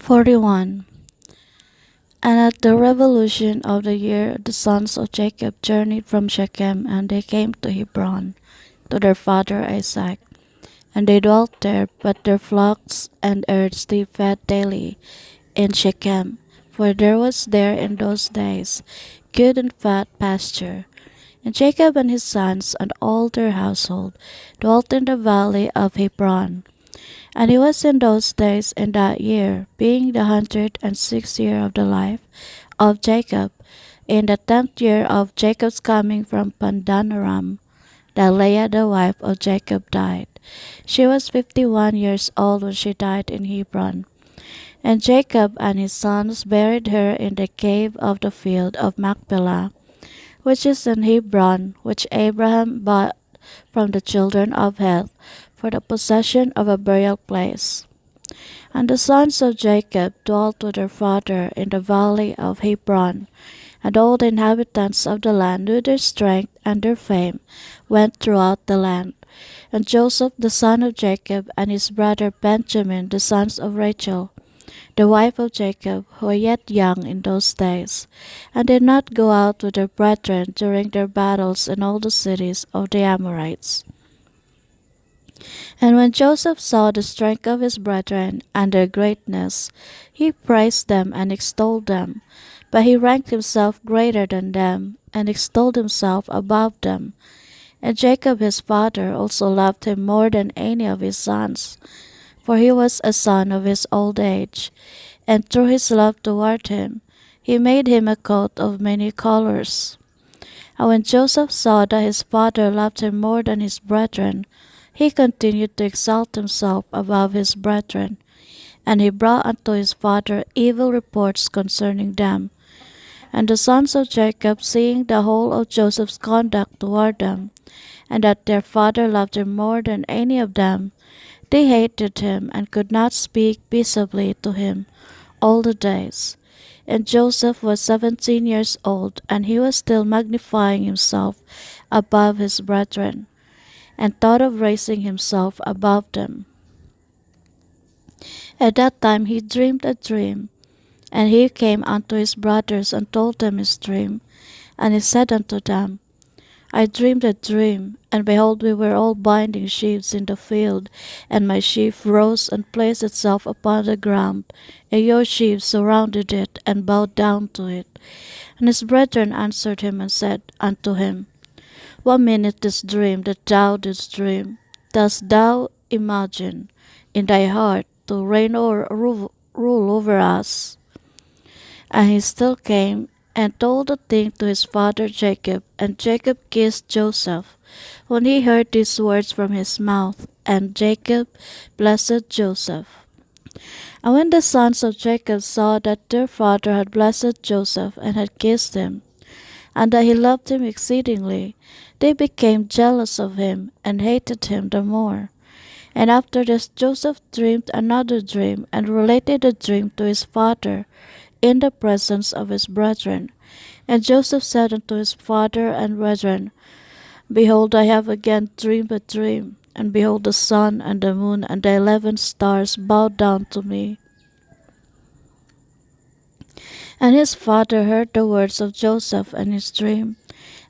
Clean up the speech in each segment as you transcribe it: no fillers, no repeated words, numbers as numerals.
41. And at the revolution of the year, the sons of Jacob journeyed from Shechem, and they came to Hebron, to their father Isaac. And they dwelt there, but their flocks and herds they fed daily in Shechem, for there was there in those days good and fat pasture. And Jacob and his sons and all their household dwelt in the valley of Hebron. And it was in those days in that year, being the 106th year of the life of Jacob, in the 10th year of Jacob's coming from Padanaram, that Leah the wife of Jacob died. She was 51 years old when she died in Hebron. And Jacob and his sons buried her in the cave of the field of Machpelah, which is in Hebron, which Abraham bought from the children of Heth for the possession of a burial place. And the sons of Jacob dwelt with their father in the valley of Hebron, and all the inhabitants of the land with their strength and their fame went throughout the land. And Joseph the son of Jacob and his brother Benjamin the sons of Rachel, the wife of Jacob, who were yet young in those days, and did not go out with their brethren during their battles in all the cities of the Amorites. And when Joseph saw the strength of his brethren and their greatness, he praised them and extolled them. But he ranked himself greater than them, and extolled himself above them. And Jacob his father also loved him more than any of his sons, for he was a son of his old age. And through his love toward him, he made him a coat of many colors. And when Joseph saw that his father loved him more than his brethren, he continued to exalt himself above his brethren, and he brought unto his father evil reports concerning them. And the sons of Jacob, seeing the whole of Joseph's conduct toward them, and that their father loved him more than any of them, they hated him and could not speak peaceably to him all the days. And Joseph was 17 years old, and he was still magnifying himself above his brethren, and thought of raising himself above them. At that time he dreamed a dream, and he came unto his brothers and told them his dream. And he said unto them, I dreamed a dream, and behold, we were all binding sheaves in the field, and my sheaf rose and placed itself upon the ground, and your sheaves surrounded it and bowed down to it. And his brethren answered him and said unto him, What meaneth this dream that thou didst dream? Dost thou imagine in thy heart to reign or rule over us? And he still came and told the thing to his father Jacob, and Jacob kissed Joseph when he heard these words from his mouth, and Jacob blessed Joseph. And when the sons of Jacob saw that their father had blessed Joseph and had kissed him, and that he loved him exceedingly, they became jealous of him and hated him the more. And after this Joseph dreamed another dream, and related the dream to his father in the presence of his brethren. And Joseph said unto his father and brethren, Behold, I have again dreamed a dream, and behold, the sun and the moon and the 11 stars bow down to me. And his father heard the words of Joseph and his dream.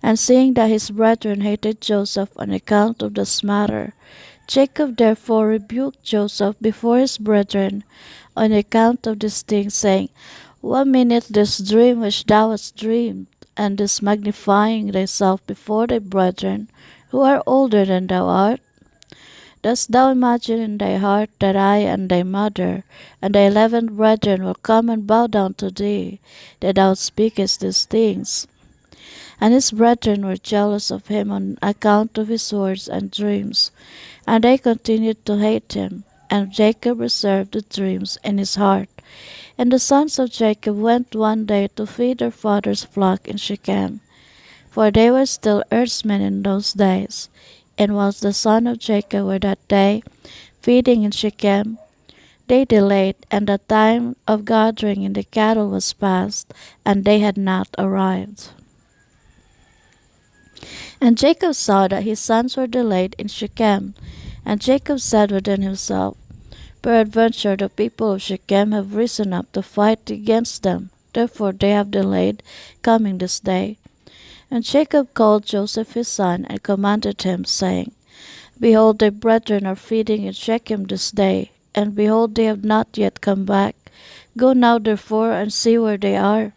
And seeing that his brethren hated Joseph on account of this matter, Jacob therefore rebuked Joseph before his brethren on account of this thing, saying, What meaneth this dream which thou hast dreamed, and this magnifying thyself before thy brethren, who are older than thou art? Dost thou imagine in thy heart that I and thy mother and thy 11 brethren will come and bow down to thee, that thou speakest these things? And his brethren were jealous of him on account of his words and dreams, and they continued to hate him. And Jacob reserved the dreams in his heart. And the sons of Jacob went one day to feed their father's flock in Shechem, for they were still herdsmen in those days. And whilst the sons of Jacob were that day feeding in Shechem, they delayed, and the time of gathering in the cattle was past, and they had not arrived. And Jacob saw that his sons were delayed in Shechem, and Jacob said within himself, Peradventure the people of Shechem have risen up to fight against them. Therefore they have delayed coming this day. And Jacob called Joseph his son, and commanded him, saying, Behold, thy brethren are feeding in Shechem this day, and behold, they have not yet come back. Go now therefore and see where they are,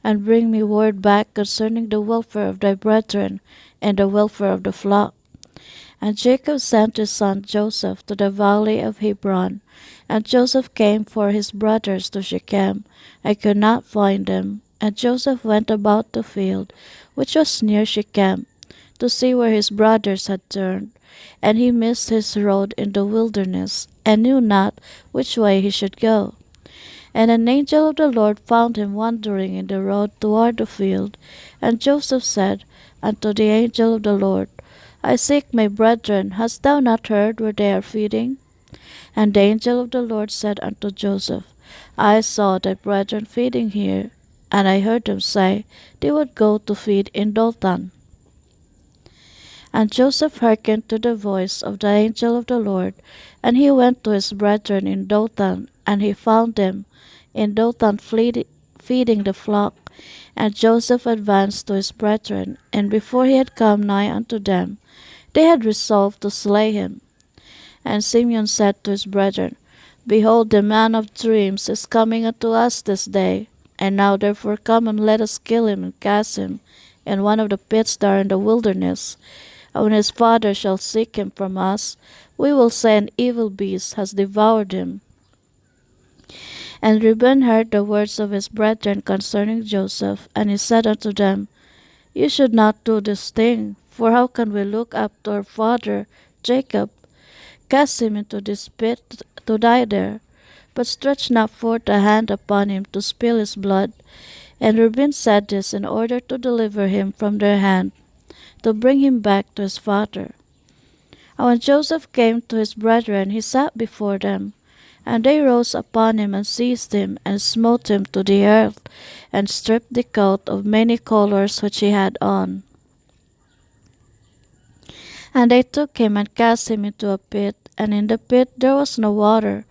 and bring me word back concerning the welfare of thy brethren, and the welfare of the flock. And Jacob sent his son Joseph to the valley of Hebron. And Joseph came for his brothers to Shechem, and could not find them. And Joseph went about the field, which was near Shechem, to see where his brothers had turned. And he missed his road in the wilderness, and knew not which way he should go. And an angel of the Lord found him wandering in the road toward the field. And Joseph said unto the angel of the Lord, I seek my brethren. Hast thou not heard where they are feeding? And the angel of the Lord said unto Joseph, I saw thy brethren feeding here, and I heard them say, They would go to feed in Dothan. And Joseph hearkened to the voice of the angel of the Lord, and he went to his brethren in Dothan, and he found them in Dothan feeding the flock. And Joseph advanced to his brethren, and before he had come nigh unto them, they had resolved to slay him. And Simeon said to his brethren, Behold, the man of dreams is coming unto us this day. And now therefore come and let us kill him and cast him in one of the pits that are in the wilderness. And when his father shall seek him from us, we will say an evil beast has devoured him. And Reuben heard the words of his brethren concerning Joseph, and he said unto them, You should not do this thing, for how can we look up to our father Jacob? Cast him into this pit to die there, but stretch not forth a hand upon him to spill his blood. And Reuben said this in order to deliver him from their hand, to bring him back to his father. And when Joseph came to his brethren, he sat before them. And they rose upon him and seized him, and smote him to the earth, and stripped the coat of many colors which he had on. And they took him and cast him into a pit, and in the pit there was no water,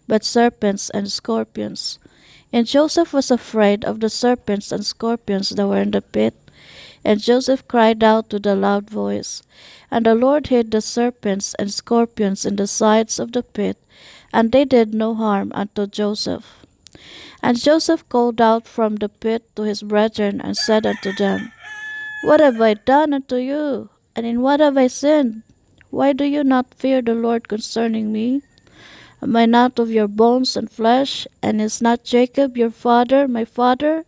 but serpents and scorpions. And Joseph was afraid of the serpents and scorpions that were in the pit. And Joseph cried out with a loud voice. And the Lord hid the serpents and scorpions in the sides of the pit, and they did no harm unto Joseph. And Joseph called out from the pit to his brethren, and said unto them, What have I done unto you? And in what have I sinned? Why do you not fear the Lord concerning me? Am I not of your bones and flesh? And is not Jacob your father, my father?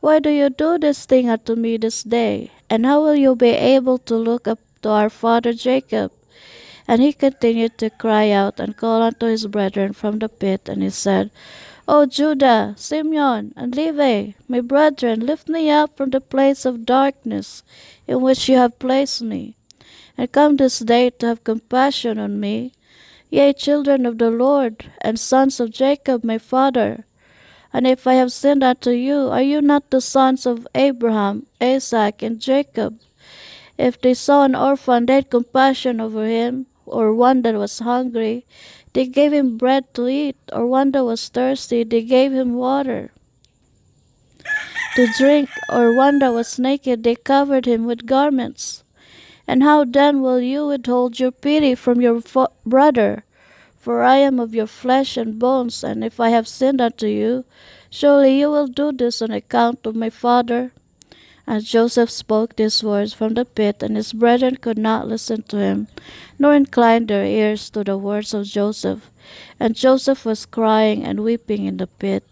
Why do you do this thing unto me this day? And how will you be able to look up to our father Jacob? And he continued to cry out and call unto his brethren from the pit, and he said, O Judah, Simeon, and Levi, my brethren, lift me up from the place of darkness in which you have placed me, and come this day to have compassion on me, yea, children of the Lord, and sons of Jacob my father. And if I have sinned unto you, are you not the sons of Abraham, Isaac, and Jacob? If they saw an orphan, they had compassion over him, or one that was hungry, they gave him bread to eat, or one that was thirsty, they gave him water to drink, or one that was naked, they covered him with garments. And how then will you withhold your pity from your brother? For I am of your flesh and bones, and if I have sinned unto you, surely you will do this on account of my father. And Joseph spoke these words from the pit, and his brethren could not listen to him, nor incline their ears to the words of Joseph. And Joseph was crying and weeping in the pit.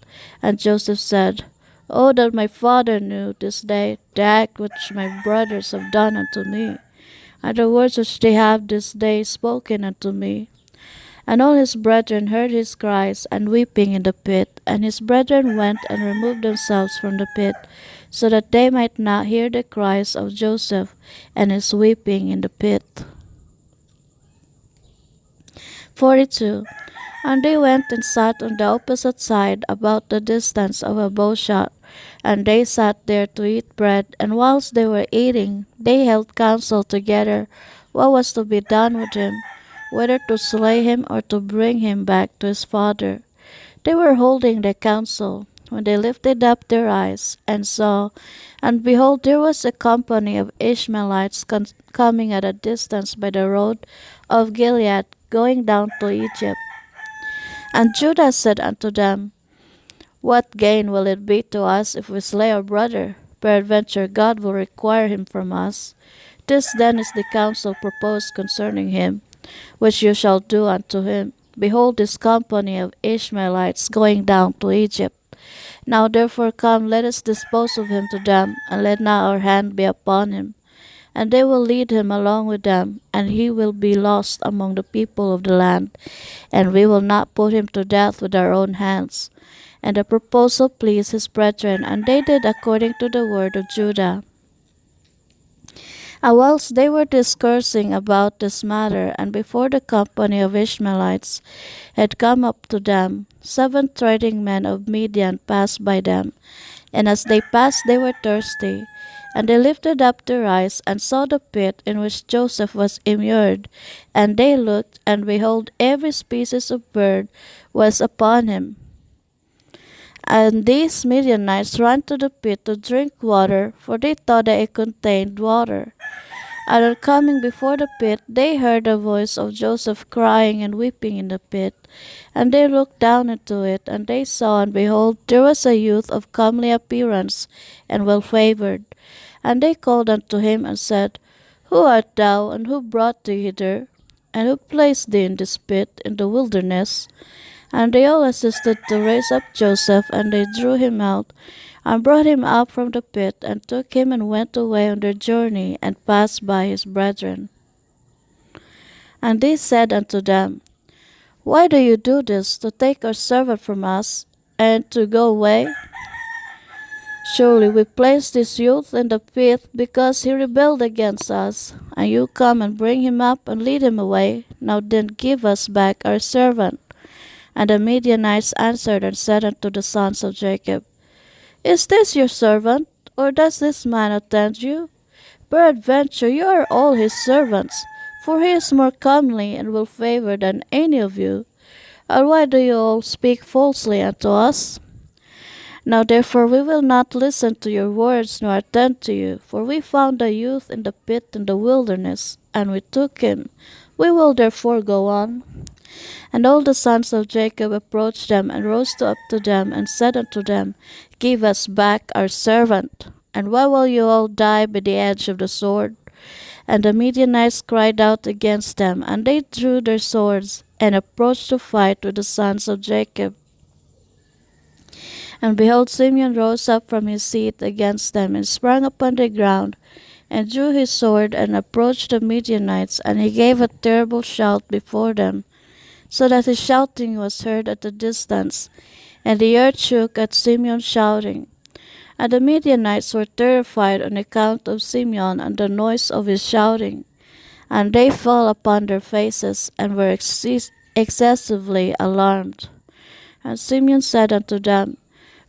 And Joseph said, Oh, that my father knew this day the act which my brothers have done unto me, and the words which they have this day spoken unto me. And all his brethren heard his cries and weeping in the pit. And his brethren went and removed themselves from the pit, so that they might not hear the cries of Joseph and his weeping in the pit. 42. And they went and sat on the opposite side, about the distance of a bowshot. And they sat there to eat bread. And whilst they were eating, they held counsel together what was to be done with him. whether to slay him or to bring him back to his father. They were holding the council, when they lifted up their eyes and saw, and behold, there was a company of Ishmaelites coming at a distance by the road of Gilead, going down to Egypt. And Judah said unto them, What gain will it be to us if we slay our brother? Peradventure God will require him from us. This then is the counsel proposed concerning him, which you shall do unto him. Behold, this company of Ishmaelites going down to Egypt. Now therefore come, let us dispose of him to them, and let not our hand be upon him. And they will lead him along with them, and he will be lost among the people of the land, and we will not put him to death with our own hands. And the proposal pleased his brethren, and they did according to the word of Judah. And whilst they were discoursing about this matter, and before the company of Ishmaelites had come up to them, 7 trading men of Midian passed by them. And as they passed, they were thirsty. And they lifted up their eyes, and saw the pit in which Joseph was immured. And they looked, and behold, every species of bird was upon him. And these Midianites ran to the pit to drink water, for they thought that it contained water. And on coming before the pit, they heard the voice of Joseph crying and weeping in the pit. And they looked down into it, and they saw, and behold, there was a youth of comely appearance and well favored. And they called unto him, and said, Who art thou, and who brought thee hither? And who placed thee in this pit in the wilderness? And they all assisted to raise up Joseph, and they drew him out, and brought him up from the pit, and took him and went away on their journey, and passed by his brethren. And they said unto them, Why do you do this, to take our servant from us, and to go away? Surely we placed this youth in the pit because he rebelled against us, and you come and bring him up and lead him away. Now then give us back our servant. And the Midianites answered and said unto the sons of Jacob, Is this your servant, or does this man attend you? Peradventure you are all his servants, for he is more comely and well favored than any of you. Or why do you all speak falsely unto us? Now therefore we will not listen to your words nor attend to you, for we found a youth in the pit in the wilderness, and we took him. We will therefore go on. And all the sons of Jacob approached them, and rose up to them, and said unto them, Give us back our servant, and why will you all die by the edge of the sword? And the Midianites cried out against them, and they drew their swords, and approached to fight with the sons of Jacob. And behold, Simeon rose up from his seat against them, and sprang upon the ground, and drew his sword, and approached the Midianites, and he gave a terrible shout before them, so that his shouting was heard at a distance, and the earth shook at Simeon's shouting. And the Midianites were terrified on account of Simeon and the noise of his shouting, and they fell upon their faces, and were excessively alarmed. And Simeon said unto them,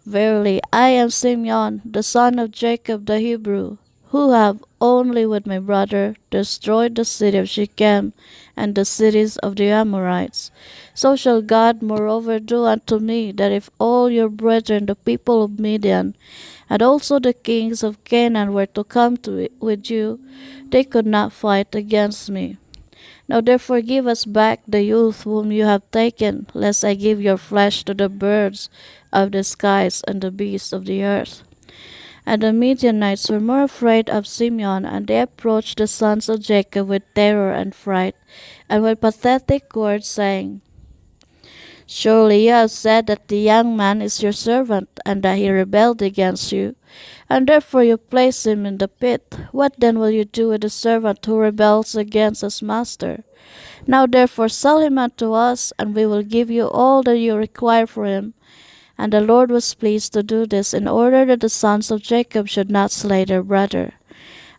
Verily I am Simeon, the son of Jacob the Hebrew, who have only with my brother destroyed the city of Shechem and the cities of the Amorites. So shall God moreover do unto me, that if all your brethren the people of Midian, and also the kings of Canaan were to come with you, they could not fight against me. Now therefore give us back the youth whom you have taken, lest I give your flesh to the birds of the skies and the beasts of the earth. And the Midianites were more afraid of Simeon, and they approached the sons of Jacob with terror and fright, and with pathetic words, saying, Surely you have said that the young man is your servant, and that he rebelled against you, and therefore you place him in the pit. What then will you do with the servant who rebels against his master? Now therefore sell him unto us, and we will give you all that you require for him. And the Lord was pleased to do this, in order that the sons of Jacob should not slay their brother.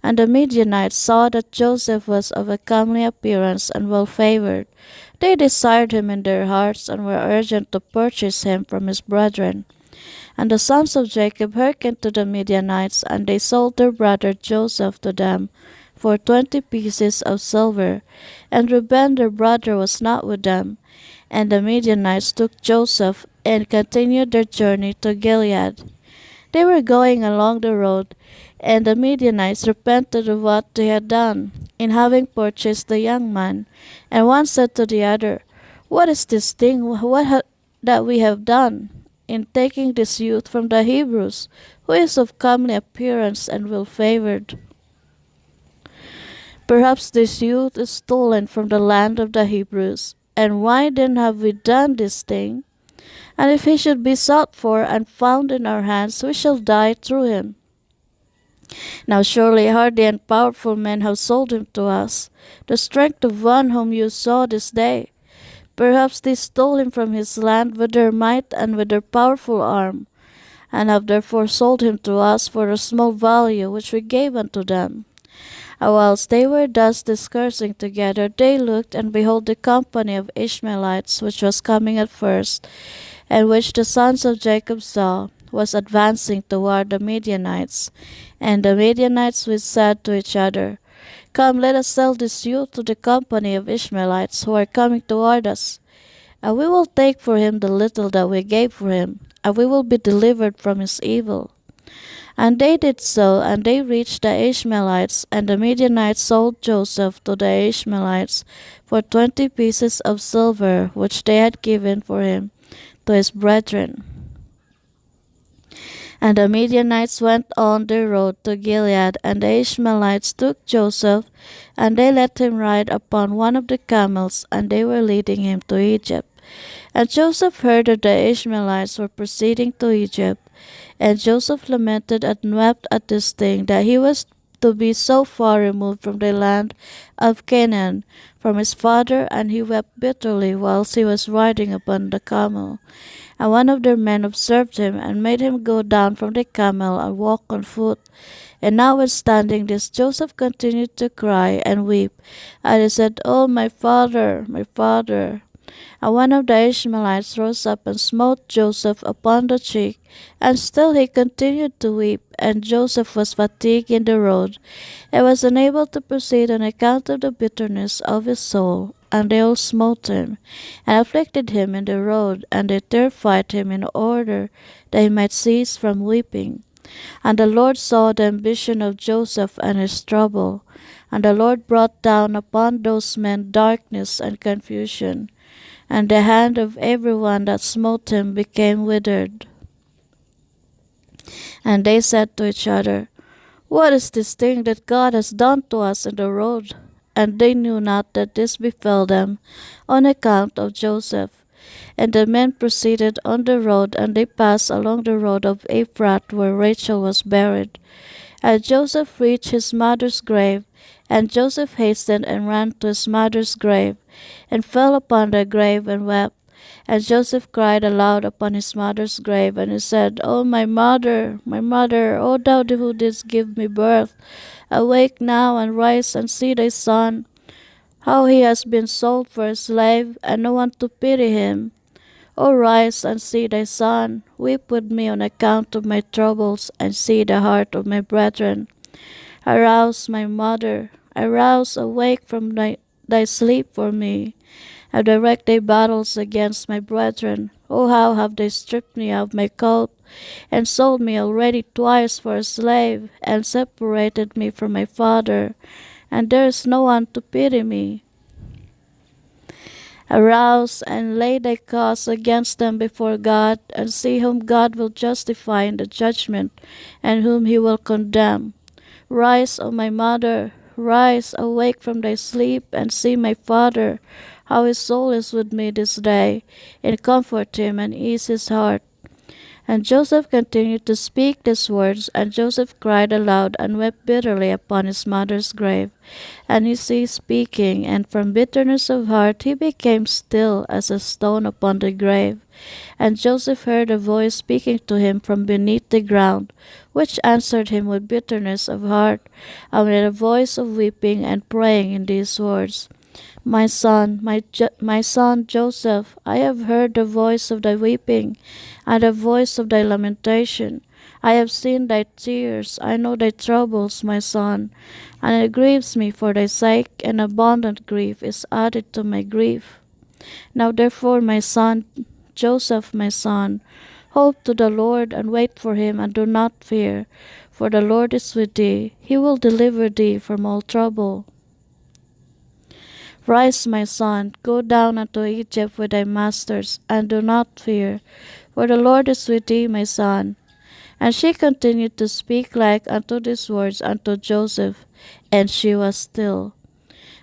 And the Midianites saw that Joseph was of a comely appearance and well favored. They desired him in their hearts, and were urgent to purchase him from his brethren. And the sons of Jacob hearkened to the Midianites, and they sold their brother Joseph to them for 20 pieces of silver. And Reuben their brother was not with them. And the Midianites took Joseph and continued their journey to Gilead. They were going along the road, and the Midianites repented of what they had done in having purchased the young man. And one said to the other, "What is this thing that we have done in taking this youth from the Hebrews, who is of comely appearance and well favored? Perhaps this youth is stolen from the land of the Hebrews. And why then have we done this thing? And if he should be sought for and found in our hands, we shall die through him. Now surely hardy and powerful men have sold him to us, the strength of one whom you saw this day. Perhaps they stole him from his land with their might and with their powerful arm, and have therefore sold him to us for a small value which we gave unto them." And whilst they were thus discoursing together, they looked, and behold, the company of Ishmaelites, which was coming at first, and which the sons of Jacob saw, was advancing toward the Midianites. And the Midianites said to each other, "Come, let us sell this youth to the company of Ishmaelites who are coming toward us, and we will take for him the little that we gave for him, and we will be delivered from his evil." And they did so, and they reached the Ishmaelites, and the Midianites sold Joseph to the Ishmaelites for 20 pieces of silver, which they had given for him to his brethren. And the Midianites went on their road to Gilead, and the Ishmaelites took Joseph, and they let him ride upon one of the camels, and they were leading him to Egypt. And Joseph heard that the Ishmaelites were proceeding to Egypt, and Joseph lamented and wept at this thing, that he was to be so far removed from the land of Canaan, from his father, and he wept bitterly whilst he was riding upon the camel. And one of their men observed him, and made him go down from the camel and walk on foot. And notwithstanding this, Joseph continued to cry and weep, and he said, "Oh, my father, my father!" And one of the Ishmaelites rose up and smote Joseph upon the cheek, and still he continued to weep. And Joseph was fatigued in the road, and was unable to proceed on account of the bitterness of his soul. And they all smote him, and afflicted him in the road, and they terrified him in order that he might cease from weeping. And the Lord saw the ambition of Joseph and his trouble, and the Lord brought down upon those men darkness and confusion, and the hand of every one that smote him became withered. And they said to each other, "What is this thing that God has done to us in the road?" And they knew not that this befell them on account of Joseph. And the men proceeded on the road, and they passed along the road of Ephrath, where Rachel was buried. And Joseph reached his mother's grave, and Joseph hastened and ran to his mother's grave, and fell upon the grave and wept. And Joseph cried aloud upon his mother's grave, and he said, "O my mother, O thou who didst give me birth, awake now and rise and see thy son, how he has been sold for a slave, and no one to pity him. O rise and see thy son, weep with me on account of my troubles, and see the heart of my brethren. Arouse, my mother, arouse, awake from thy sleep for me. I direct thy battles against my brethren. O how have they stripped me of my coat, and sold me already twice for a slave, and separated me from my father, and there is no one to pity me. Arouse and lay thy cause against them before God, and see whom God will justify in the judgment, and whom he will condemn. Rise, O my mother, rise, awake from thy sleep, and see my father, how his soul is with me this day, and comfort him and ease his heart." And Joseph continued to speak these words, and Joseph cried aloud and wept bitterly upon his mother's grave. And he ceased speaking, and from bitterness of heart he became still as a stone upon the grave. And Joseph heard a voice speaking to him from beneath the ground, which answered him with bitterness of heart, and with a voice of weeping and praying in these words, "My son, my son Joseph, I have heard the voice of thy weeping, and the voice of thy lamentation. I have seen thy tears, I know thy troubles, my son, and it grieves me for thy sake, and abundant grief is added to my grief. Now therefore, my son, Joseph, my son, hope to the Lord, and wait for him, and do not fear, for the Lord is with thee. He will deliver thee from all trouble. Rise, my son, go down unto Egypt with thy masters, and do not fear, for the Lord is with thee, my son. And she continued to speak like unto these words unto Joseph, and she was still.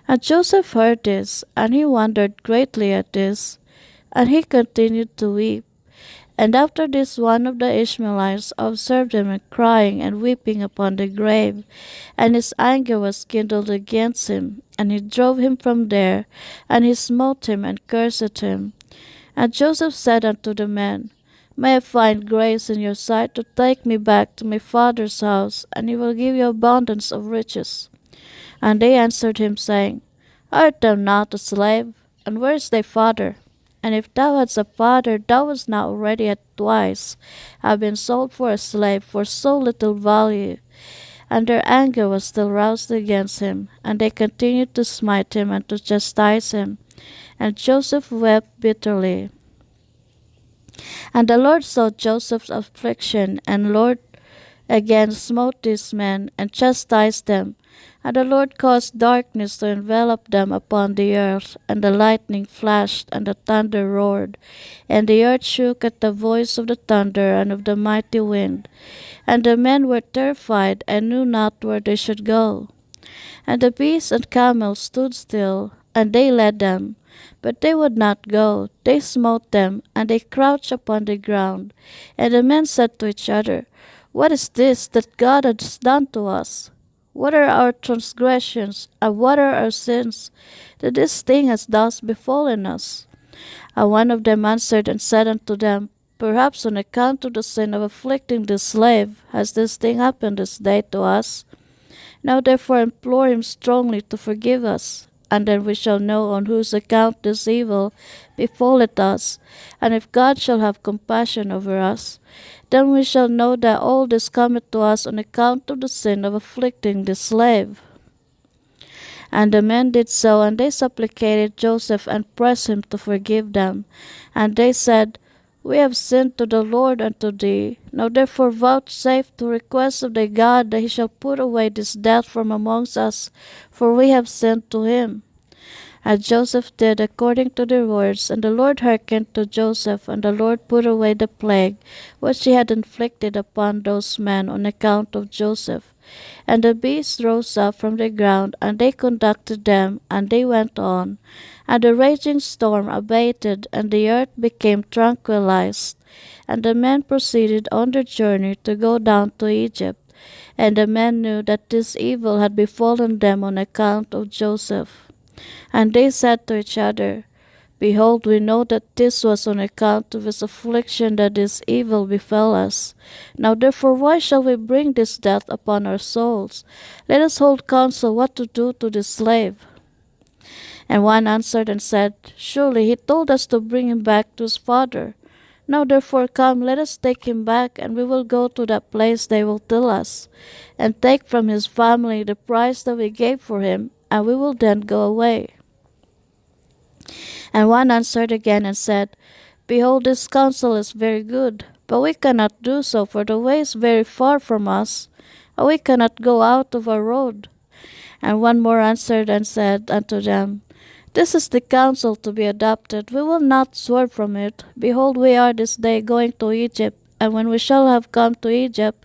And Joseph heard this, and he wondered greatly at this, and he continued to weep. And after this one of the Ishmaelites observed him crying and weeping upon the grave, and his anger was kindled against him, and he drove him from there, and he smote him and cursed him. And Joseph said unto the men, May I find grace in your sight to take me back to my father's house, and he will give you abundance of riches. And they answered him, saying, Art thou not a slave? And where is thy father? And if thou hadst a father, thou wouldst not already at twice have been sold for a slave for so little value. And their anger was still roused against him, and they continued to smite him and to chastise him. And Joseph wept bitterly. And the Lord saw Joseph's affliction, and Lord again smote these men, and chastised them. And the Lord caused darkness to envelop them upon the earth, and the lightning flashed, and the thunder roared, and the earth shook at the voice of the thunder and of the mighty wind. And the men were terrified, and knew not where they should go. And the beasts and camels stood still, and they led them. But they would not go. They smote them, and they crouched upon the ground. And the men said to each other, What is this that God has done to us? What are our transgressions, and what are our sins, that this thing has thus befallen us? And one of them answered and said unto them, Perhaps on account of the sin of afflicting this slave has this thing happened this day to us. Now therefore implore him strongly to forgive us, and then we shall know on whose account this evil befalleth us. And if God shall have compassion over us, then we shall know that all this cometh to us on account of the sin of afflicting this slave. And the men did so, and they supplicated Joseph and pressed him to forgive them. And they said, We have sinned to the Lord and to thee. Now therefore vouchsafe to request of thy God that he shall put away this death from amongst us, for we have sinned to him. And Joseph did according to their words, and the Lord hearkened to Joseph, and the Lord put away the plague which he had inflicted upon those men on account of Joseph. And the beasts rose up from the ground, and they conducted them, and they went on. And the raging storm abated, and the earth became tranquilized. And the men proceeded on their journey to go down to Egypt. And the men knew that this evil had befallen them on account of Joseph. And they said to each other, Behold, we know that this was on account of his affliction that this evil befell us. Now therefore why shall we bring this death upon our souls? Let us hold counsel what to do to this slave. And one answered and said, Surely he told us to bring him back to his father. Now therefore come, let us take him back, and we will go to that place they will tell us, and take from his family the price that we gave for him, and we will then go away. And one answered again and said, Behold, this counsel is very good, but we cannot do so, for the way is very far from us, and we cannot go out of our road. And one more answered and said unto them, This is the counsel to be adopted. We will not swerve from it. Behold, we are this day going to Egypt, and when we shall have come to Egypt,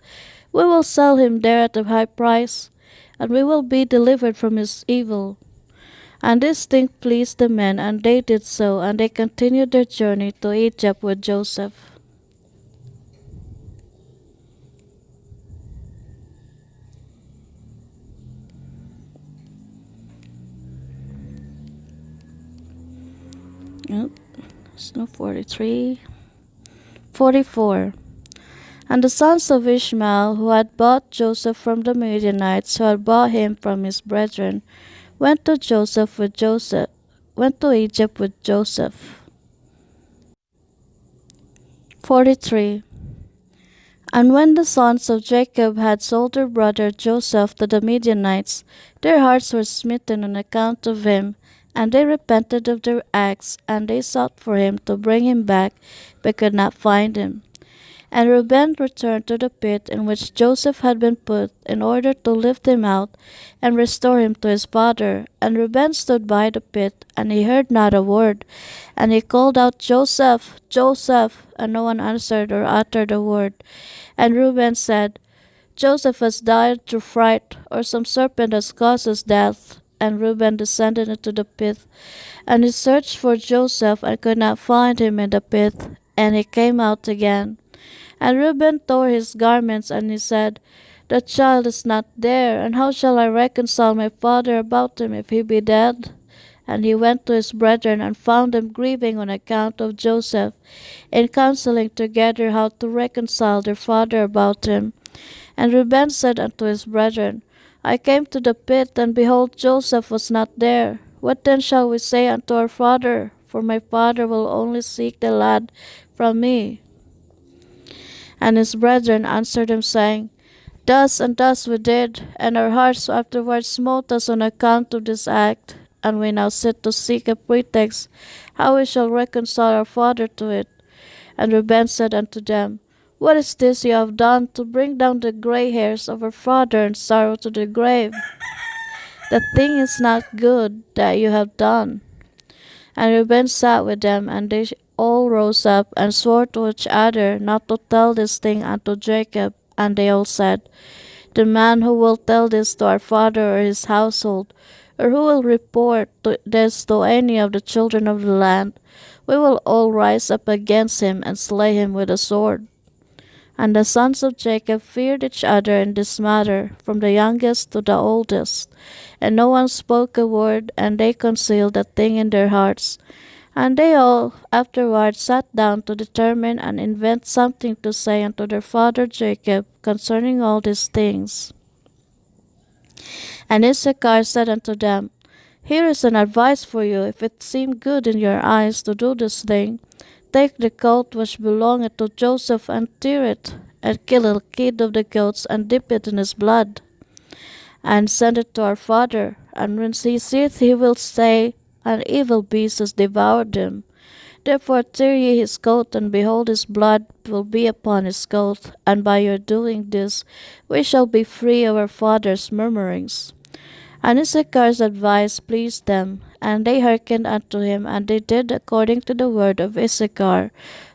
we will sell him there at a high price, and we will be delivered from his evil. And this thing pleased the men, and they did so, and they continued their journey to Egypt with Joseph. Yep, it's no 43. 44. And the sons of Ishmael, who had bought Joseph from the Midianites, who had bought him from his brethren, went to Egypt with Joseph. 43. And when the sons of Jacob had sold their brother Joseph to the Midianites, their hearts were smitten on account of him, and they repented of their acts, and they sought for him to bring him back, but could not find him. And Reuben returned to the pit in which Joseph had been put, in order to lift him out and restore him to his father. And Reuben stood by the pit, and he heard not a word. And he called out, Joseph, Joseph, and no one answered or uttered a word. And Reuben said, Joseph has died through fright, or some serpent has caused his death. And Reuben descended into the pit, and he searched for Joseph, and could not find him in the pit. And he came out again. And Reuben tore his garments, and he said, The child is not there, and how shall I reconcile my father about him if he be dead? And he went to his brethren, and found them grieving on account of Joseph, and counseling together how to reconcile their father about him. And Reuben said unto his brethren, I came to the pit, and behold, Joseph was not there. What then shall we say unto our father? For my father will only seek the lad from me. And his brethren answered him, saying, Thus and thus we did, and our hearts afterwards smote us on account of this act. And we now sit to seek a pretext, how we shall reconcile our father to it. And Reuben said unto them, What is this ye have done to bring down the gray hairs of our father in sorrow to the grave? The thing is not good that you have done. And Reuben sat with them, and they all rose up and swore to each other not to tell this thing unto Jacob. And they all said, The man who will tell this to our father or his household, or who will report this to any of the children of the land, we will all rise up against him and slay him with a sword. And the sons of Jacob feared each other in this matter, from the youngest to the oldest. And no one spoke a word, and they concealed the thing in their hearts. And they all afterward sat down to determine and invent something to say unto their father Jacob concerning all these things. And Issachar said unto them, Here is an advice for you, if it seem good in your eyes to do this thing. Take the goat which belongeth to Joseph, and tear it, and kill a kid of the goats, and dip it in his blood, and send it to our father. And when he seeth, he will say, An evil beast has devoured him. Therefore tear ye his coat, and behold, his blood will be upon his coat, and by your doing this we shall be free of our father's murmurings. And Issachar's advice pleased them, and they hearkened unto him, and they did according to the word of Issachar,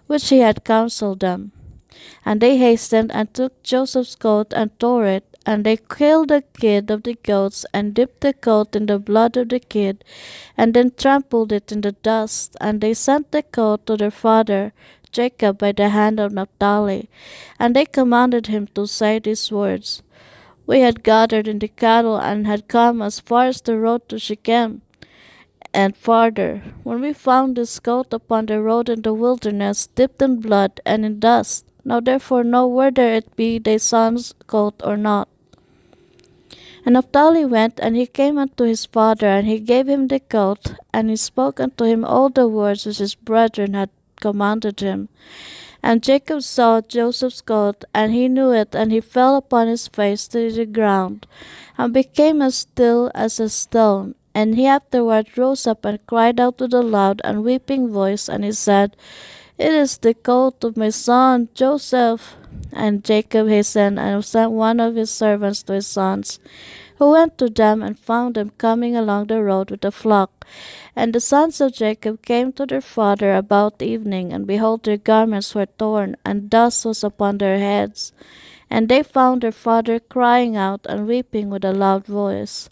which he had counselled them. And they hastened and took Joseph's coat and tore it, and they killed the kid of the goats, and dipped the coat in the blood of the kid, and then trampled it in the dust. And they sent the coat to their father Jacob by the hand of Naphtali. And they commanded him to say these words, We had gathered in the cattle, and had come as far as the road to Shechem, and farther, when we found this coat upon the road in the wilderness, dipped in blood and in dust. Now therefore know whether it be thy son's coat or not. And Naphtali went, and he came unto his father, and he gave him the coat, and he spoke unto him all the words which his brethren had commanded him. And Jacob saw Joseph's coat, and he knew it, and he fell upon his face to the ground, and became as still as a stone. And he afterward rose up and cried out with a loud and weeping voice, and he said, It is the coat of my son Joseph. And Jacob hastened and sent one of his servants to his sons, who went to them and found them coming along the road with a flock. And the sons of Jacob came to their father about evening, and behold, their garments were torn, and dust was upon their heads. And they found their father crying out and weeping with a loud voice.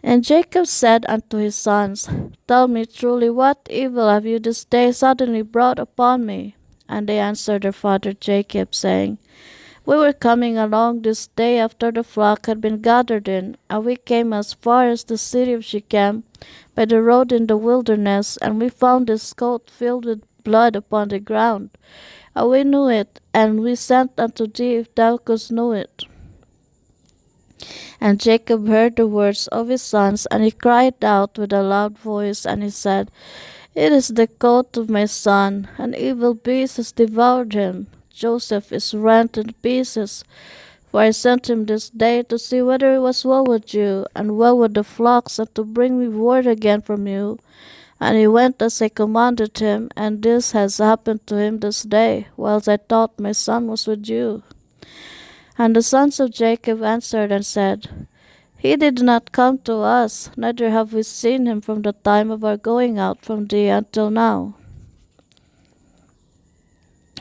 And Jacob said unto his sons, Tell me truly, what evil have you this day suddenly brought upon me? And they answered their father Jacob, saying, We were coming along this day after the flock had been gathered in, and we came as far as the city of Shechem by the road in the wilderness, and we found this coat filled with blood upon the ground. And we knew it, and we sent unto thee if thou couldst know it. And Jacob heard the words of his sons, and he cried out with a loud voice, and he said, It is the coat of my son, an evil beast has devoured him. Joseph is rent in pieces. For I sent him this day to see whether it was well with you, and well with the flocks, and to bring me word again from you. And he went as I commanded him, and this has happened to him this day, whilst I thought my son was with you. And the sons of Jacob answered and said, He did not come to us, neither have we seen him from the time of our going out from thee until now.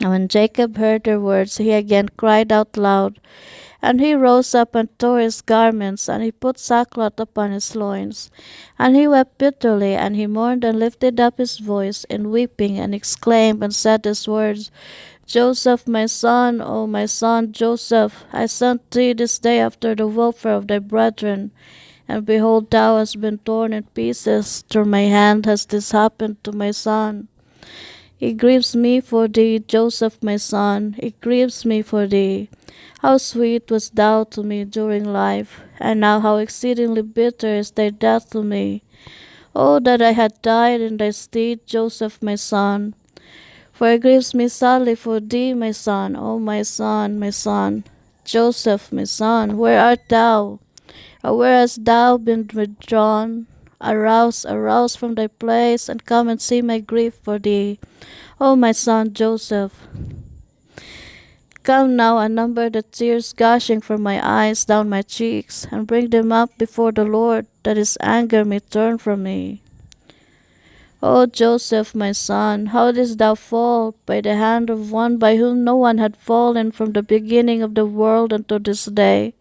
And when Jacob heard their words, he again cried out loud, and he rose up and tore his garments, and he put sackcloth upon his loins. And he wept bitterly, and he mourned and lifted up his voice in weeping, and exclaimed and said these words, Joseph, my son, O my son Joseph, I sent thee this day after the welfare of thy brethren. And behold, thou hast been torn in pieces. Through my hand has this happened to my son. It grieves me for thee, Joseph, my son. It grieves me for thee. How sweet wast thou to me during life, and now how exceedingly bitter is thy death to me. Oh, that I had died in thy stead, Joseph, my son. For it grieves me sadly for thee, my son, O my son, my son. Joseph, my son, where art thou? Or where hast thou been withdrawn? Arouse, arouse from thy place, and come and see my grief for thee, O my son Joseph. Come now and number the tears gushing from my eyes down my cheeks, and bring them up before the Lord, that his anger may turn from me. O Joseph, my son, how didst thou fall by the hand of one by whom no one had fallen from the beginning of the world unto this day?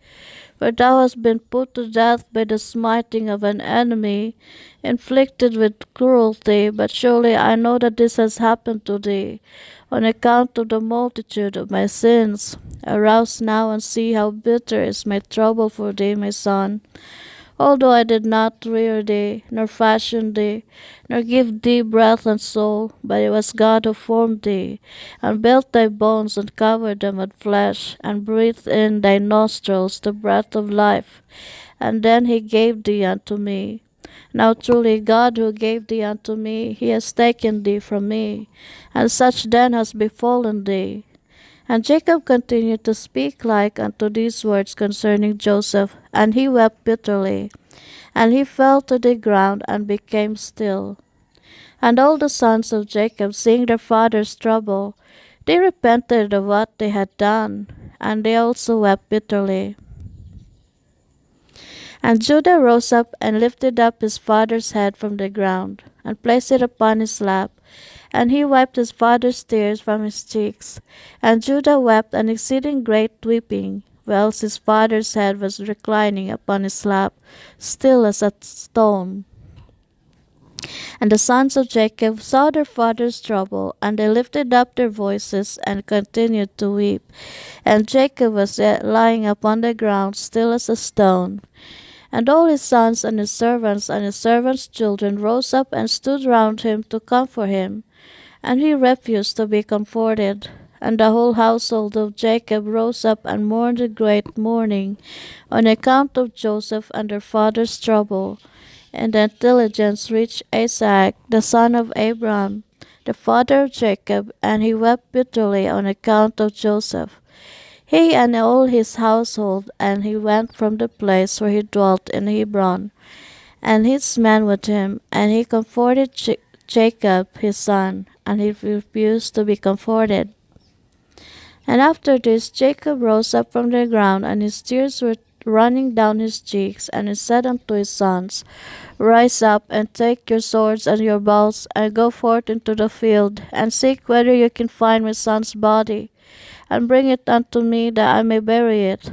For thou hast been put to death by the smiting of an enemy, inflicted with cruelty. But surely I know that this has happened to thee, on account of the multitude of my sins. Arouse now and see how bitter is my trouble for thee, my son. Although I did not rear thee, nor fashion thee, nor give thee breath and soul, but it was God who formed thee, and built thy bones, and covered them with flesh, and breathed in thy nostrils the breath of life, and then he gave thee unto me. Now truly God who gave thee unto me, he has taken thee from me, and such then has befallen thee. And Jacob continued to speak like unto these words concerning Joseph, and he wept bitterly. And he fell to the ground and became still. And all the sons of Jacob, seeing their father's trouble, they repented of what they had done, and they also wept bitterly. And Judah rose up and lifted up his father's head from the ground, and placed it upon his lap, and he wiped his father's tears from his cheeks. And Judah wept an exceeding great weeping, whilst his father's head was reclining upon his lap, still as a stone. And the sons of Jacob saw their father's trouble, and they lifted up their voices and continued to weep. And Jacob was yet lying upon the ground, still as a stone. And all his sons and his servants' children rose up and stood round him to comfort him. And he refused to be comforted. And the whole household of Jacob rose up and mourned a great mourning on account of Joseph and their father's trouble. And the intelligence reached Isaac, the son of Abraham, the father of Jacob, and he wept bitterly on account of Joseph, he and all his household. And he went from the place where he dwelt in Hebron, and his men with him, and he comforted Jacob his son, and he refused to be comforted. And after this Jacob rose up from the ground, and his tears were running down his cheeks. And he said unto his sons, Rise up, and take your swords and your bows, and go forth into the field, and seek whether you can find my son's body, and bring it unto me, that I may bury it.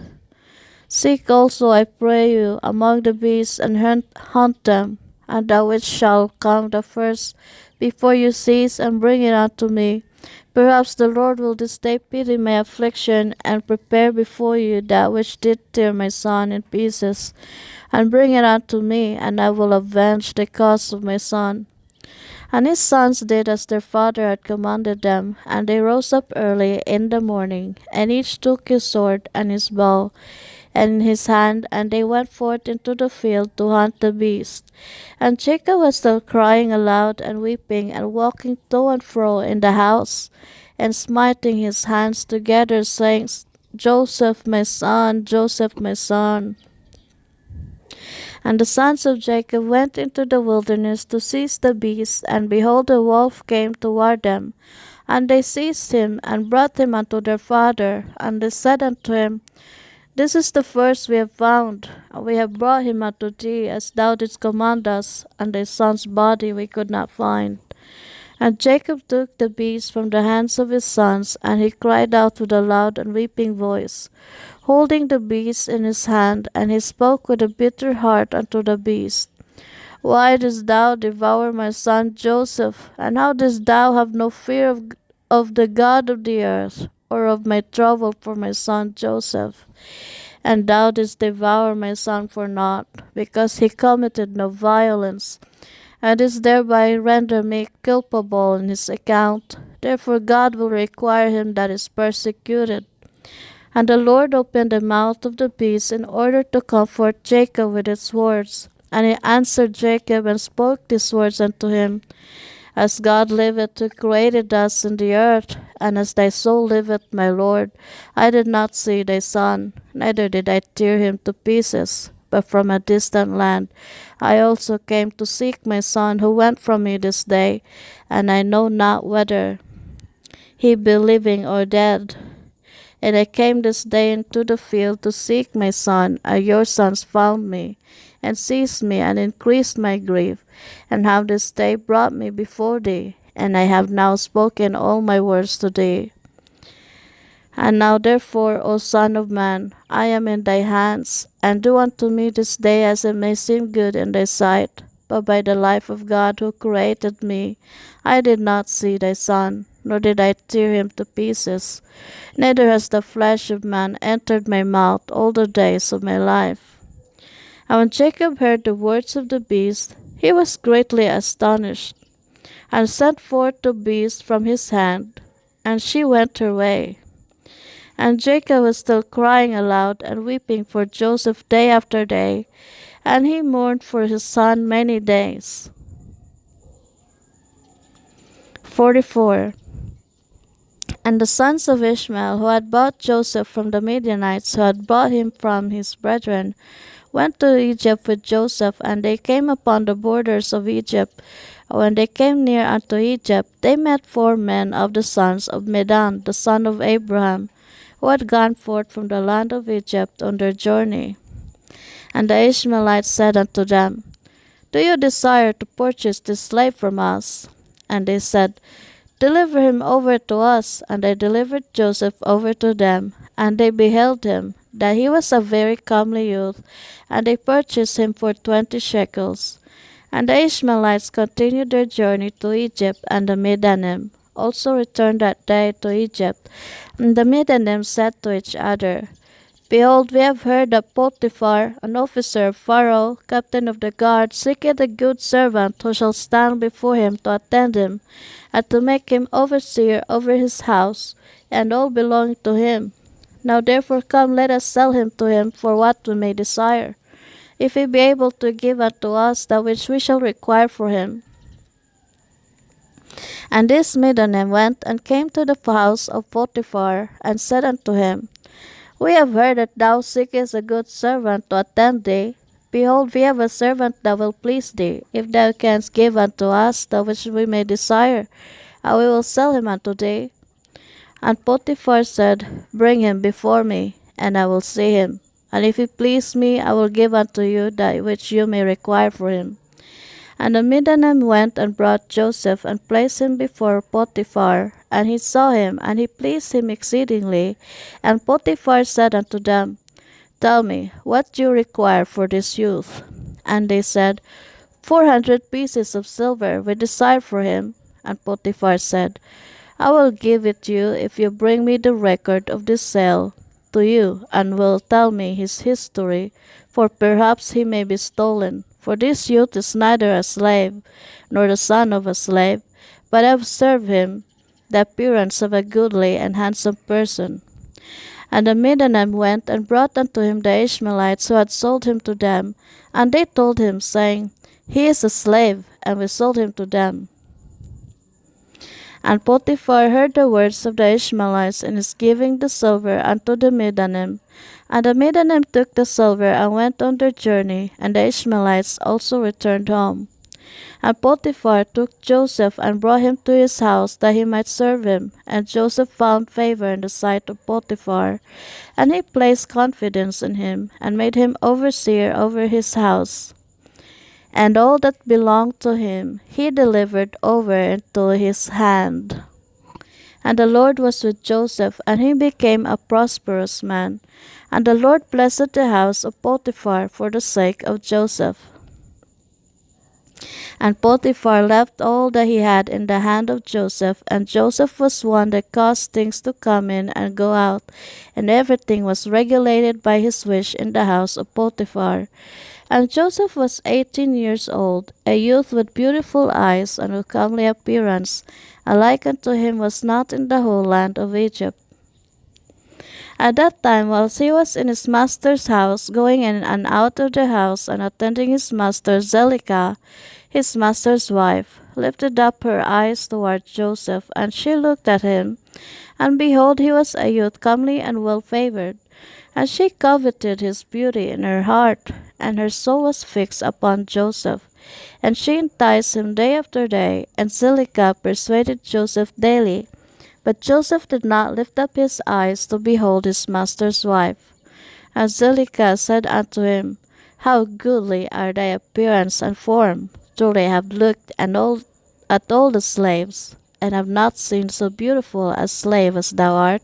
Seek also, I pray you, among the beasts, and hunt them, and that which shall come the first before you cease, and bring it unto me. Perhaps the Lord will this day pity my affliction, and prepare before you that which did tear my son in pieces, and bring it unto me, and I will avenge the cause of my son. And his sons did as their father had commanded them, and they rose up early in the morning, and each took his sword and his bow in his hand, and they went forth into the field to hunt the beast. And Jacob was still crying aloud and weeping, and walking to and fro in the house. and smiting his hands together, saying, Joseph, my son, Joseph, my son. And the sons of Jacob went into the wilderness to seize the beast, and behold, a wolf came toward them. And they seized him, and brought him unto their father. And they said unto him, This is the first we have found, and we have brought him unto thee, as thou didst command us, and thy son's body we could not find. And Jacob took the beast from the hands of his sons, and he cried out with a loud and weeping voice, holding the beast in his hand, and he spoke with a bitter heart unto the beast. Why didst thou devour my son Joseph? And how didst thou have no fear of the God of the earth, or of my trouble for my son Joseph? And thou didst devour my son for naught, because he committed no violence, and is thereby render me culpable in his account. Therefore God will require him that is persecuted. And the Lord opened the mouth of the beast in order to comfort Jacob with its words. And he answered Jacob and spoke these words unto him, As God liveth who created us in the earth, and as thy soul liveth, my Lord, I did not see thy son, neither did I tear him to pieces, but from a distant land I also came to seek my son who went from me this day, and I know not whether he be living or dead. And I came this day into the field to seek my son, and your sons found me, and seized me, and increased my grief, and have this day brought me before thee, and I have now spoken all my words to thee. And now therefore, O Son of man, I am in thy hands, and do unto me this day as it may seem good in thy sight. But by the life of God who created me, I did not see thy son, nor did I tear him to pieces. Neither has the flesh of man entered my mouth all the days of my life. And when Jacob heard the words of the beast, he was greatly astonished, and sent forth the beast from his hand, and she went her way. And Jacob was still crying aloud and weeping for Joseph day after day, and he mourned for his son many days. 44. And the sons of Ishmael, who had bought Joseph from the Midianites, who had bought him from his brethren, went to Egypt with Joseph, and they came upon the borders of Egypt. When they came near unto Egypt, they met 4 men of the sons of Medan, the son of Abraham, who had gone forth from the land of Egypt on their journey. And the Ishmaelites said unto them, Do you desire to purchase this slave from us? And they said, Deliver him over to us. And they delivered Joseph over to them. And they beheld him, that he was a very comely youth, and they purchased him for 20 shekels. And the Ishmaelites continued their journey to Egypt, and the Midianim also returned that day to Egypt. And the Midianim said to each other, Behold, we have heard that Potiphar, an officer of Pharaoh, captain of the guard, seeketh a good servant who shall stand before him to attend him, and to make him overseer over his house, and all belonging to him. Now therefore come, let us sell him to him for what we may desire, if he be able to give unto us that which we shall require for him. And this Midianim went and came to the house of Potiphar, and said unto him, We have heard that thou seekest a good servant to attend thee. Behold, we have a servant that will please thee, if thou canst give unto us that which we may desire, and we will sell him unto thee. And Potiphar said, Bring him before me, and I will see him. And if he please me, I will give unto you that which you may require for him. And the Midianim went and brought Joseph, and placed him before Potiphar. And he saw him, and he pleased him exceedingly. And Potiphar said unto them, Tell me, what do you require for this youth? And they said, 400 pieces of silver we desire for him. And Potiphar said, I will give it you if you bring me the record of this sale to you, and will tell me his history, for perhaps he may be stolen. For this youth is neither a slave, nor the son of a slave, but I have served him the appearance of a goodly and handsome person. And the Midianim went and brought unto him the Ishmaelites who had sold him to them, and they told him, saying, He is a slave, and we sold him to them. And Potiphar heard the words of the Ishmaelites in his giving the silver unto the Midianim. And the Midianim took the silver and went on their journey, and the Ishmaelites also returned home. And Potiphar took Joseph and brought him to his house that he might serve him. And Joseph found favor in the sight of Potiphar, and he placed confidence in him, and made him overseer over his house. And all that belonged to him he delivered over into his hand. And the Lord was with Joseph, and he became a prosperous man. And the Lord blessed the house of Potiphar for the sake of Joseph. And Potiphar left all that he had in the hand of Joseph, and Joseph was one that caused things to come in and go out, and everything was regulated by his wish in the house of Potiphar. And Joseph was 18 years old, a youth with beautiful eyes and of comely appearance, and like unto him was not in the whole land of Egypt. At that time, whilst he was in his master's house, going in and out of the house, and attending his master, Zelicah, his master's wife, lifted up her eyes toward Joseph, and she looked at him, and behold, he was a youth comely and well favored. And she coveted his beauty in her heart, and her soul was fixed upon Joseph. And she enticed him day after day, and Zelicah persuaded Joseph daily. But Joseph did not lift up his eyes to behold his master's wife. And Zelicah said unto him, How goodly are thy appearance and form! Truly I have looked at all the slaves, and have not seen so beautiful a slave as thou art.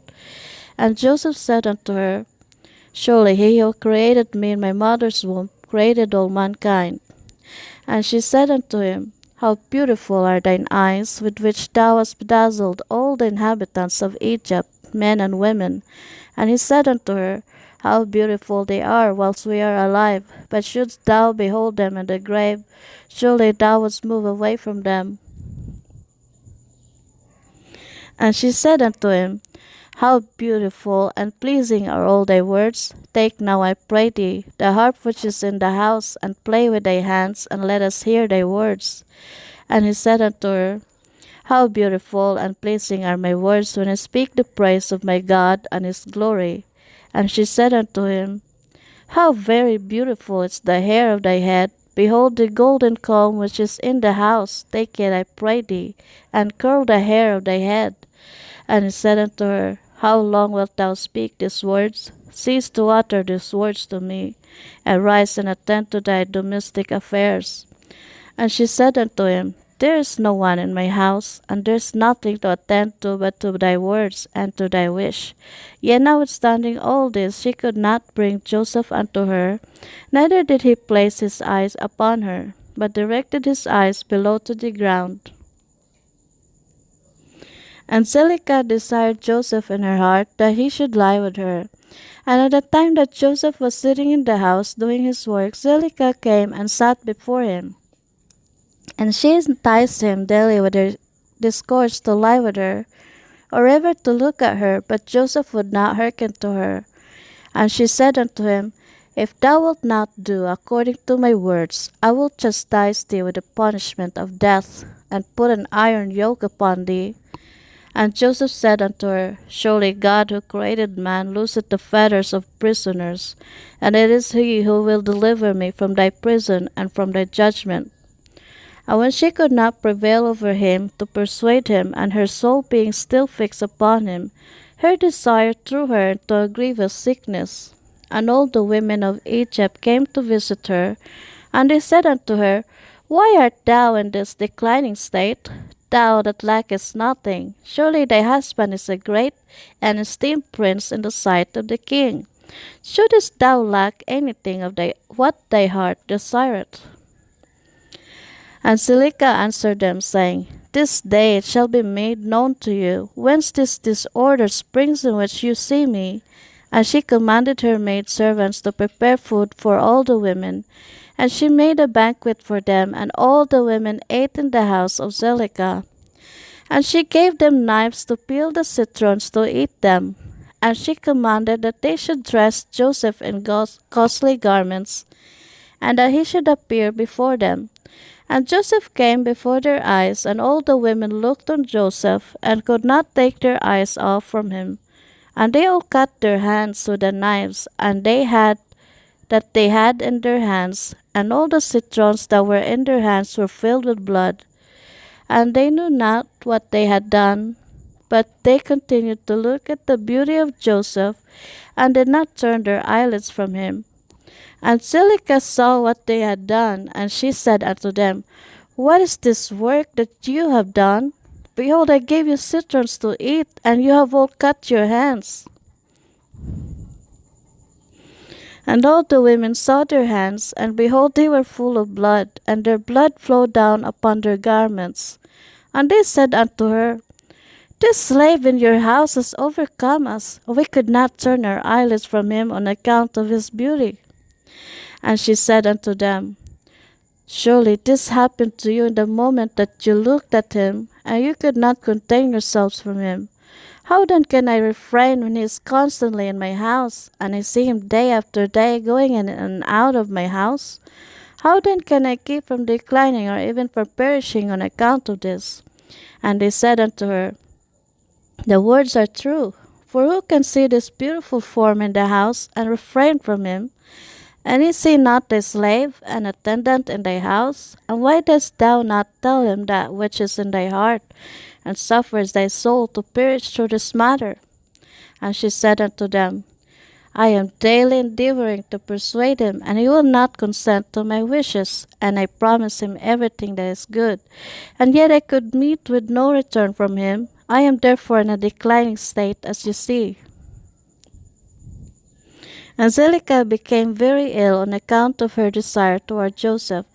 And Joseph said unto her, Surely he who created me in my mother's womb created all mankind. And she said unto him, How beautiful are thine eyes, with which thou hast bedazzled all the inhabitants of Egypt, men and women. And he said unto her, How beautiful they are whilst we are alive, but shouldst thou behold them in the grave, surely thou wouldst move away from them. And she said unto him, How beautiful and pleasing are all thy words! Take now, I pray thee, the harp which is in the house, and play with thy hands, and let us hear thy words. And he said unto her, How beautiful and pleasing are my words when I speak the praise of my God and his glory. And she said unto him, How very beautiful is the hair of thy head! Behold the golden comb which is in the house, take it, I pray thee, and curl the hair of thy head. And he said unto her, How long wilt thou speak these words? Cease to utter these words to me, and rise and attend to thy domestic affairs. And she said unto him, There is no one in my house, and there is nothing to attend to but to thy words and to thy wish. Yet notwithstanding all this, she could not bring Joseph unto her, neither did he place his eyes upon her, but directed his eyes below to the ground. And Zelicah desired Joseph in her heart that he should lie with her. And at the time that Joseph was sitting in the house doing his work, Zelicah came and sat before him. And she enticed him daily with her discourse to lie with her, or ever to look at her, but Joseph would not hearken to her. And she said unto him, If thou wilt not do according to my words, I will chastise thee with the punishment of death, and put an iron yoke upon thee. And Joseph said unto her, Surely God who created man looseth the fetters of prisoners, and it is he who will deliver me from thy prison and from thy judgment. And when she could not prevail over him to persuade him, and her soul being still fixed upon him, her desire threw her into a grievous sickness. And all the women of Egypt came to visit her, and they said unto her, Why art thou in this declining state? Thou that lackest nothing, surely thy husband is a great and esteemed prince in the sight of the king. Shouldest thou lack anything of what thy heart desireth? And Zelicah answered them, saying, This day it shall be made known to you, whence this disorder springs in which you see me. And she commanded her maid servants to prepare food for all the women, and she made a banquet for them, and all the women ate in the house of Zelicah. And she gave them knives to peel the citrons to eat them. And she commanded that they should dress Joseph in costly garments, and that he should appear before them. And Joseph came before their eyes, and all the women looked on Joseph, and could not take their eyes off from him. And they all cut their hands with the knives, they had in their hands, and all the citrons that were in their hands were filled with blood. And they knew not what they had done, but they continued to look at the beauty of Joseph, and did not turn their eyelids from him. And Silica saw what they had done, and she said unto them, What is this work that you have done? Behold, I gave you citrons to eat, and you have all cut your hands. And all the women saw their hands, and behold, they were full of blood, and their blood flowed down upon their garments. And they said unto her, This slave in your house has overcome us. We could not turn our eyelids from him on account of his beauty. And she said unto them, Surely this happened to you in the moment that you looked at him, and you could not contain yourselves from him. How then can I refrain when he is constantly in my house, and I see him day after day going in and out of my house? How then can I keep from declining or even from perishing on account of this? And they said unto her, The words are true. For who can see this beautiful form in the house, and refrain from him? And is he not thy slave, and attendant in thy house? And why dost thou not tell him that which is in thy heart, and suffers thy soul to perish through this matter? And she said unto them, I am daily endeavoring to persuade him, and he will not consent to my wishes, and I promise him everything that is good. And yet I could meet with no return from him. I am therefore in a declining state, as you see. Angelica became very ill on account of her desire toward Joseph,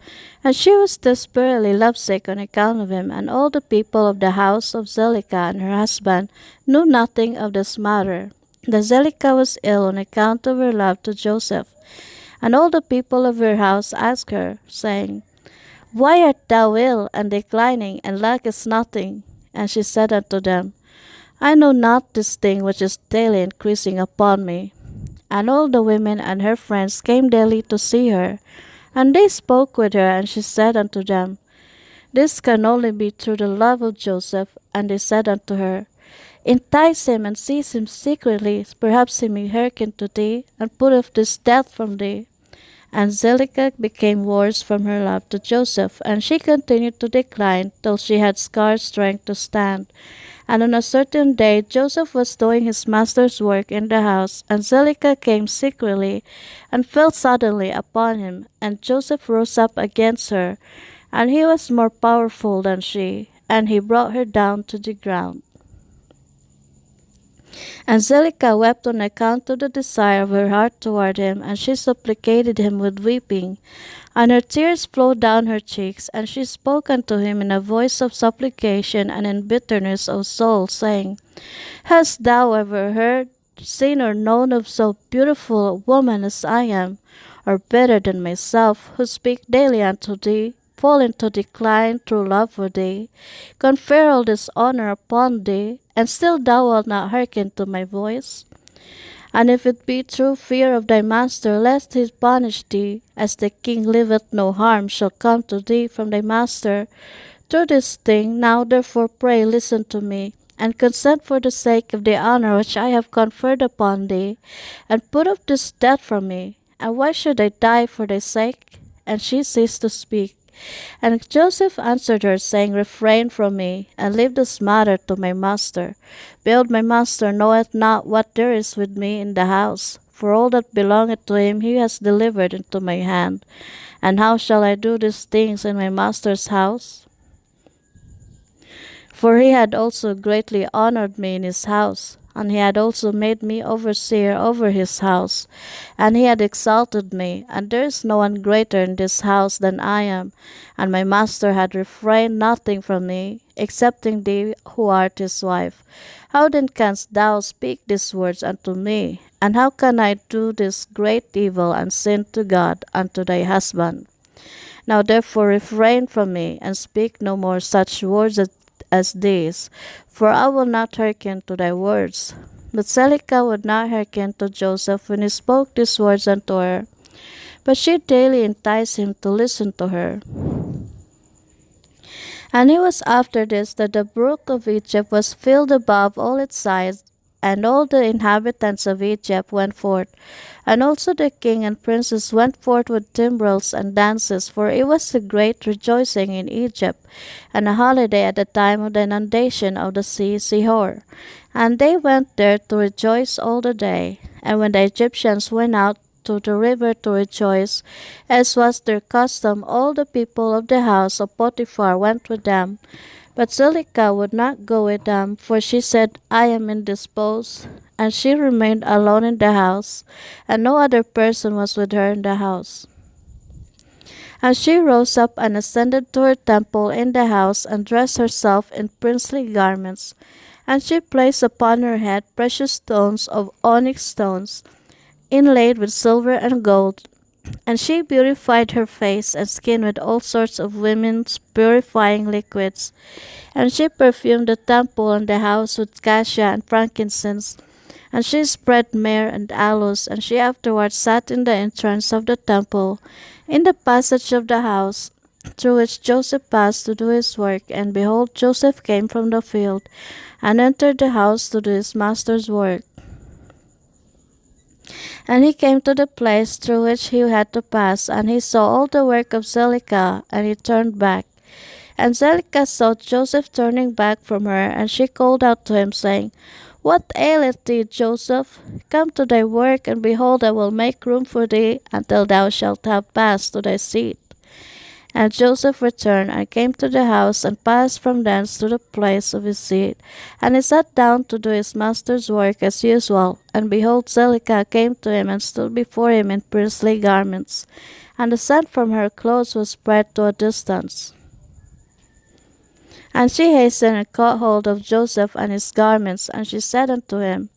and she was desperately lovesick on account of him, and all the people of the house of Zelica and her husband knew nothing of this matter. The Zelica was ill on account of her love to Joseph, and all the people of her house asked her, saying, Why art thou ill and declining, and lackest nothing? And she said unto them, I know not this thing which is daily increasing upon me. And all the women and her friends came daily to see her. And they spoke with her, and she said unto them, This can only be through the love of Joseph. And they said unto her, Entice him and seize him secretly, perhaps he may hearken to thee, and put off this death from thee. And Zelica became worse from her love to Joseph, and she continued to decline till she had scarce strength to stand. And on a certain day Joseph was doing his master's work in the house, and Zelica came secretly, and fell suddenly upon him. And Joseph rose up against her, and he was more powerful than she, and he brought her down to the ground. And Zelica wept on account of the desire of her heart toward him, and she supplicated him with weeping. And her tears flowed down her cheeks, and she spoke unto him in a voice of supplication and in bitterness of soul, saying, Hast thou ever heard, seen, or known of so beautiful a woman as I am, or better than myself, who speak daily unto thee, fall into decline through love for thee, confer all this honor upon thee, and still thou wilt not hearken to my voice? And if it be through fear of thy master, lest he punish thee, as the king liveth, no harm shall come to thee from thy master. Through this thing, now therefore pray listen to me, and consent for the sake of the honor which I have conferred upon thee, and put off this death from me. And why should I die for thy sake? And she ceased to speak. And Joseph answered her, saying, Refrain from me, and leave this matter to my master. Behold, my master knoweth not what there is with me in the house, for all that belongeth to him he has delivered into my hand. And how shall I do these things in my master's house? For he had also greatly honored me in his house, and he had also made me overseer over his house, and he had exalted me, and there is no one greater in this house than I am, and my master had refrained nothing from me, excepting thee who art his wife. How then canst thou speak these words unto me? And how can I do this great evil and sin to God unto thy husband? Now therefore refrain from me, and speak no more such words as these, for I will not hearken to thy words. But Zelica would not hearken to Joseph when he spoke these words unto her, but she daily enticed him to listen to her. And it was after this that the brook of Egypt was filled above all its sides, and all the inhabitants of Egypt went forth. And also the king and princes went forth with timbrels and dances, for it was a great rejoicing in Egypt, and a holiday at the time of the inundation of the sea Sihor. And they went there to rejoice all the day. And when the Egyptians went out to the river to rejoice, as was their custom, all the people of the house of Potiphar went with them. But Zuleika would not go with them, for she said, I am indisposed. And she remained alone in the house, and no other person was with her in the house. And she rose up and ascended to her temple in the house, and dressed herself in princely garments. And she placed upon her head precious stones of onyx stones, inlaid with silver and gold. And she beautified her face and skin with all sorts of women's purifying liquids. And she perfumed the temple and the house with cassia and frankincense. And she spread myrrh and aloes, and she afterwards sat in the entrance of the temple, in the passage of the house, through which Joseph passed to do his work. And behold, Joseph came from the field, and entered the house to do his master's work. And he came to the place through which he had to pass, and he saw all the work of Zuleika, and he turned back. And Zuleika saw Joseph turning back from her, and she called out to him, saying, What aileth thee, Joseph? Come to thy work, and behold, I will make room for thee until thou shalt have passed to thy seat. And Joseph returned and came to the house, and passed from thence to the place of his seat. And he sat down to do his master's work as usual. And behold, Zuleika came to him and stood before him in princely garments, and the scent from her clothes was spread to a distance. And she hastened and caught hold of Joseph and his garments, and she said unto him,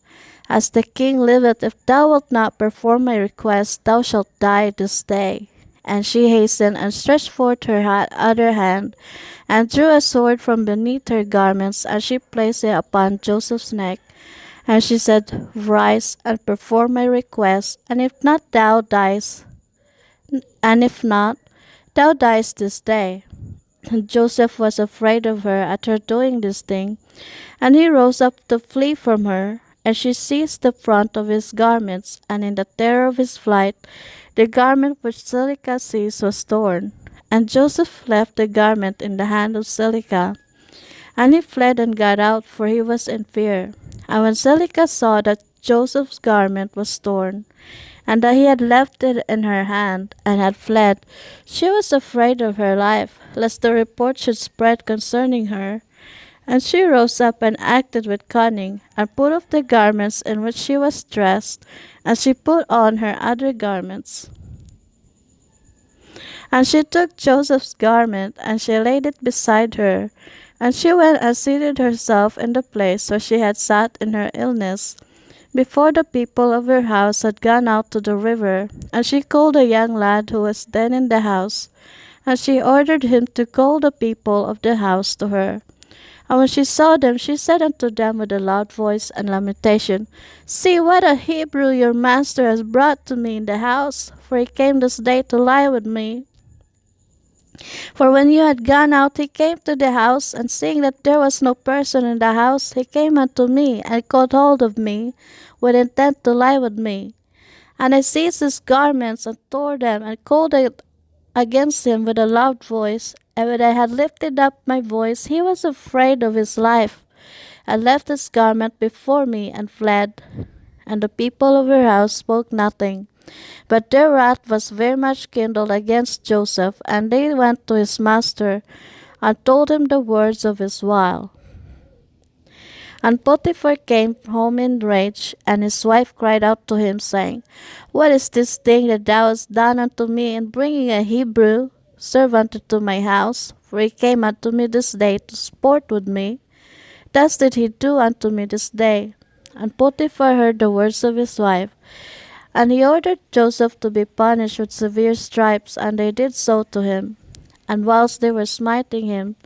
As the king liveth, if thou wilt not perform my request, thou shalt die this day. And she hastened and stretched forth her other hand, and drew a sword from beneath her garments, and she placed it upon Joseph's neck. And she said, Rise and perform my request, and if not, thou diest this day. And Joseph was afraid of her at her doing this thing, and he rose up to flee from her. And she seized the front of his garments, and in the terror of his flight, the garment which Zuleika seized was torn. And Joseph left the garment in the hand of Zuleika, and he fled and got out, for he was in fear. And when Zuleika saw that Joseph's garment was torn, and that he had left it in her hand, and had fled, she was afraid of her life, lest the report should spread concerning her. And she rose up and acted with cunning, and put off the garments in which she was dressed, and she put on her other garments. And she took Joseph's garment, and she laid it beside her. And she went and seated herself in the place where she had sat in her illness, before the people of her house had gone out to the river. And she called a young lad who was then in the house, and she ordered him to call the people of the house to her. And when she saw them, she said unto them with a loud voice and lamentation, See what a Hebrew your master has brought to me in the house, for he came this day to lie with me. For when you had gone out, he came to the house, and seeing that there was no person in the house, he came unto me, and caught hold of me, with intent to lie with me. And I seized his garments, and tore them, and called against him with a loud voice. And when I had lifted up my voice, he was afraid of his life, and left his garment before me, and fled. And the people of her house spoke nothing. But their wrath was very much kindled against Joseph, and they went to his master, and told him the words of his wile. And Potiphar came home in rage, and his wife cried out to him, saying, What is this thing that thou hast done unto me in bringing a Hebrew servant into my house? For he came unto me this day to sport with me. Thus did he do unto me this day. And Potiphar heard the words of his wife, and he ordered Joseph to be punished with severe stripes, and they did so to him. And whilst they were smiting him,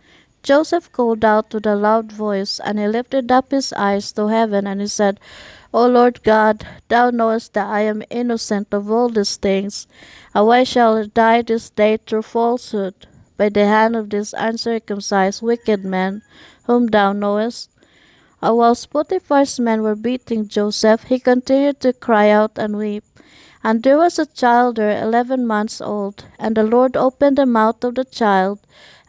Joseph called out with a loud voice, and he lifted up his eyes to heaven, and he said, O Lord God, thou knowest that I am innocent of all these things, and why shall I die this day through falsehood? by the hand of these uncircumcised wicked men, whom thou knowest? Whilst Potiphar's men were beating Joseph, he continued to cry out and weep. And there was a child there 11 months old, and the Lord opened the mouth of the child,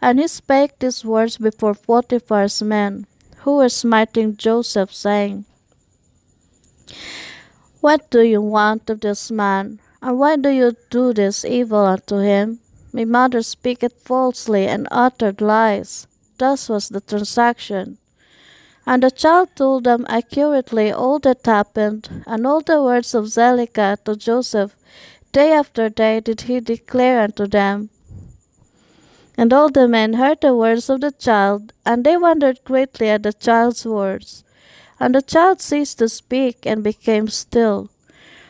and he spake these words before Potiphar's men, who were smiting Joseph, saying, What do you want of this man? And why do you do this evil unto him? My mother speaketh falsely and uttered lies. Thus was the transaction. And the child told them accurately all that happened, and all the words of Zelicah to Joseph. Day after day did he declare unto them. And all the men heard the words of the child, and they wondered greatly at the child's words. And the child ceased to speak, and became still.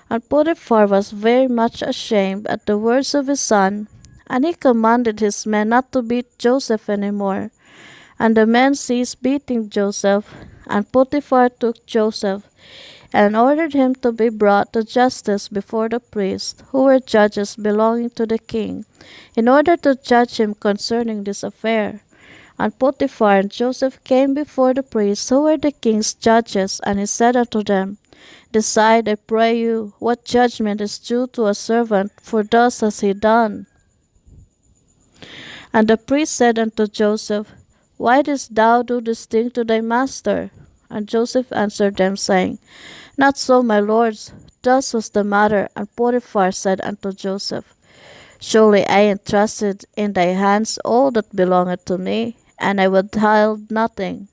And Potiphar was very much ashamed at the words of his son, and he commanded his men not to beat Joseph any more. And the men ceased beating Joseph, and Potiphar took Joseph, and ordered him to be brought to justice before the priests, who were judges belonging to the king, in order to judge him concerning this affair. And Potiphar and Joseph came before the priests, who were the king's judges, and he said unto them, Decide, I pray you, what judgment is due to a servant, for thus has he done. And the priest said unto Joseph, Why didst thou do this thing to thy master? And Joseph answered them, saying, Not so, my lords. Thus was the matter. And Potiphar said unto Joseph, Surely I entrusted in thy hands all that belongeth to me, and I withheld nothing.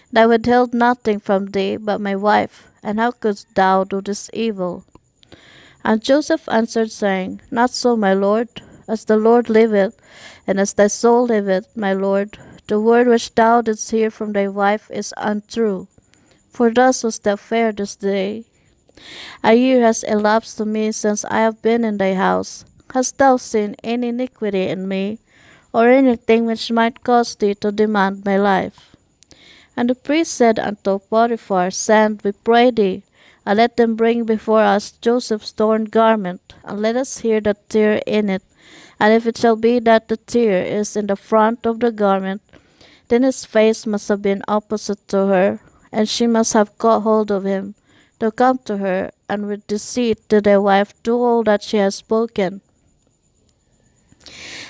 And I withheld nothing from thee but my wife, and how couldst thou do this evil? And Joseph answered, saying, Not so, my lord. As the Lord liveth, and as thy soul liveth, my lord, the word which thou didst hear from thy wife is untrue. For thus was the affair this day. A year has elapsed to me since I have been in thy house. Hast thou seen any iniquity in me, or anything which might cause thee to demand my life? And the priest said unto Potiphar, Send, we pray thee, and let them bring before us Joseph's torn garment, and let us hear the tear in it. And if it shall be that the tear is in the front of the garment, then his face must have been opposite to her, and she must have caught hold of him, to come to her, and with deceit to thy wife do all that she has spoken.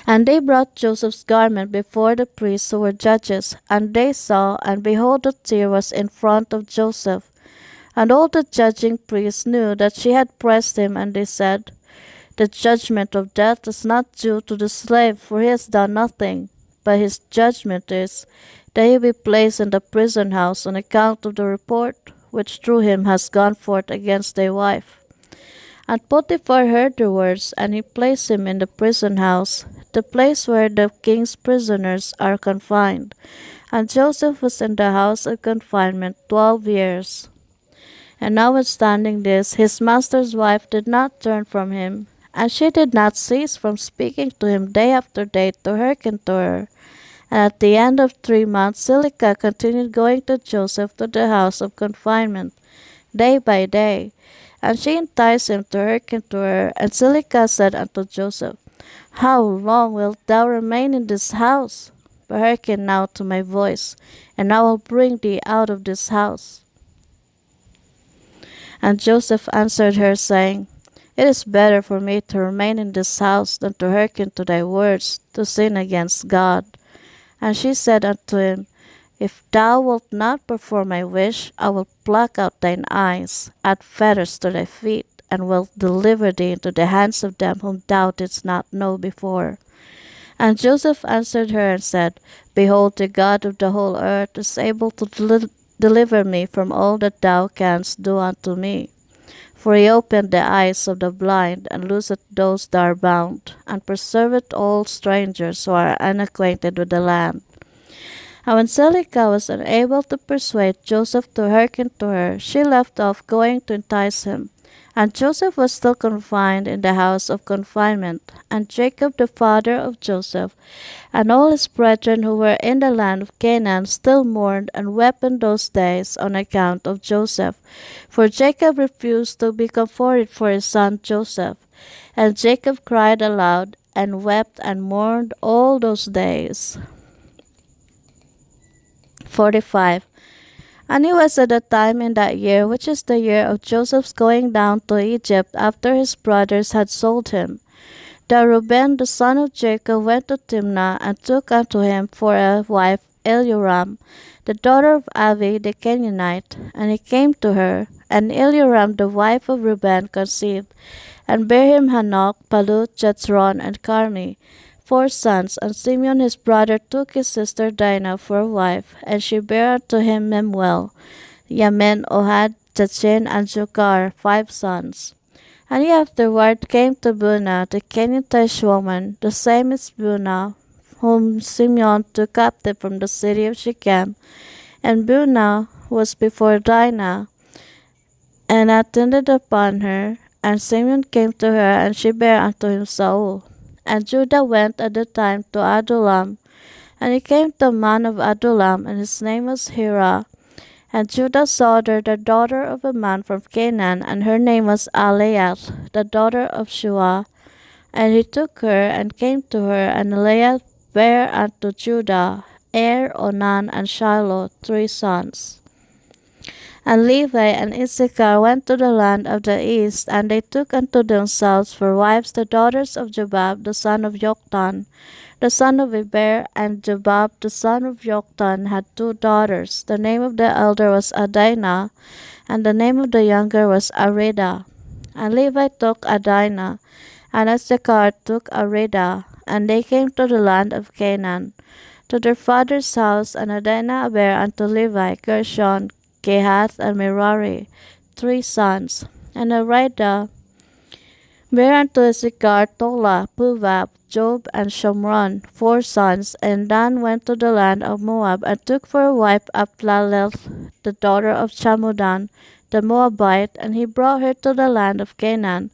And they brought Joseph's garment before the priests who were judges, and they saw, and behold, the tear was in front of Joseph. And all the judging priests knew that she had pressed him, and they said, The judgment of death is not due to the slave, for he has done nothing, but his judgment is that he be placed in the prison house on account of the report which through him has gone forth against thy wife. And Potiphar heard the words, and he placed him in the prison house, the place where the king's prisoners are confined. And Joseph was in the house of confinement 12 years. And notwithstanding this, his master's wife did not turn from him, and she did not cease from speaking to him day after day to hearken to her. And at the end of 3 months, Zelicah continued going to Joseph to the house of confinement, day by day. And she enticed him to hearken to her. And Zelicah said unto Joseph, How long wilt thou remain in this house? But hearken now to my voice, and I will bring thee out of this house. And Joseph answered her, saying, It is better for me to remain in this house than to hearken to thy words, to sin against God. And she said unto him, If thou wilt not perform my wish, I will pluck out thine eyes, add fetters to thy feet, and will deliver thee into the hands of them whom thou didst not know before. And Joseph answered her and said, Behold, the God of the whole earth is able to deliver me from all that thou canst do unto me. For he opened the eyes of the blind, and looseth those that are bound, and preserveth all strangers who are unacquainted with the land. And when Zelicah was unable to persuade Joseph to hearken to her, she left off going to entice him. And Joseph was still confined in the house of confinement. And Jacob the father of Joseph, and all his brethren who were in the land of Canaan, still mourned and wept in those days on account of Joseph. For Jacob refused to be comforted for his son Joseph. And Jacob cried aloud, and wept and mourned all those days. 45. And it was at the time in that year, which is the year of Joseph's going down to Egypt after his brothers had sold him, that Reuben the son of Jacob went to Timnah and took unto him for a wife Elioram, the daughter of Avi the Canaanite. And he came to her, and Elioram the wife of Reuben conceived, and bare him Hanok, Palut, Jethron, and Carmi, 4 sons. And Simeon his brother took his sister Dinah for a wife, and she bare unto him Memuel, Yamin, Ohad, Jachin, and Jukar, 5 sons. And he afterward came to Bunah, the Canaanite woman, the same is Bunah, whom Simeon took captive from the city of Shechem. And Bunah was before Dinah, and attended upon her. And Simeon came to her, and she bare unto him Saul. And Judah went at the time to Adullam, and he came to a man of Adullam, and his name was Hira. And Judah saw her the daughter of a man from Canaan, and her name was Aliath, the daughter of Shua. And he took her, and came to her, and Aliath bare unto Judah Onan, and Shiloh, 3 sons. And Levi and Issachar went to the land of the east, and they took unto themselves for wives the daughters of Jobab the son of Joktan, the son of Eber. And Jobab the son of Joktan had 2 daughters. The name of the elder was Adinah, and the name of the younger was Arida. And Levi took Adinah, and Issachar took Arida, and they came to the land of Canaan, to their father's house. And Adinah bare unto Levi Gershon, Kehath, and Merari, 3 sons. And Arida bare unto Issachar Tola, Puvah, Job, and Shomron, 4 sons. And Dan went to the land of Moab, and took for a wife Aplaleth, the daughter of Chamudan, the Moabite, and he brought her to the land of Canaan.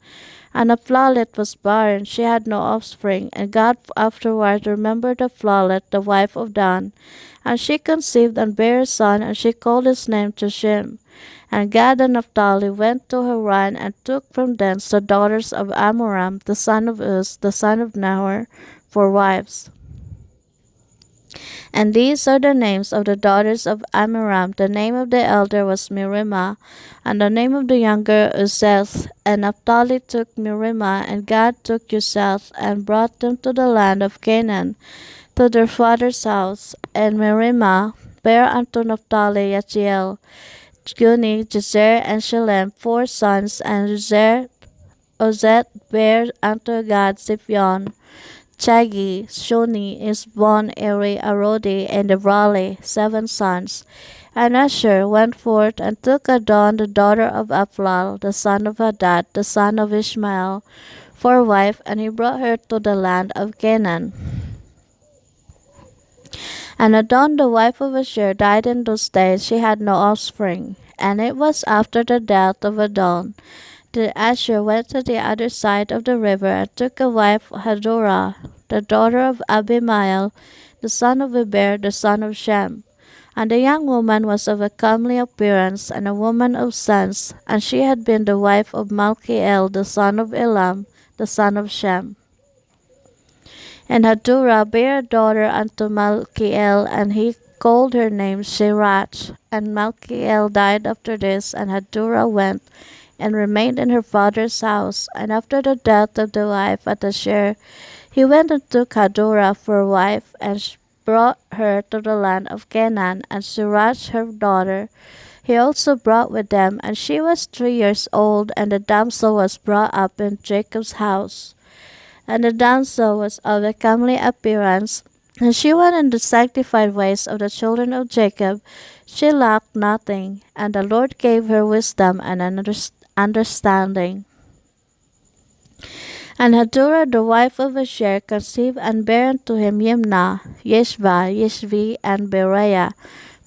And Aplaleth was barren, she had no offspring. And God afterward remembered Aplaleth, the wife of Dan, and she conceived and bare a son, and she called his name Joshim. And Gad and Naphtali went to Haran, and took from thence the daughters of Amoram, the son of Uz, the son of Nahor, for wives. And these are the names of the daughters of Amram. The name of the elder was Mirima, and the name of the younger Uzeth. And Naphtali took Mirima, and Gad took Uzeth, and brought them to the land of Canaan, to their father's house. And Mirima bare unto Naphtali Yachiel, Guni, Jezer, and Shalem, 4 sons. And Ozeth bare unto Gad Ziphion, Chagi, Shuni, Isbon, Eri, Arodi, and Debrali, 7 sons. And Asher went forth and took Adon, the daughter of Aphlal, the son of Hadad, the son of Ishmael, for wife, and he brought her to the land of Canaan. And Adon, the wife of Asher, died in those days. She had no offspring. And it was after the death of Adon that Asher went to the other side of the river, and took a wife Hadorah, the daughter of Abimael, the son of Eber, the son of Shem. And the young woman was of a comely appearance, and a woman of sense, and she had been the wife of Malchiel, the son of Elam, the son of Shem. And Hadorah bare a daughter unto Malchiel, and he called her name Shirach. And Malchiel died after this, and Hadorah went and remained in her father's house. And after the death of the wife at Asher, he went and took Hadorah for a wife, and brought her to the land of Canaan. And Shirach her daughter he also brought with them, and she was 3 years old. And the damsel was brought up in Jacob's house. And the damsel was of a comely appearance, and she went in the sanctified ways of the children of Jacob. She lacked nothing, and the Lord gave her wisdom and understanding. And Hadorah the wife of Asher conceived, and bare unto him Yimnah, Yeshva, Yishvi, and Beriah,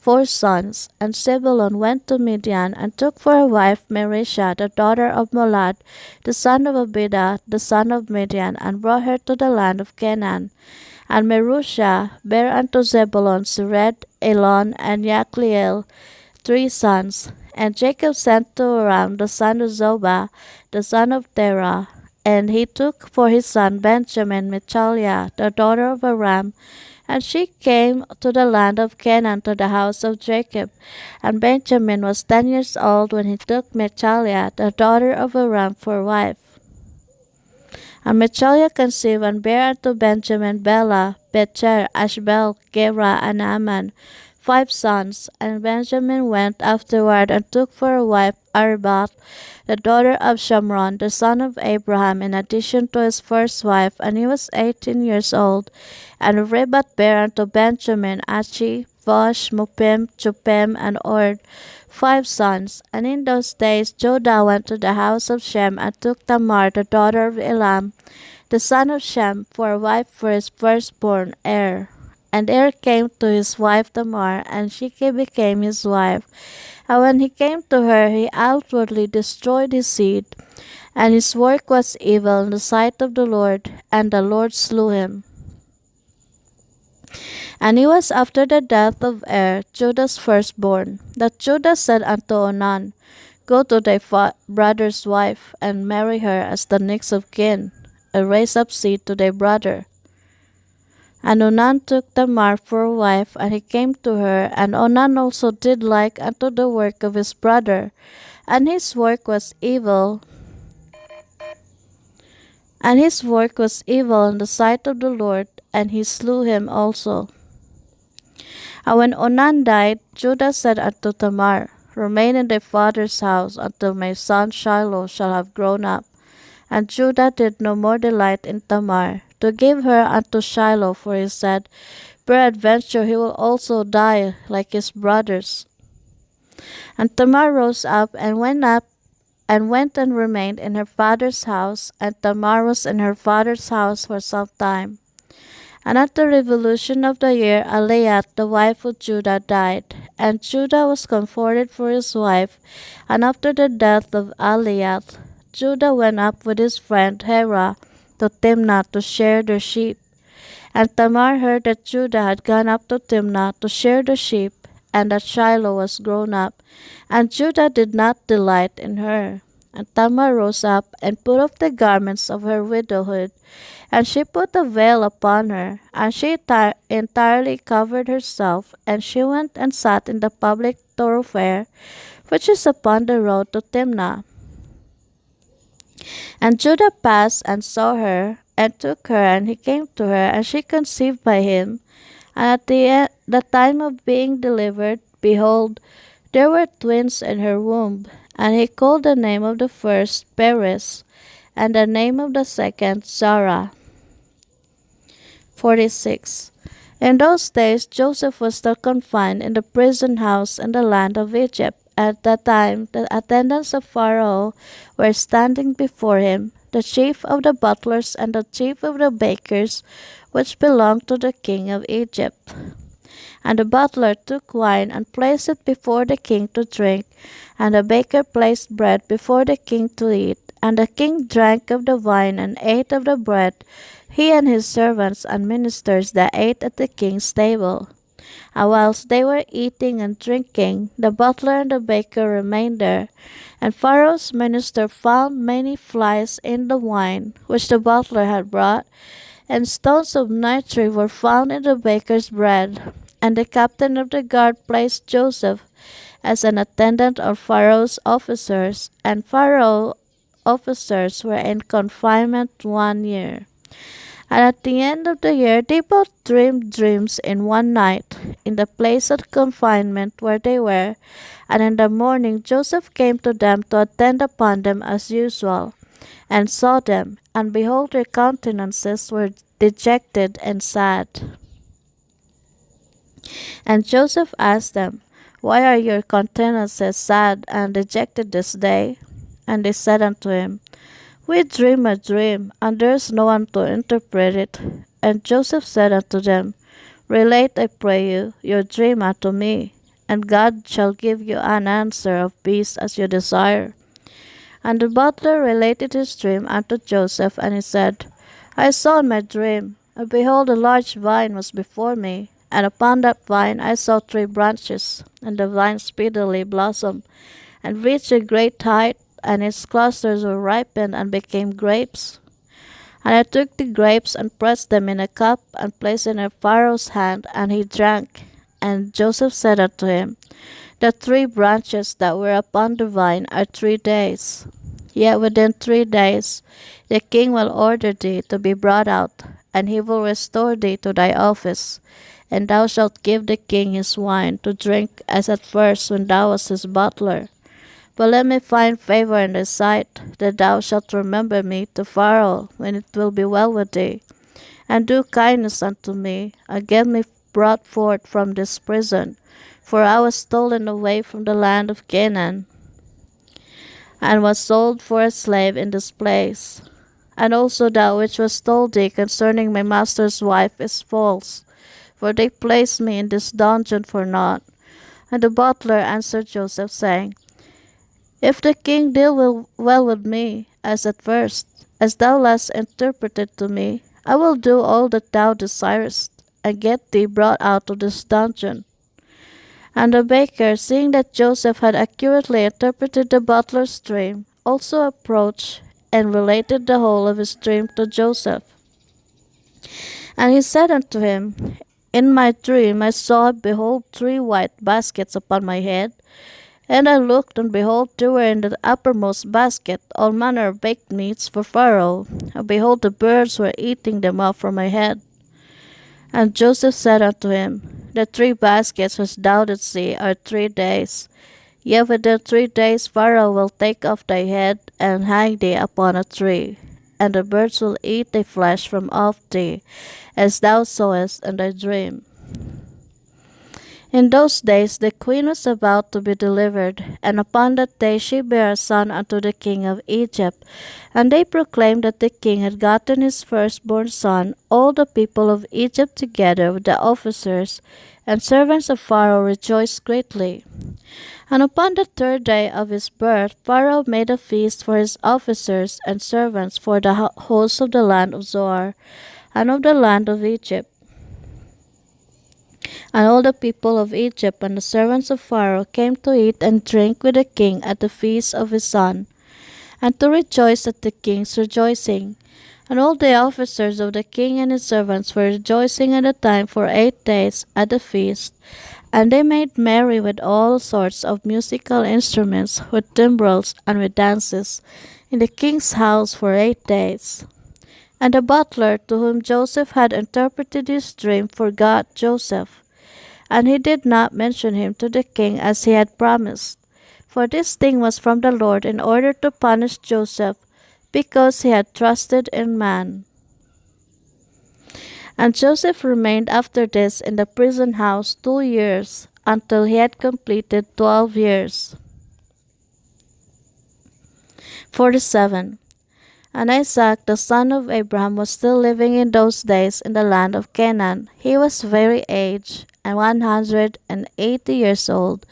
4 sons. And Zebulun went to Midian, and took for a wife Merisha, the daughter of Molad, the son of Abidah, the son of Midian, and brought her to the land of Canaan. And Merusha bare unto Zebulun Sered, Elon, and Yakliel, 3 sons. And Jacob sent to Aram the son of Zobah, the son of Terah, And he took for his son Benjamin Michaliah, the daughter of Aram, and she came to the land of Canaan to the house of Jacob. And Benjamin was 10 years old when he took Michaliah, the daughter of Aram, for wife. And Michaliah conceived and bare unto Benjamin Bela, Becher, Ashbel, Gera, and Naaman, 5 sons. And Benjamin went afterward and took for a wife Arbath, the daughter of Shamron, the son of Abraham, in addition to his first wife, and he was 18 years old. And Rebat bare unto Benjamin Achi, Vosh, Mupim, Chupim, and Ord, 5 sons. And in those days Jodah went to the house of Shem and took Tamar, the daughter of Elam, the son of Shem, for a wife for his firstborn Er. And Er came to his wife Tamar, and she became his wife. And when he came to her, he outwardly destroyed his seed, and his work was evil in the sight of the Lord, and the Lord slew him. And he was after the death of Er, Judah's firstborn, that Judah said unto Onan, Go to thy brother's wife, and marry her as the next of kin, and raise up seed to thy brother. And Onan took Tamar for a wife, and he came to her, and Onan also did like unto the work of his brother, and his work was evil. And his work was evil in the sight of the Lord, and he slew him also. And when Onan died, Judah said unto Tamar, Remain in thy father's house until my son Shiloh shall have grown up. And Judah did no more delight in Tamar, to give her unto Shiloh, for he said, Peradventure he will also die like his brothers. And Tamar rose up and went and remained in her father's house, and Tamar was in her father's house for some time. And at the revolution of the year, Aliat, the wife of Judah, died, and Judah was comforted for his wife. And after the death of Aliat, Judah went up with his friend Hera to Timnah to shear their sheep. And Tamar heard that Judah had gone up to Timnah to shear the sheep, and that Shiloh was grown up, and Judah did not delight in her. And Tamar rose up and put off the garments of her widowhood, and she put a veil upon her, and she entirely covered herself, and she went and sat in the public thoroughfare, which is upon the road to Timnah. And Judah passed and saw her, and took her, and he came to her, and she conceived by him. And at the time of being delivered, behold, there were twins in her womb. And he called the name of the first Perez, and the name of the second Zara. 46. In those days Joseph was still confined in the prison house in the land of Egypt. At that time the attendants of Pharaoh were standing before him, the chief of the butlers and the chief of the bakers, which belonged to the king of Egypt. And the butler took wine and placed it before the king to drink, and the baker placed bread before the king to eat. And the king drank of the wine and ate of the bread, he and his servants and ministers that ate at the king's table. And whilst they were eating and drinking, the butler and the baker remained there. And Pharaoh's minister found many flies in the wine which the butler had brought, and stones of nitre were found in the baker's bread. And the captain of the guard placed Joseph as an attendant of Pharaoh's officers, and Pharaoh's officers were in confinement 1 year. And at the end of the year they both dreamed dreams in one night, in the place of confinement where they were. And in the morning Joseph came to them to attend upon them as usual, and saw them, and behold, their countenances were dejected and sad. And Joseph asked them, Why are your countenances sad and dejected this day? And they said unto him, We dream a dream, and there is no one to interpret it. And Joseph said unto them, Relate, I pray you, your dream unto me, and God shall give you an answer of peace as you desire. And the butler related his dream unto Joseph, and he said, I saw in my dream, and behold, a large vine was before me, and upon that vine I saw 3 branches, and the vine speedily blossomed, and reached a great height, and its clusters were ripened and became grapes. And I took the grapes and pressed them in a cup and placed in Pharaoh's hand, and he drank. And Joseph said unto him, The 3 branches that were upon the vine are 3 days. Yet within 3 days the king will order thee to be brought out, and he will restore thee to thy office. And thou shalt give the king his wine to drink as at first when thou wast his butler. But let me find favor in thy sight, that thou shalt remember me to Pharaoh when it will be well with thee, and do kindness unto me, and get me brought forth from this prison. For I was stolen away from the land of Canaan, and was sold for a slave in this place. And also that which was told thee concerning my master's wife is false, for they placed me in this dungeon for naught. And the butler answered Joseph, saying, If the king deal well with me, as at first, as thou last interpreted to me, I will do all that thou desirest, and get thee brought out of this dungeon. And the baker, seeing that Joseph had accurately interpreted the butler's dream, also approached and related the whole of his dream to Joseph. And he said unto him, In my dream I saw, behold, 3 white baskets upon my head. And I looked, and behold, there were in the uppermost basket all manner of baked meats for Pharaoh. And behold, the birds were eating them up from my head. And Joseph said unto him, The 3 baskets which thou didst see are 3 days. Yet within 3 days Pharaoh will take off thy head, and hang thee upon a tree. And the birds will eat thy flesh from off thee, as thou sawest in thy dream. In those days the queen was about to be delivered, and upon that day she bare a son unto the king of Egypt. And they proclaimed that the king had gotten his firstborn son. All the people of Egypt together with the officers and servants of Pharaoh rejoiced greatly. And upon the 3rd day of his birth Pharaoh made a feast for his officers and servants, for the host of the land of Zoar, and of the land of Egypt. And all the people of Egypt and the servants of Pharaoh came to eat and drink with the king at the feast of his son, and to rejoice at the king's rejoicing. And all the officers of the king and his servants were rejoicing at the time for 8 days at the feast. And they made merry with all sorts of musical instruments, with timbrels and with dances, in the king's house for 8 days. And the butler to whom Joseph had interpreted his dream forgot Joseph, and he did not mention him to the king as he had promised. For this thing was from the Lord in order to punish Joseph, because he had trusted in man. And Joseph remained after this in the prison house 2 years, until he had completed 12 years. 47. And Isaac the son of Abraham was still living in those days in the land of Canaan. He was very aged, and 180 years old.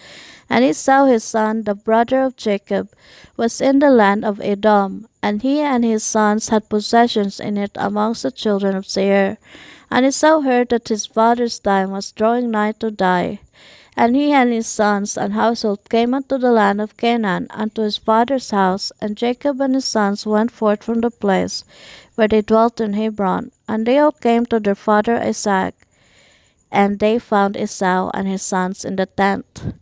And Esau his son, the brother of Jacob, was in the land of Edom, and he and his sons had possessions in it amongst the children of Seir. And Esau heard that his father's time was drawing nigh to die. And he and his sons and household came unto the land of Canaan, unto his father's house. And Jacob and his sons went forth from the place where they dwelt in Hebron. And they all came to their father Isaac. And they found Esau and his sons in the tent.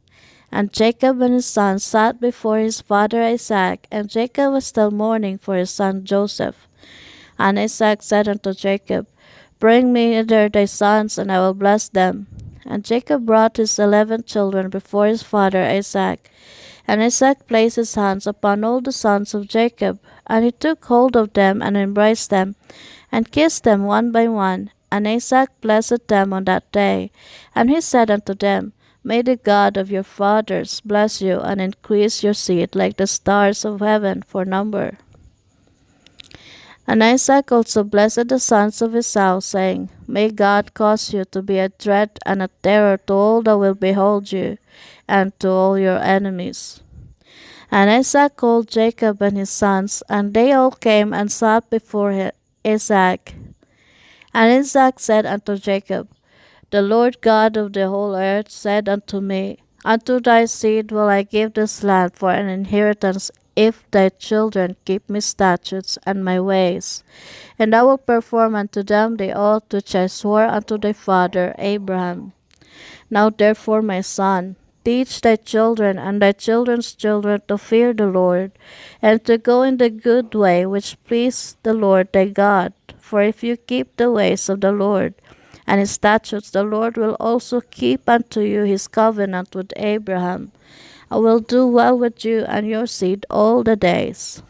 And Jacob and his sons sat before his father Isaac, and Jacob was still mourning for his son Joseph. And Isaac said unto Jacob, Bring me hither thy sons, and I will bless them. And Jacob brought his 11 children before his father Isaac. And Isaac placed his hands upon all the sons of Jacob, and he took hold of them, and embraced them, and kissed them one by one. And Isaac blessed them on that day. And he said unto them, May the God of your fathers bless you, and increase your seed like the stars of heaven for number. And Isaac also blessed the sons of Esau, saying, May God cause you to be a dread and a terror to all that will behold you, and to all your enemies. And Isaac called Jacob and his sons, and they all came and sat before Isaac. And Isaac said unto Jacob, The Lord God of the whole earth said unto me, Unto thy seed will I give this land for an inheritance if thy children keep my statutes and my ways. And I will perform unto them the oath which I swore unto thy father Abraham. Now therefore, my son, teach thy children and thy children's children to fear the Lord, and to go in the good way which please the Lord thy God. For if you keep the ways of the Lord and his statutes, the Lord will also keep unto you his covenant with Abraham. I will do well with you and your seed all the days.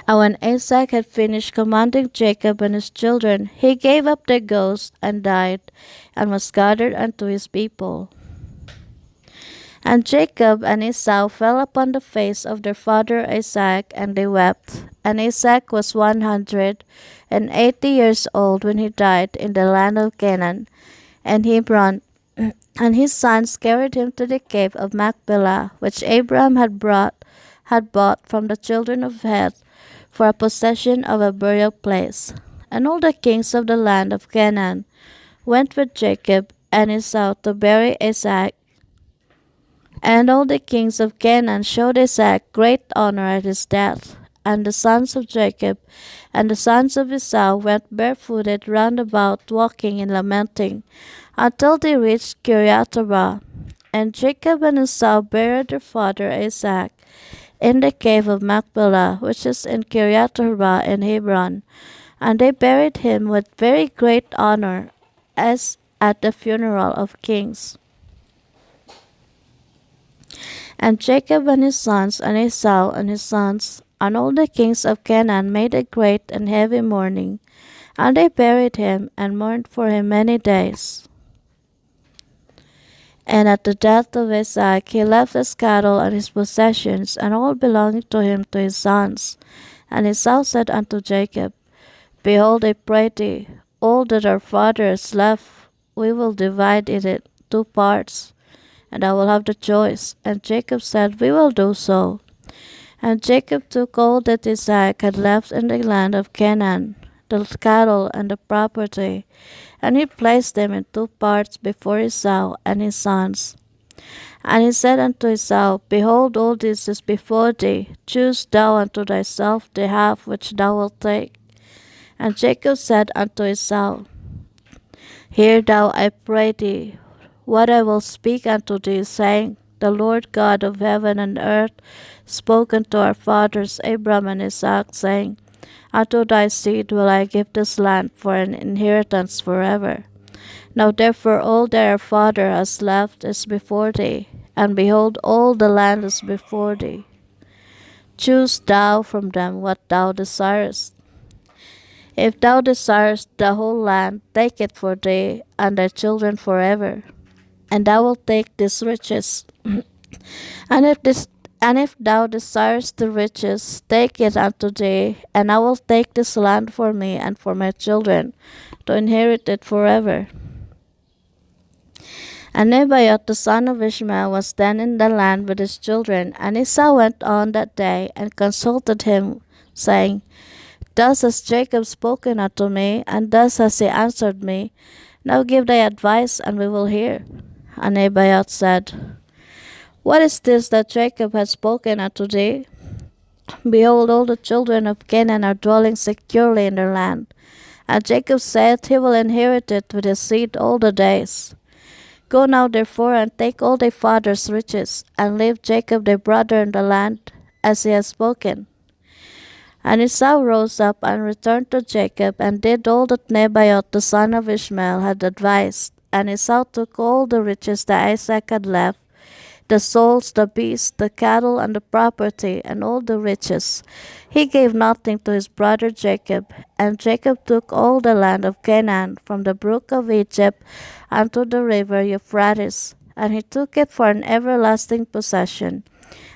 And when Isaac had finished commanding Jacob and his children, he gave up the ghost and died, and was gathered unto his people. And Jacob and Esau fell upon the face of their father Isaac, and they wept. And Isaac was 180 years old when he died in the land of Canaan, and Hebron. And his sons carried him to the cave of Machpelah, which Abraham had bought from the children of Heth for a possession of a burial place. And all the kings of the land of Canaan went with Jacob and Esau to bury Isaac. And all the kings of Canaan showed Isaac great honor at his death. And the sons of Jacob and the sons of Esau went barefooted round about, walking and lamenting, until they reached Kiriath-arba. And Jacob and Esau buried their father Isaac in the cave of Machpelah, which is in Kiriath-arba in Hebron. And they buried him with very great honor, as at the funeral of kings. And Jacob and his sons, and Esau and his sons, and all the kings of Canaan made a great and heavy mourning, and they buried him, and mourned for him many days. And at the death of Isaac he left his cattle and his possessions, and all belonging to him, to his sons. And Esau said unto Jacob, Behold, I pray thee, all that our father has left, we will divide it in 2 parts, and I will have the choice. And Jacob said, We will do so. And Jacob took all that Isaac had left in the land of Canaan, the cattle and the property, and he placed them in 2 parts before Esau and his sons. And he said unto Esau, Behold, all this is before thee. Choose thou unto thyself the half which thou wilt take. And Jacob said unto Esau, Hear thou, I pray thee, what I will speak unto thee, saying, The Lord God of heaven and earth spoke unto our fathers Abraham and Isaac, saying, Unto thy seed will I give this land for an inheritance forever. Now therefore all that our father has left is before thee, and behold, all the land is before thee. Choose thou from them what thou desirest. If thou desirest the whole land, take it for thee and thy children forever. And thou wilt take these riches. And if thou desirest the riches, take it unto thee, and I will take this land for me and for my children, to inherit it forever. And Nebaioth the son of Ishmael was then in the land with his children. And Esau went on that day, and consulted him, saying, Thus has Jacob spoken unto me, and thus has he answered me. Now give thy advice, and we will hear. And Nebaioth said, What is this that Jacob hath spoken unto thee? Behold, all the children of Canaan are dwelling securely in their land. And Jacob saith, He will inherit it with his seed all the days. Go now therefore, and take all thy father's riches, and leave Jacob thy brother in the land, as he has spoken. And Esau rose up and returned to Jacob, and did all that Nebaioth the son of Ishmael had advised. And Esau took all the riches that Isaac had left, the souls, the beasts, the cattle, and the property, and all the riches. He gave nothing to his brother Jacob. And Jacob took all the land of Canaan, from the brook of Egypt unto the river Euphrates, and he took it for an everlasting possession,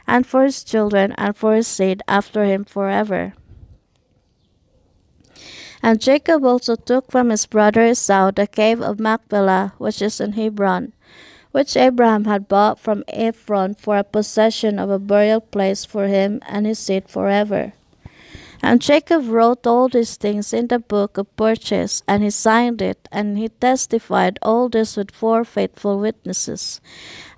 and for his children, and for his seed after him forever. And Jacob also took from his brother Esau the cave of Machpelah, which is in Hebron, which Abraham had bought from Ephron for a possession of a burial place for him and his seed forever. And Jacob wrote all these things in the book of purchase, and he signed it, and he testified all this with 4 faithful witnesses.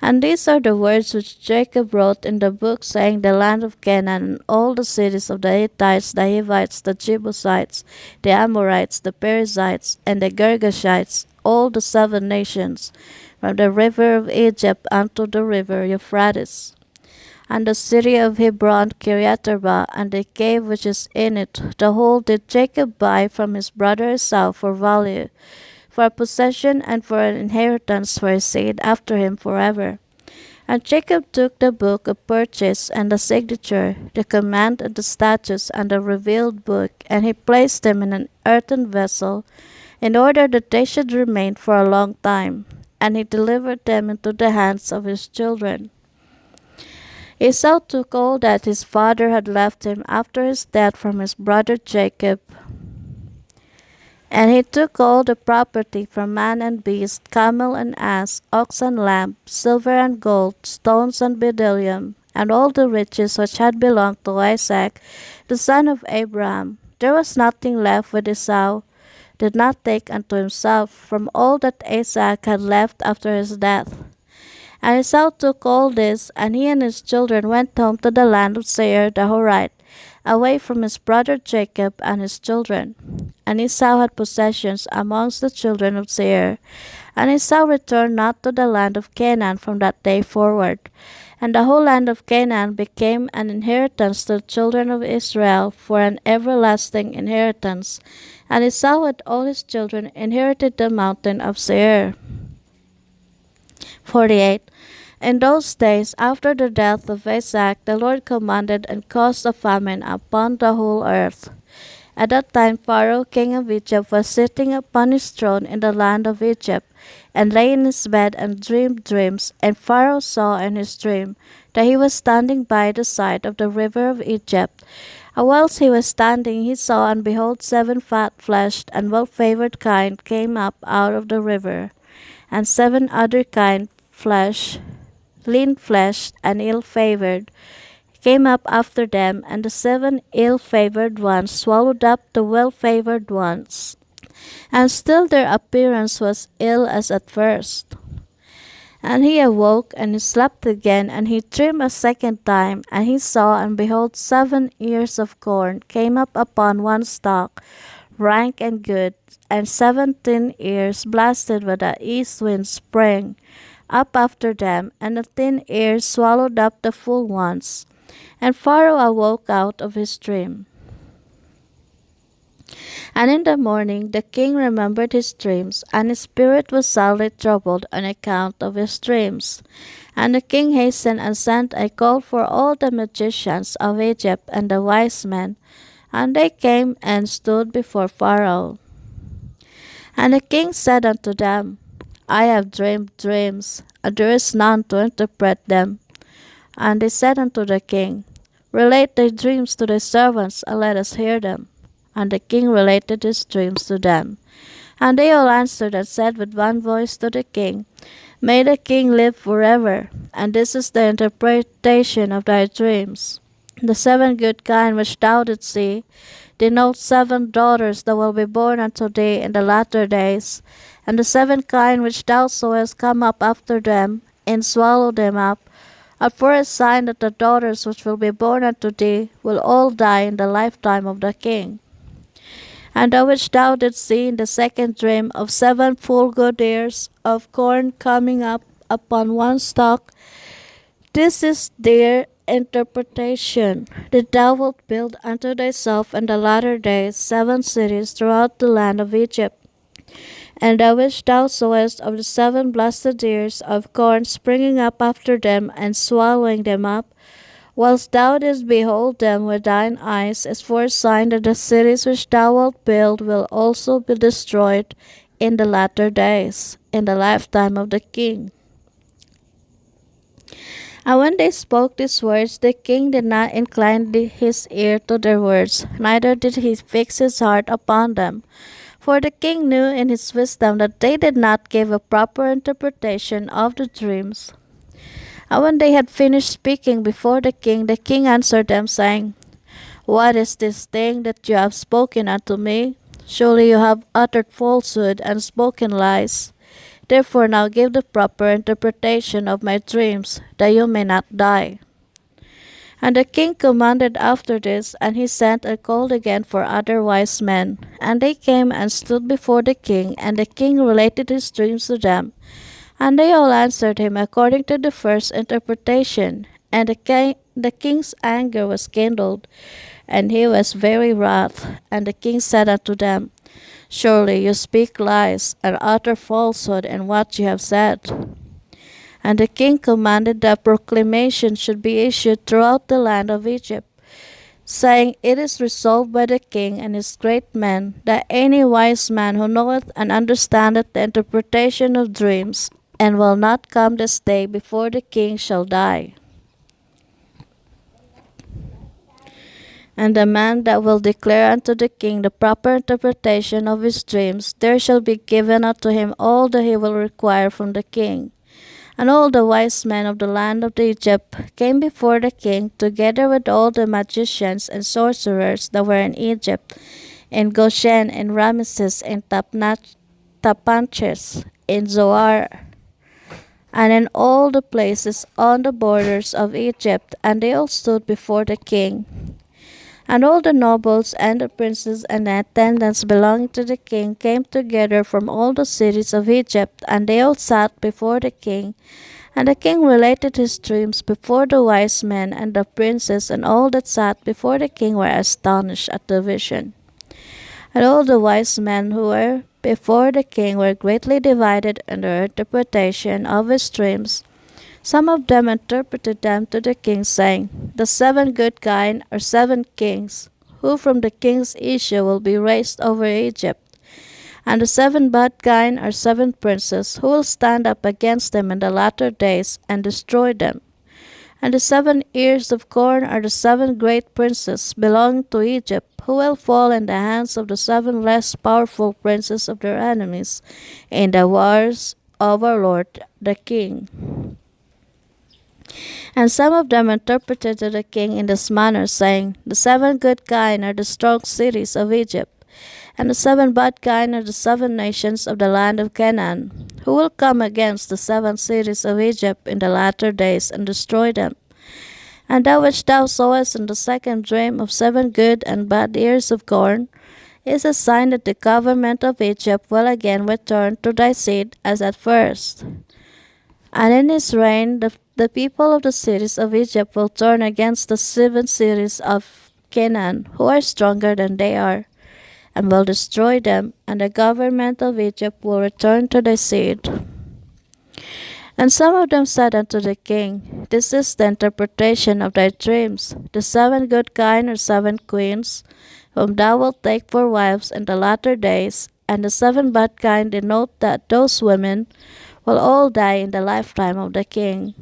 And these are the words which Jacob wrote in the book, saying, The land of Canaan, and all the cities of the Hittites, the Hivites, the Jebusites, the Amorites, the Perizzites, and the Girgashites, all the 7 nations, from the river of Egypt unto the river Euphrates. And the city of Hebron, Kiriath-arba, and the cave which is in it, the whole did Jacob buy from his brother Esau for value, for a possession and for an inheritance for his seed after him forever. And Jacob took the book of purchase and the signature, the command and the statutes and the revealed book, and he placed them in an earthen vessel, in order that they should remain for a long time. And he delivered them into the hands of his children. Esau took all that his father had left him after his death from his brother Jacob, and he took all the property from man and beast, camel and ass, ox and lamb, silver and gold, stones and bdellium, and all the riches which had belonged to Isaac, the son of Abraham. There was nothing left which Esau did not take unto himself from all that Isaac had left after his death. And Esau took all this, and he and his children went home to the land of Seir the Horite, away from his brother Jacob and his children. And Esau had possessions amongst the children of Seir. And Esau returned not to the land of Canaan from that day forward. And the whole land of Canaan became an inheritance to the children of Israel for an everlasting inheritance. And Esau with all his children inherited the mountain of Seir. 48. In those days, after the death of Isaac, the Lord commanded and caused a famine upon the whole earth. At that time Pharaoh king of Egypt was sitting upon his throne in the land of Egypt, and lay in his bed and dreamed dreams. And Pharaoh saw in his dream that he was standing by the side of the river of Egypt. And whilst he was standing, he saw, and behold, 7 fat-fleshed and well-favored kine came up out of the river, and 7 other kine, lean-fleshed and ill-favored, came up after them, and the 7 ill-favored ones swallowed up the well-favored ones. And still their appearance was ill as at first. And he awoke, and he slept again, and he dreamed a second time, and he saw, and behold, 7 ears of corn came up upon one stalk, rank and good, and 17 ears blasted with the east wind sprang up after them, and the 10 ears swallowed up the full ones. And Pharaoh awoke out of his dream. And in the morning the king remembered his dreams, and his spirit was sadly troubled on account of his dreams. And the king hastened and sent a call for all the magicians of Egypt and the wise men, and they came and stood before Pharaoh. And the king said unto them, I have dreamed dreams, and there is none to interpret them. And they said unto the king, Relate thy dreams to thy servants, and let us hear them. And the king related his dreams to them. And they all answered and said with one voice to the king, May the king live forever. And this is the interpretation of thy dreams. The 7 good kine which thou didst see denote 7 daughters that will be born unto thee in the latter days. And the 7 kine which thou sawest come up after them, and swallow them up, are for a sign that the daughters which will be born unto thee will all die in the lifetime of the king. And that which thou didst see in the second dream of 7 full good ears of corn coming up upon one stalk, this is their interpretation, that thou wilt build unto thyself in the latter days 7 cities throughout the land of Egypt. And that which thou sawest of the 7 blessed ears of corn springing up after them and swallowing them up, whilst thou didst behold them with thine eyes, is for a sign that the cities which thou wilt build will also be destroyed in the latter days, in the lifetime of the king. And when they spoke these words, the king did not incline his ear to their words, neither did he fix his heart upon them. For the king knew in his wisdom that they did not give a proper interpretation of the dreams. And when they had finished speaking before the king answered them, saying, What is this thing that you have spoken unto me? Surely you have uttered falsehood and spoken lies. Therefore now give the proper interpretation of my dreams, that you may not die. And the king commanded after this, and he sent and called again for other wise men. And they came and stood before the king, and the king related his dreams to them. And they all answered him according to the first interpretation. And the king's anger was kindled, and he was very wroth. And the king said unto them, Surely you speak lies and utter falsehood in what you have said. And the king commanded that proclamation should be issued throughout the land of Egypt, saying, It is resolved by the king and his great men, that any wise man who knoweth and understandeth the interpretation of dreams, and will not come this day before the king, shall die. And the man that will declare unto the king the proper interpretation of his dreams, there shall be given unto him all that he will require from the king. And all the wise men of the land of Egypt came before the king, together with all the magicians and sorcerers that were in Egypt, in Goshen, in Ramesses, in Tapanches, in Zoar, and in all the places on the borders of Egypt, and they all stood before the king. And all the nobles and the princes and the attendants belonging to the king came together from all the cities of Egypt, and they all sat before the king. And the king related his dreams before the wise men, and the princes and all that sat before the king were astonished at the vision. And all the wise men who were before the king were greatly divided in their interpretation of his dreams. Some of them interpreted them to the king, saying, The 7 good kine are 7 kings, who from the king's issue will be raised over Egypt. And the 7 bad kine are 7 princes, who will stand up against them in the latter days and destroy them. And the 7 ears of corn are the 7 great princes belonging to Egypt, who will fall in the hands of the 7 less powerful princes of their enemies in the wars of our Lord the king. And some of them interpreted to the king in this manner, saying, The 7 good kine are the strong cities of Egypt, and the 7 bad kine are the 7 nations of the land of Canaan, who will come against the 7 cities of Egypt in the latter days and destroy them. And that which thou sawest in the second dream of 7 good and bad ears of corn is a sign that the government of Egypt will again return to thy seed as at first. And in his reign the people of the cities of Egypt will turn against the 7 cities of Canaan, who are stronger than they are, and will destroy them, and the government of Egypt will return to thy seed. And some of them said unto the king, This is the interpretation of thy dreams. The 7 good kine are 7 queens, whom thou wilt take for wives in the latter days, and the 7 bad kine denote that those women will all die in the lifetime of the king.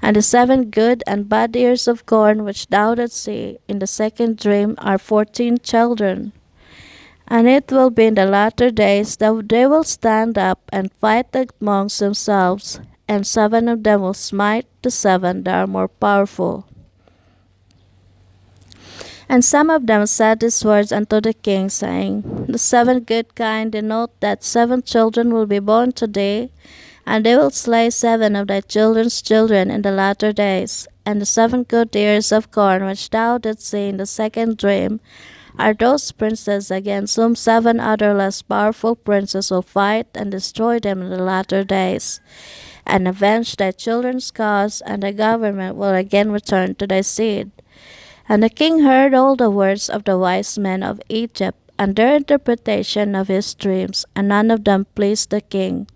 And the 7 good and bad ears of corn which thou didst see in the second dream are 14 children. And it will be in the latter days that they will stand up and fight amongst themselves, and 7 of them will smite the 7 that are more powerful. And some of them said these words unto the king, saying, The 7 good kine denote that 7 children will be born today, and they will slay 7 of thy children's children in the latter days. And the 7 good ears of corn which thou didst see in the second dream are those princes against whom 7 other less powerful princes will fight and destroy them in the latter days, and avenge thy children's cause, and the government will again return to thy seed. And the king heard all the words of the wise men of Egypt, and their interpretation of his dreams, and none of them pleased the king.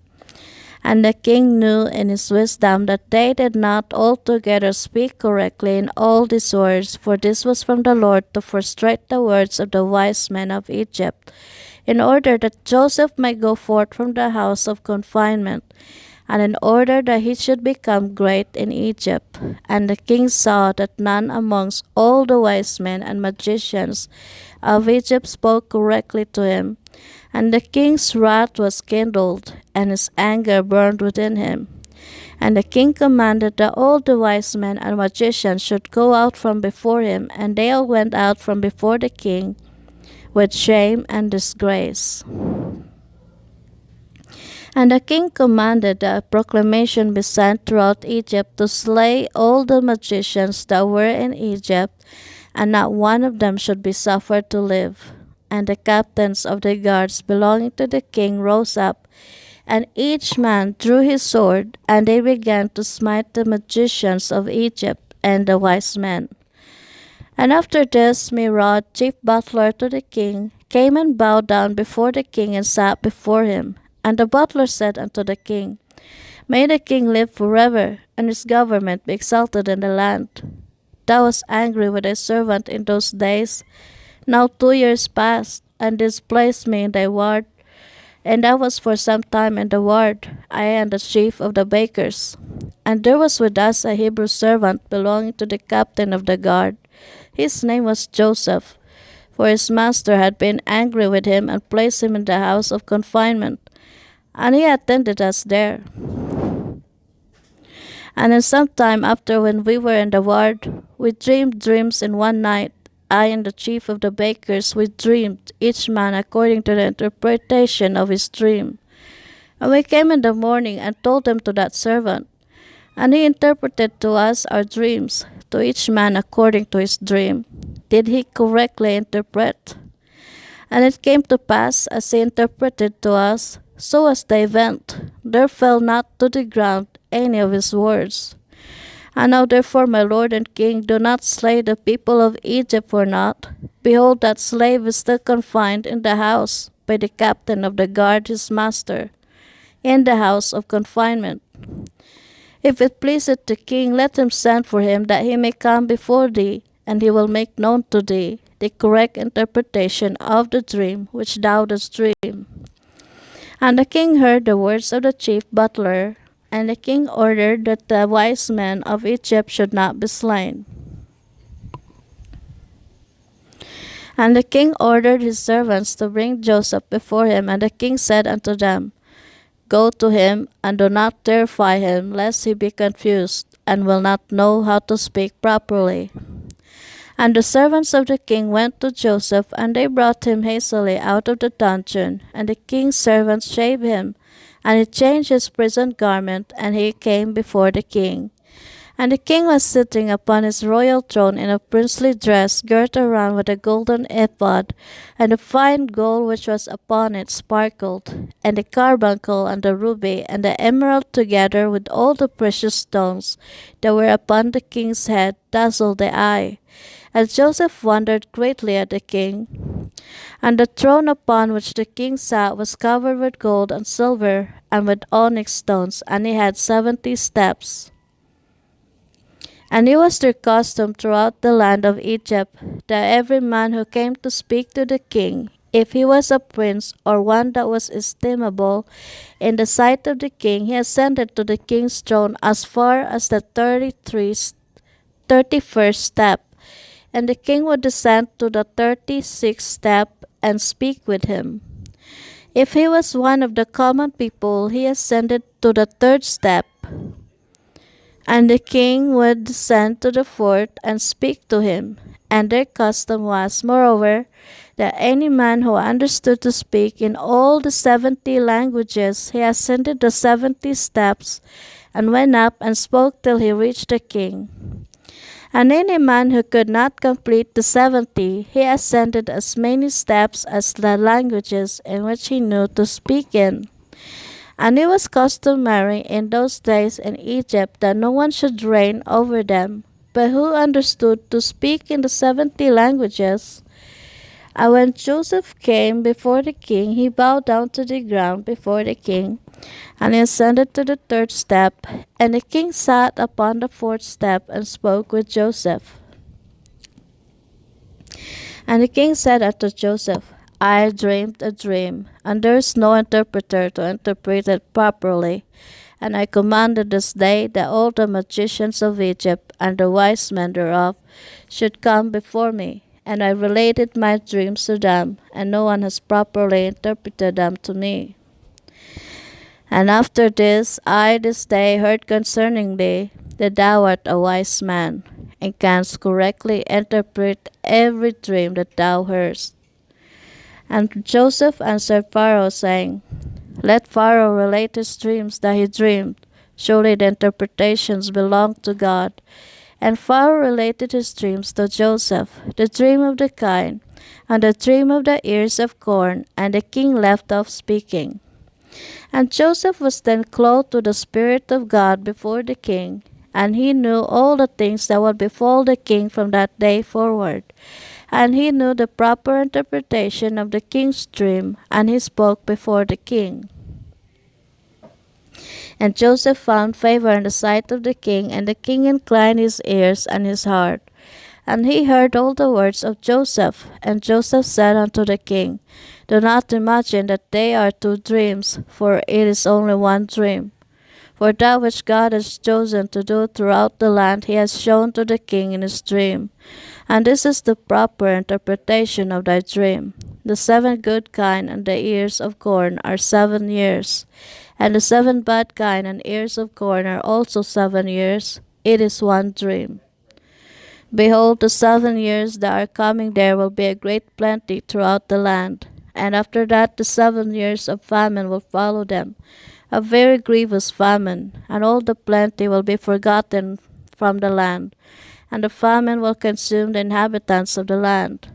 And the king knew in his wisdom that they did not altogether speak correctly in all these words, for this was from the Lord to frustrate the words of the wise men of Egypt, in order that Joseph might go forth from the house of confinement, and in order that he should become great in Egypt. And the king saw that none amongst all the wise men and magicians of Egypt spoke correctly to him. And the king's wrath was kindled, and his anger burned within him. And the king commanded that all the wise men and magicians should go out from before him, and they all went out from before the king with shame and disgrace. And the king commanded that a proclamation be sent throughout Egypt to slay all the magicians that were in Egypt, and not one of them should be suffered to live. And the captains of the guards belonging to the king rose up, and each man drew his sword, and they began to smite the magicians of Egypt and the wise men. And after this, Mirod, chief butler to the king, came and bowed down before the king and sat before him. And the butler said unto the king, May the king live forever, and his government be exalted in the land. Thou wast angry with thy servant in those days. Now 2 years past, and displaced me in thy ward. And I was for some time in the ward, I and the chief of the bakers. And there was with us a Hebrew servant belonging to the captain of the guard. His name was Joseph, for his master had been angry with him and placed him in the house of confinement. And he attended us there. And in some time after, when we were in the ward, we dreamed dreams in one night. I and the chief of the bakers, we dreamed, each man according to the interpretation of his dream. And we came in the morning and told them to that servant. And he interpreted to us our dreams, to each man according to his dream. Did he correctly interpret? And it came to pass, as he interpreted to us, so was the event. There fell not to the ground any of his words. And now therefore, my lord and king, do not slay the people of Egypt for naught. Behold, that slave is still confined in the house by the captain of the guard his master, in the house of confinement. If it pleaseth the king, let him send for him, that he may come before thee, and he will make known to thee the correct interpretation of the dream which thou dost dream. And the king heard the words of the chief butler, and the king ordered that the wise men of Egypt should not be slain. And the king ordered his servants to bring Joseph before him, and the king said unto them, Go to him, and do not terrify him, lest he be confused, and will not know how to speak properly. And the servants of the king went to Joseph, and they brought him hastily out of the dungeon. And the king's servants shaved him, and he changed his prison garment, and he came before the king. And the king was sitting upon his royal throne in a princely dress, girt around with a golden ephod, and the fine gold which was upon it sparkled, and the carbuncle, and the ruby, and the emerald, together with all the precious stones that were upon the king's head, dazzled the eye. And Joseph wondered greatly at the king. And the throne upon which the king sat was covered with gold and silver, and with onyx stones, and it had 70 steps. And it was their custom throughout the land of Egypt, that every man who came to speak to the king, if he was a prince or one that was estimable in the sight of the king, he ascended to the king's throne as far as the 31st step. And the king would descend to the 36th step and speak with him. If he was one of the common people, he ascended to the 3rd step. And the king would descend to the 4th and speak to him. And their custom was, moreover, that any man who understood to speak in all the 70 languages, he ascended the 70 steps, and went up and spoke till he reached the king. And any man who could not complete the 70, he ascended as many steps as the languages in which he knew to speak in. And it was customary in those days in Egypt that no one should reign over them, but who understood to speak in the 70 languages. And when Joseph came before the king, he bowed down to the ground before the king, and he ascended to the 3rd step. And the king sat upon the 4th step and spoke with Joseph. And the king said unto Joseph, I dreamed a dream, and there is no interpreter to interpret it properly. And I commanded this day that all the magicians of Egypt and the wise men thereof should come before me. And I related my dreams to them, and no one has properly interpreted them to me. And after this, I this day heard concerning thee that thou art a wise man, and canst correctly interpret every dream that thou hearest. And Joseph answered Pharaoh, saying, Let Pharaoh relate his dreams that he dreamed. Surely the interpretations belong to God. And Pharaoh related his dreams to Joseph, the dream of the kine, and the dream of the ears of corn, and the king left off speaking. And Joseph was then clothed with the Spirit of God before the king, and he knew all the things that would befall the king from that day forward. And he knew the proper interpretation of the king's dream, and he spoke before the king. And Joseph found favor in the sight of the king, and the king inclined his ears and his heart. And he heard all the words of Joseph. And Joseph said unto the king, Do not imagine that they are two dreams, for it is only one dream. For that which God has chosen to do throughout the land he has shown to the king in his dream. And this is the proper interpretation of thy dream. The 7 good kine and the ears of corn are 7 years, and the 7 bad kine and ears of corn are also 7 years. It is one dream. Behold, the 7 years that are coming there will be a great plenty throughout the land, and after that the 7 years of famine will follow them, a very grievous famine, and all the plenty will be forgotten from the land, and the famine will consume the inhabitants of the land.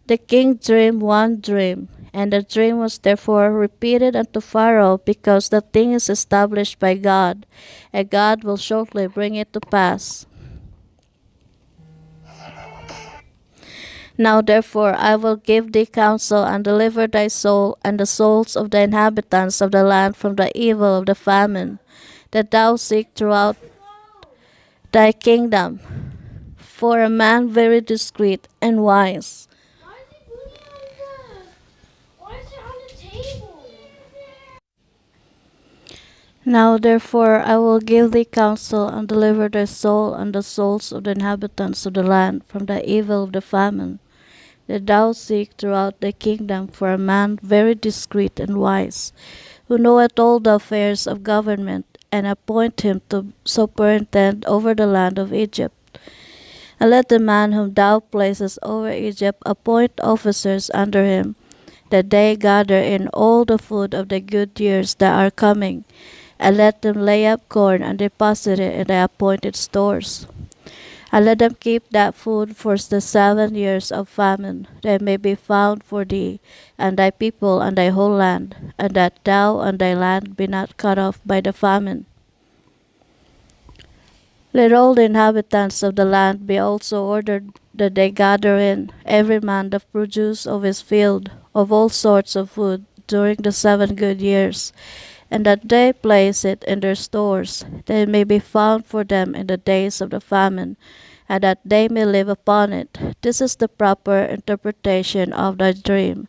The king dreamed one dream, and the dream was therefore repeated unto Pharaoh, because the thing is established by God, and God will shortly bring it to pass. Now therefore I will give thee counsel, and deliver thy soul and the souls of the inhabitants of the land from the evil of the famine, that thou seek throughout thy kingdom for a man very discreet and wise. Why is he putting it on the? Why is it on the table? Now therefore I will give thee counsel, and deliver thy soul and the souls of the inhabitants of the land from the evil of the famine, that thou seek throughout the kingdom for a man very discreet and wise, who knoweth all the affairs of government, and appoint him to superintend over the land of Egypt. And let the man whom thou placest over Egypt appoint officers under him, that they gather in all the food of the good years that are coming, and let them lay up corn and deposit it in the appointed stores. And let them keep that food for the 7 years of famine, that may be found for thee, and thy people, and thy whole land, and that thou and thy land be not cut off by the famine. Let all the inhabitants of the land be also ordered that they gather in, every man the produce of his field, of all sorts of food, during the 7 good years, and that they place it in their stores, that it may be found for them in the days of the famine, and that they may live upon it. This is the proper interpretation of thy dream,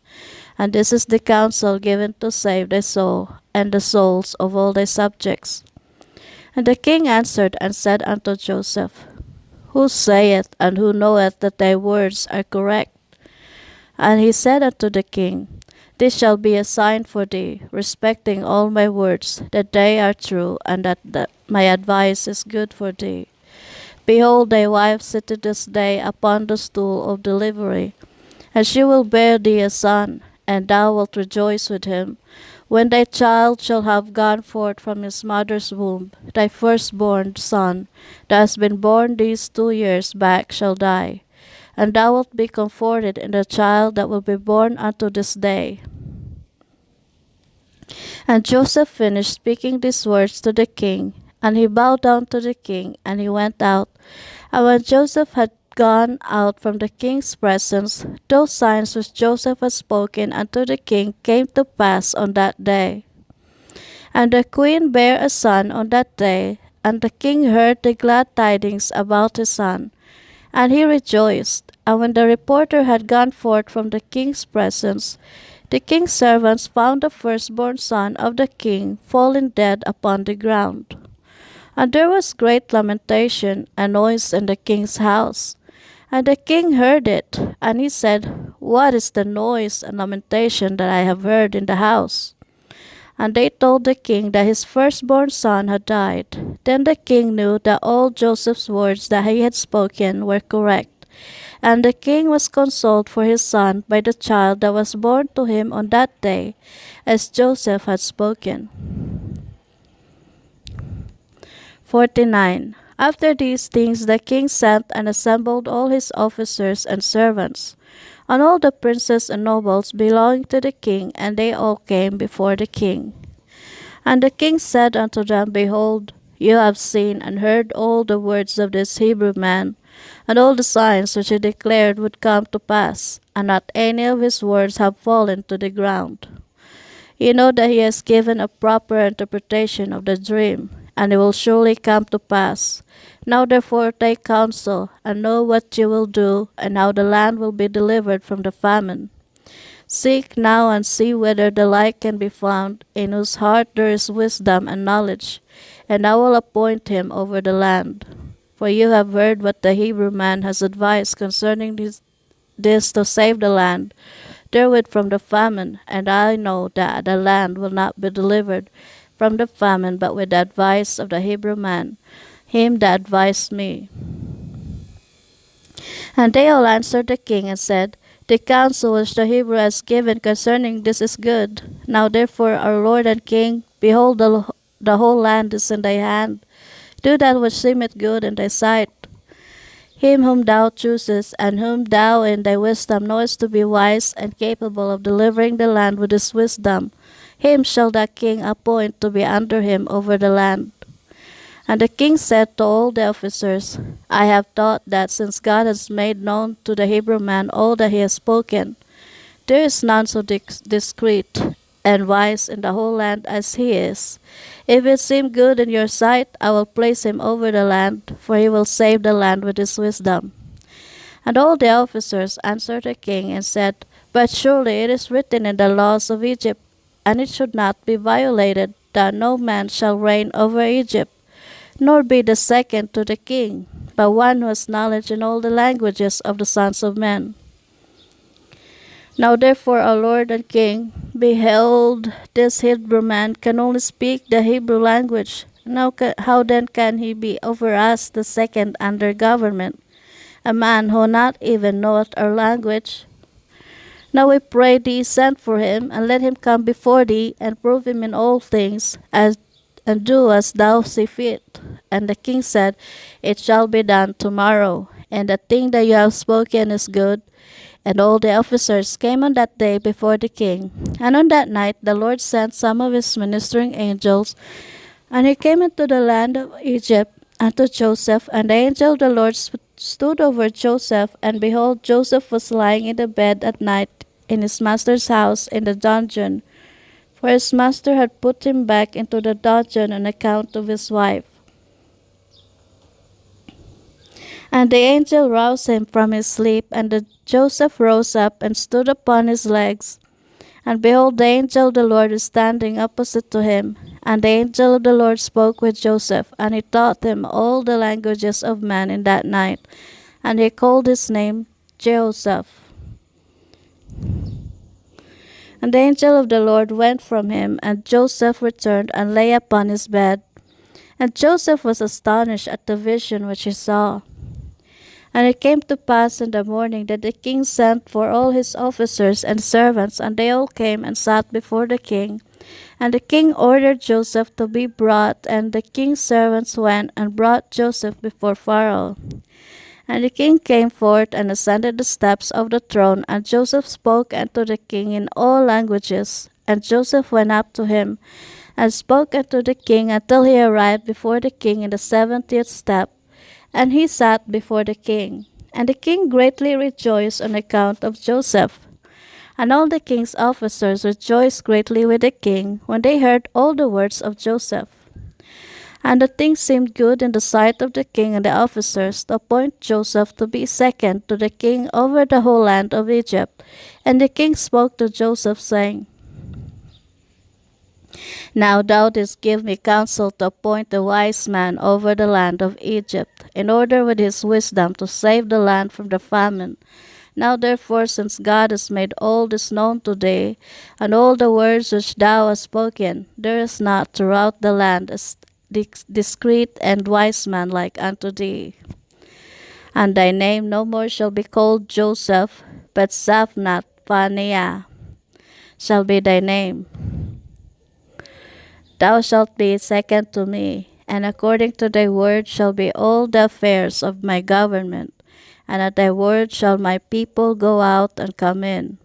and this is the counsel given to save thy soul, and the souls of all thy subjects. And the king answered and said unto Joseph, Who saith and who knoweth that thy words are correct? And he said unto the king, This shall be a sign for thee, respecting all my words, that they are true, and that my advice is good for thee. Behold, thy wife sitteth this day upon the stool of delivery, and she will bear thee a son, and thou wilt rejoice with him. When thy child shall have gone forth from his mother's womb, thy firstborn son, that has been born these 2 years back, shall die, and thou wilt be comforted in the child that will be born unto this day. And Joseph finished speaking these words to the king, and he bowed down to the king, and he went out. And when Joseph had gone out from the king's presence, those signs which Joseph had spoken unto the king came to pass on that day. And the queen bare a son on that day, and the king heard the glad tidings about his son, and he rejoiced. And when the reporter had gone forth from the king's presence, the king's servants found the firstborn son of the king fallen dead upon the ground. And there was great lamentation and noise in the king's house. And the king heard it, and he said, What is the noise and lamentation that I have heard in the house? And they told the king that his firstborn son had died. Then the king knew that all Joseph's words that he had spoken were correct. And the king was consoled for his son by the child that was born to him on that day, as Joseph had spoken. 49. After these things the king sent and assembled all his officers and servants, and all the princes and nobles belonging to the king, and they all came before the king. And the king said unto them, Behold, you have seen and heard all the words of this Hebrew man, and all the signs which he declared would come to pass, and not any of his words have fallen to the ground. You know that he has given a proper interpretation of the dream, and it will surely come to pass. Now therefore take counsel, and know what you will do, and how the land will be delivered from the famine. Seek now and see whether the like can be found, in whose heart there is wisdom and knowledge, and I will appoint him over the land. For you have heard what the Hebrew man has advised concerning this to save the land therewith from the famine, and I know that the land will not be delivered from the famine but with the advice of the Hebrew man, him that advised me. And they all answered the king and said, The counsel which the Hebrew has given concerning this is good. Now therefore, our Lord and King, behold, the whole land is in thy hand. Do that which seemeth good in thy sight. Him whom thou choosest, and whom thou in thy wisdom knowest to be wise and capable of delivering the land with his wisdom, him shall the king appoint to be under him over the land. And the king said to all the officers, I have thought that since God has made known to the Hebrew man all that he has spoken, there is none so discreet and wise in the whole land as he is. If it seem good in your sight, I will place him over the land, for he will save the land with his wisdom. And all the officers answered the king and said, But surely it is written in the laws of Egypt, and it should not be violated, that no man shall reign over Egypt, nor be the second to the king, but one who has knowledge in all the languages of the sons of men. Now therefore, our Lord and King, behold, this Hebrew man can only speak the Hebrew language. Now how then can he be over us the second under government, a man who not even knoweth our language? Now we pray thee, send for him, and let him come before thee, and prove him in all things, and do as thou see fit. And the king said, It shall be done tomorrow, and the thing that you have spoken is good. And all the officers came on that day before the king. And on that night the Lord sent some of his ministering angels, and he came into the land of Egypt unto Joseph. And the angel of the Lord stood over Joseph, and behold, Joseph was lying in the bed at night in his master's house in the dungeon, for his master had put him back into the dungeon on account of his wife. And the angel roused him from his sleep, and Joseph rose up and stood upon his legs. And behold, the angel of the Lord was standing opposite to him. And the angel of the Lord spoke with Joseph, and he taught him all the languages of man in that night. And he called his name Joseph. And the angel of the Lord went from him, and Joseph returned and lay upon his bed. And Joseph was astonished at the vision which he saw. And it came to pass in the morning that the king sent for all his officers and servants, and they all came and sat before the king. And the king ordered Joseph to be brought, and the king's servants went and brought Joseph before Pharaoh. And the king came forth and ascended the steps of the throne, and Joseph spoke unto the king in all languages. And Joseph went up to him, and spoke unto the king until he arrived before the king in the 70th step. And he sat before the king. And the king greatly rejoiced on account of Joseph. And all the king's officers rejoiced greatly with the king when they heard all the words of Joseph. And the thing seemed good in the sight of the king and the officers to appoint Joseph to be second to the king over the whole land of Egypt. And the king spoke to Joseph, saying, Now thou didst give me counsel to appoint a wise man over the land of Egypt, in order with his wisdom to save the land from the famine. Now therefore, since God has made all this known today, and all the words which thou hast spoken, there is not throughout the land a discreet and wise man like unto thee. And thy name no more shall be called Joseph, but Zaphnath Phaneah shall be thy name. Thou shalt be second to me, and according to thy word shall be all the affairs of my government, and at thy word shall my people go out and come in.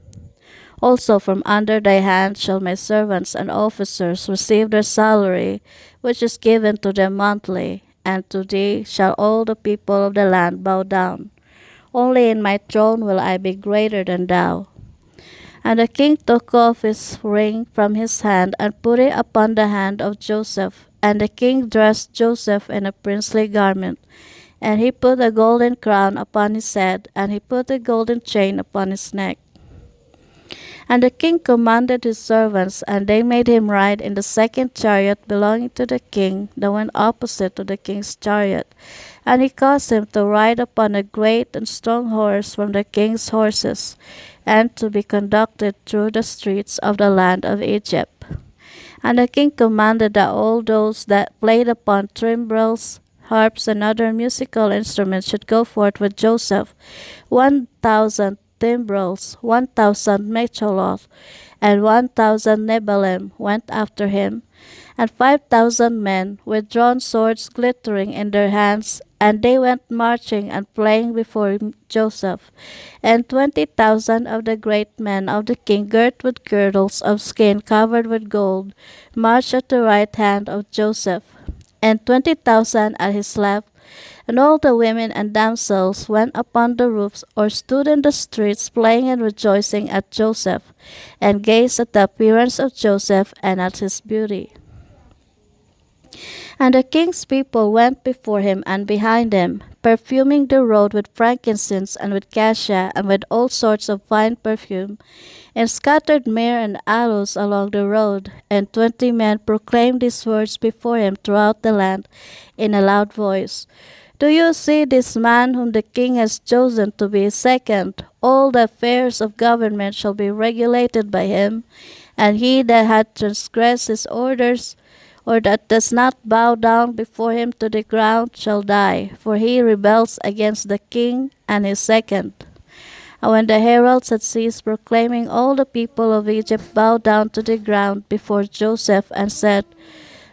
Also from under thy hand shall my servants and officers receive their salary, which is given to them monthly, and to thee shall all the people of the land bow down. Only in my throne will I be greater than thou. And the king took off his ring from his hand and put it upon the hand of Joseph. And the king dressed Joseph in a princely garment. And he put a golden crown upon his head, and he put a golden chain upon his neck. And the king commanded his servants, and they made him ride in the second chariot belonging to the king, that went opposite to the king's chariot. And he caused him to ride upon a great and strong horse from the king's horses, and to be conducted through the streets of the land of Egypt. And the king commanded that all those that played upon timbrels, harps, and other musical instruments should go forth with Joseph, 1,000 timbrels, 1,000 mecholoth, and 1,000 nebalim went after him, and 5,000 men with drawn swords glittering in their hands, and they went marching and playing before Joseph. And 20,000 of the great men of the king, girt with girdles of skin covered with gold, marched at the right hand of Joseph, and 20,000 at his left. And all the women and damsels went upon the roofs or stood in the streets playing and rejoicing at Joseph, and gazed at the appearance of Joseph and at his beauty. And the king's people went before him and behind him, perfuming the road with frankincense and with cassia and with all sorts of fine perfume, and scattered myrrh and aloes along the road. And 20 men proclaimed these words before him throughout the land in a loud voice. Do you see this man whom the king has chosen to be second? All the affairs of government shall be regulated by him, and he that hath transgressed his orders, or that does not bow down before him to the ground, shall die, for he rebels against the king and his second. And when the heralds had ceased proclaiming, all the people of Egypt bowed down to the ground before Joseph and said,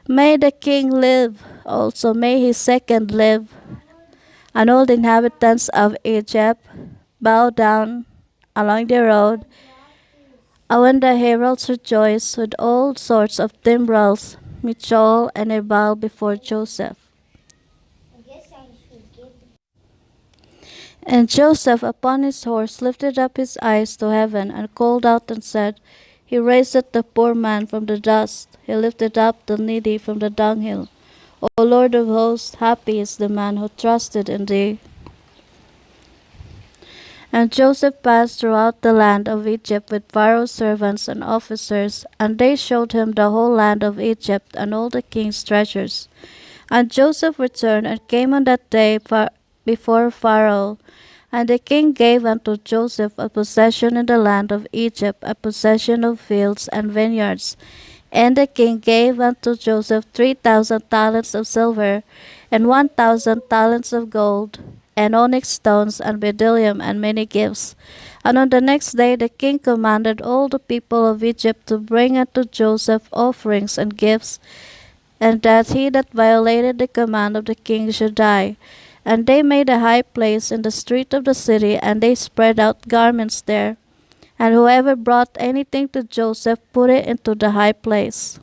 May the king live, also may his second live. And all the inhabitants of Egypt bowed down along the road. And when the heralds rejoiced with all sorts of timbrels, Michal and Ebal before Joseph. I guess I should give. And Joseph upon his horse lifted up his eyes to heaven, and called out and said, He raiseth the poor man from the dust, he lifted up the needy from the dunghill. O Lord of hosts, happy is the man who trusted in thee. And Joseph passed throughout the land of Egypt with Pharaoh's servants and officers, and they showed him the whole land of Egypt and all the king's treasures. And Joseph returned and came on that day before Pharaoh. And the king gave unto Joseph a possession in the land of Egypt, a possession of fields and vineyards. And the king gave unto Joseph 3,000 talents of silver, and 1,000 talents of gold, and onyx stones, and bdellium, and many gifts. And on the next day the king commanded all the people of Egypt to bring unto Joseph offerings and gifts, and that he that violated the command of the king should die. And they made a high place in the street of the city, and they spread out garments there. And whoever brought anything to Joseph put it into the high place.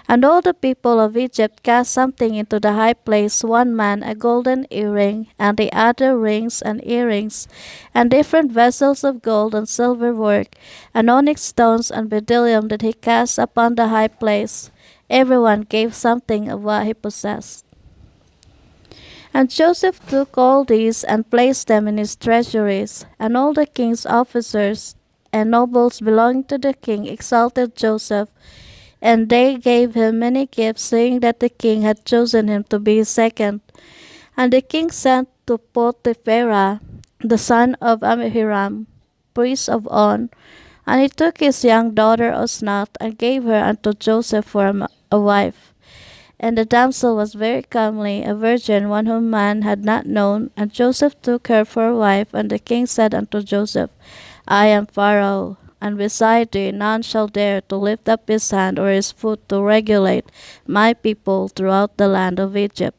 And all the people of Egypt cast something into the high place, one man a golden earring, and the other rings and earrings, and different vessels of gold and silver work, and onyx stones and bdellium that he cast upon the high place. Everyone gave something of what he possessed. And Joseph took all these and placed them in his treasuries, and all the king's officers and nobles belonging to the king exalted Joseph, and they gave him many gifts, saying that the king had chosen him to be his second. And the king sent to Potipharah, the son of Amihiram, priest of On, and he took his young daughter Osnath and gave her unto Joseph for a wife. And the damsel was very comely, a virgin, one whom man had not known. And Joseph took her for a wife, and the king said unto Joseph, I am Pharaoh, and beside thee none shall dare to lift up his hand or his foot to regulate my people throughout the land of Egypt.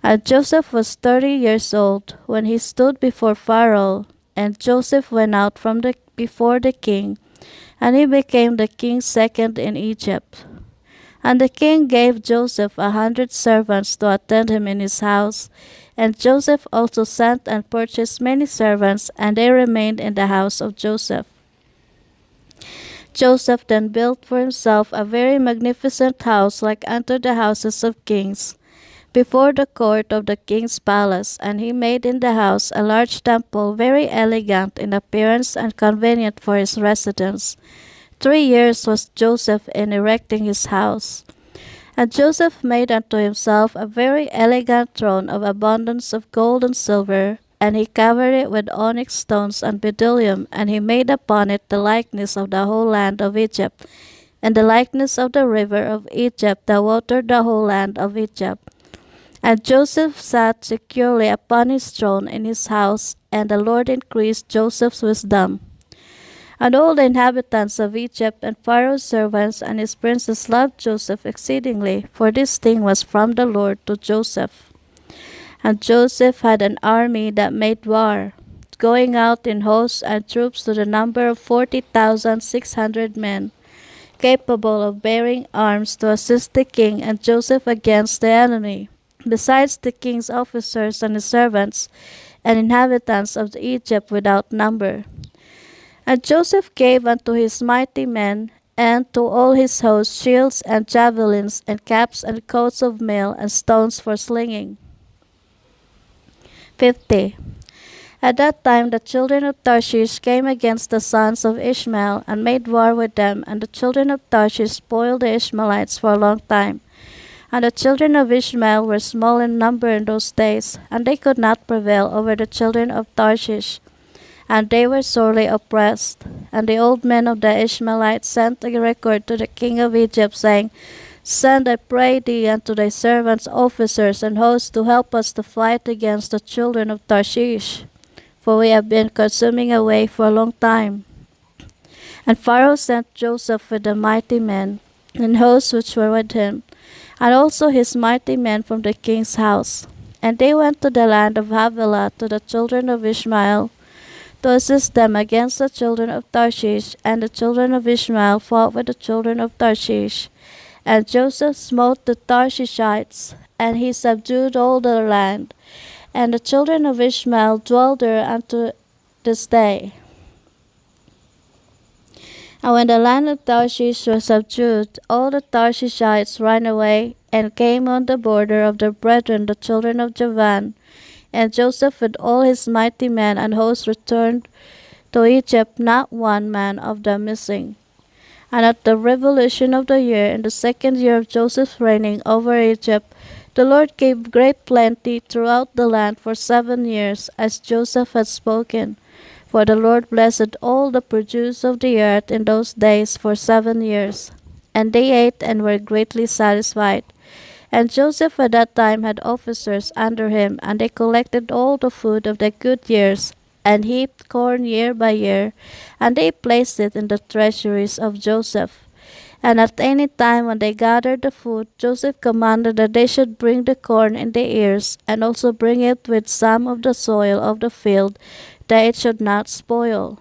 And Joseph was 30 years old when he stood before Pharaoh, and Joseph went out from before the king, and he became the king's second in Egypt. And the king gave Joseph 100 servants to attend him in his house. And Joseph also sent and purchased many servants, and they remained in the house of Joseph. Joseph then built for himself a very magnificent house like unto the houses of kings, before the court of the king's palace, and he made in the house a large temple, very elegant in appearance and convenient for his residence. 3 years was Joseph in erecting his house. And Joseph made unto himself a very elegant throne of abundance of gold and silver, and he covered it with onyx stones and bdellium, and he made upon it the likeness of the whole land of Egypt, and the likeness of the river of Egypt that watered the whole land of Egypt. And Joseph sat securely upon his throne in his house, and the Lord increased Joseph's wisdom. And all the inhabitants of Egypt and Pharaoh's servants and his princes loved Joseph exceedingly, for this thing was from the Lord to Joseph. And Joseph had an army that made war, going out in hosts and troops to the number of 40,600 men, capable of bearing arms to assist the king and Joseph against the enemy, besides the king's officers and his servants and inhabitants of Egypt without number. And Joseph gave unto his mighty men and to all his host shields and javelins and caps and coats of mail and stones for slinging. 50. At that time the children of Tarshish came against the sons of Ishmael and made war with them, and the children of Tarshish spoiled the Ishmaelites for a long time. And the children of Ishmael were small in number in those days, and they could not prevail over the children of Tarshish, and they were sorely oppressed. And the old men of the Ishmaelites sent a record to the king of Egypt, saying, Send, I pray thee, unto thy servants, officers, and hosts to help us to fight against the children of Tarshish, for we have been consuming away for a long time. And Pharaoh sent Joseph with the mighty men and hosts which were with him, and also his mighty men from the king's house. And they went to the land of Havilah to the children of Ishmael, to assist them against the children of Tarshish, and the children of Ishmael fought with the children of Tarshish. And Joseph smote the Tarshishites, and he subdued all their land, and the children of Ishmael dwell there unto this day. And when the land of Tarshish was subdued, all the Tarshishites ran away, and came on the border of their brethren the children of Javan. And Joseph with all his mighty men and hosts returned to Egypt, not one man of them missing. And at the revolution of the year, in the 2nd year of Joseph's reigning over Egypt, the Lord gave great plenty throughout the land for 7 years, as Joseph had spoken. For the Lord blessed all the produce of the earth in those days for 7 years. And they ate and were greatly satisfied. And Joseph at that time had officers under him, and they collected all the food of the good years, and heaped corn year by year, and they placed it in the treasuries of Joseph. And at any time when they gathered the food, Joseph commanded that they should bring the corn in the ears, and also bring it with some of the soil of the field, that it should not spoil.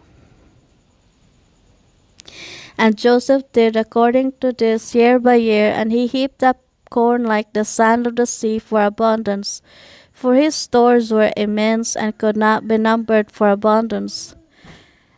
And Joseph did according to this year by year, and he heaped up corn like the sand of the sea for abundance, for his stores were immense and could not be numbered for abundance.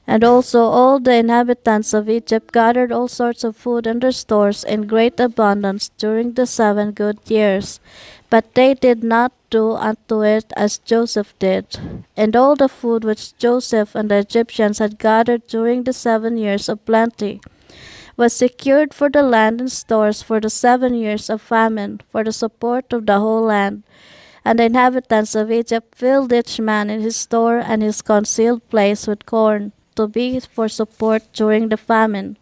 And also all the inhabitants of Egypt gathered all sorts of food in their stores in great abundance during the 7 good years. But they did not do unto it as Joseph did. And all the food which Joseph and the Egyptians had gathered during the 7 years of plenty was secured for the land and stores for the 7 years of famine, for the support of the whole land. And the inhabitants of Egypt filled each man in his store and his concealed place with corn, to be for support during the famine.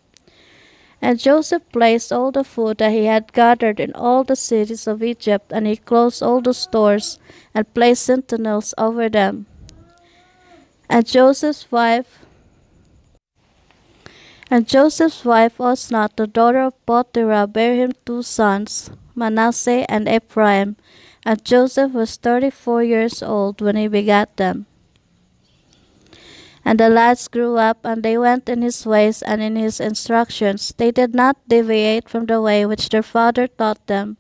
And Joseph placed all the food that he had gathered in all the cities of Egypt, and he closed all the stores and placed sentinels over them. And Joseph's wife Osnath, the daughter of Potiphar, bare him two sons, Manasseh and Ephraim. And Joseph was 34 years old when he begat them. And the lads grew up, and they went in his ways and in his instructions. They did not deviate from the way which their father taught them,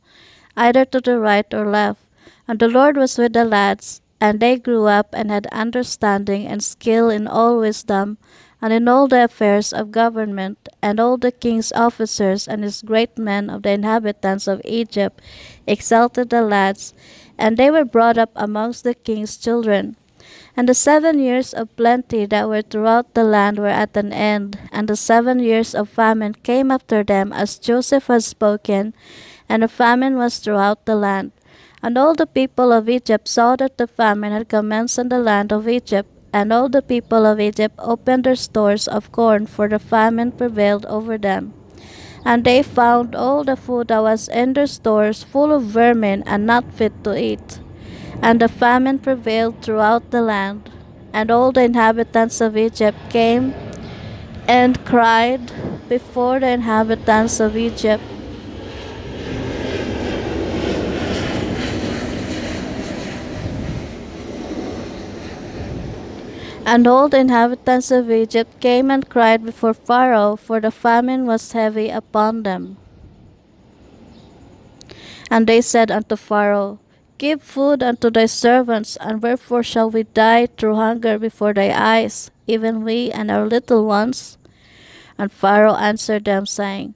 either to the right or left. And the Lord was with the lads, and they grew up and had understanding and skill in all wisdom, and in all the affairs of government. And all the king's officers and his great men of the inhabitants of Egypt exalted the lads, and they were brought up amongst the king's children. And the 7 years of plenty that were throughout the land were at an end, and the 7 years of famine came after them, as Joseph had spoken, and a famine was throughout the land. And all the people of Egypt saw that the famine had commenced in the land of Egypt, and all the people of Egypt opened their stores of corn, for the famine prevailed over them. And they found all the food that was in their stores full of vermin and not fit to eat. And the famine prevailed throughout the land. And all the inhabitants of Egypt came and cried before the inhabitants of Egypt. And all the inhabitants of Egypt came and cried before Pharaoh, for the famine was heavy upon them. And they said unto Pharaoh, Give food unto thy servants, and wherefore shall we die through hunger before thy eyes, even we and our little ones? And Pharaoh answered them, saying,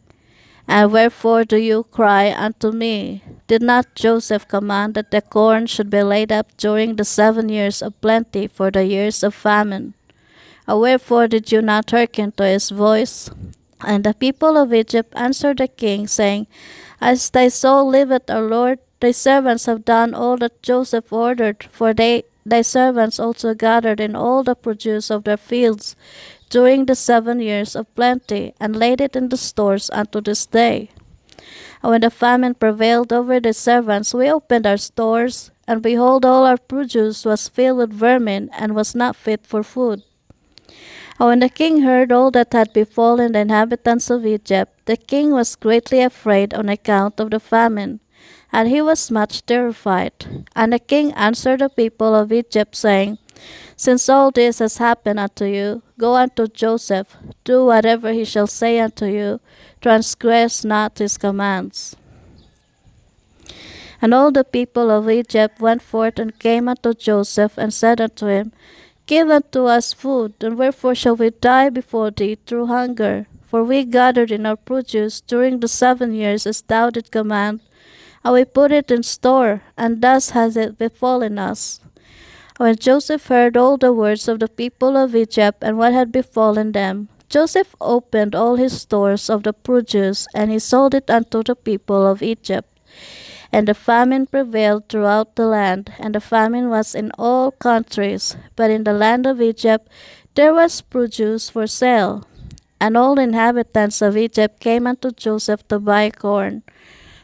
And wherefore do you cry unto me? Did not Joseph command that the corn should be laid up during the 7 years of plenty for the years of famine? And wherefore did you not hearken to his voice? And the people of Egypt answered the king, saying, As thy soul liveth, our Lord, thy servants have done all that Joseph ordered, for thy servants also gathered in all the produce of their fields during the 7 years of plenty, and laid it in the stores unto this day. And when the famine prevailed over the servants, we opened our stores, and behold, all our produce was filled with vermin, and was not fit for food. And when the king heard all that had befallen the inhabitants of Egypt, the king was greatly afraid on account of the famine, and he was much terrified. And the king answered the people of Egypt, saying, Since all this has happened unto you, go unto Joseph, do whatever he shall say unto you, transgress not his commands. And all the people of Egypt went forth and came unto Joseph, and said unto him, Give unto us food, and wherefore shall we die before thee through hunger? For we gathered in our produce during the 7 years as thou didst command, and we put it in store, and thus has it befallen us. When Joseph heard all the words of the people of Egypt, and what had befallen them, Joseph opened all his stores of the produce, and he sold it unto the people of Egypt. And the famine prevailed throughout the land, and the famine was in all countries, but in the land of Egypt there was produce for sale. And all the inhabitants of Egypt came unto Joseph to buy corn,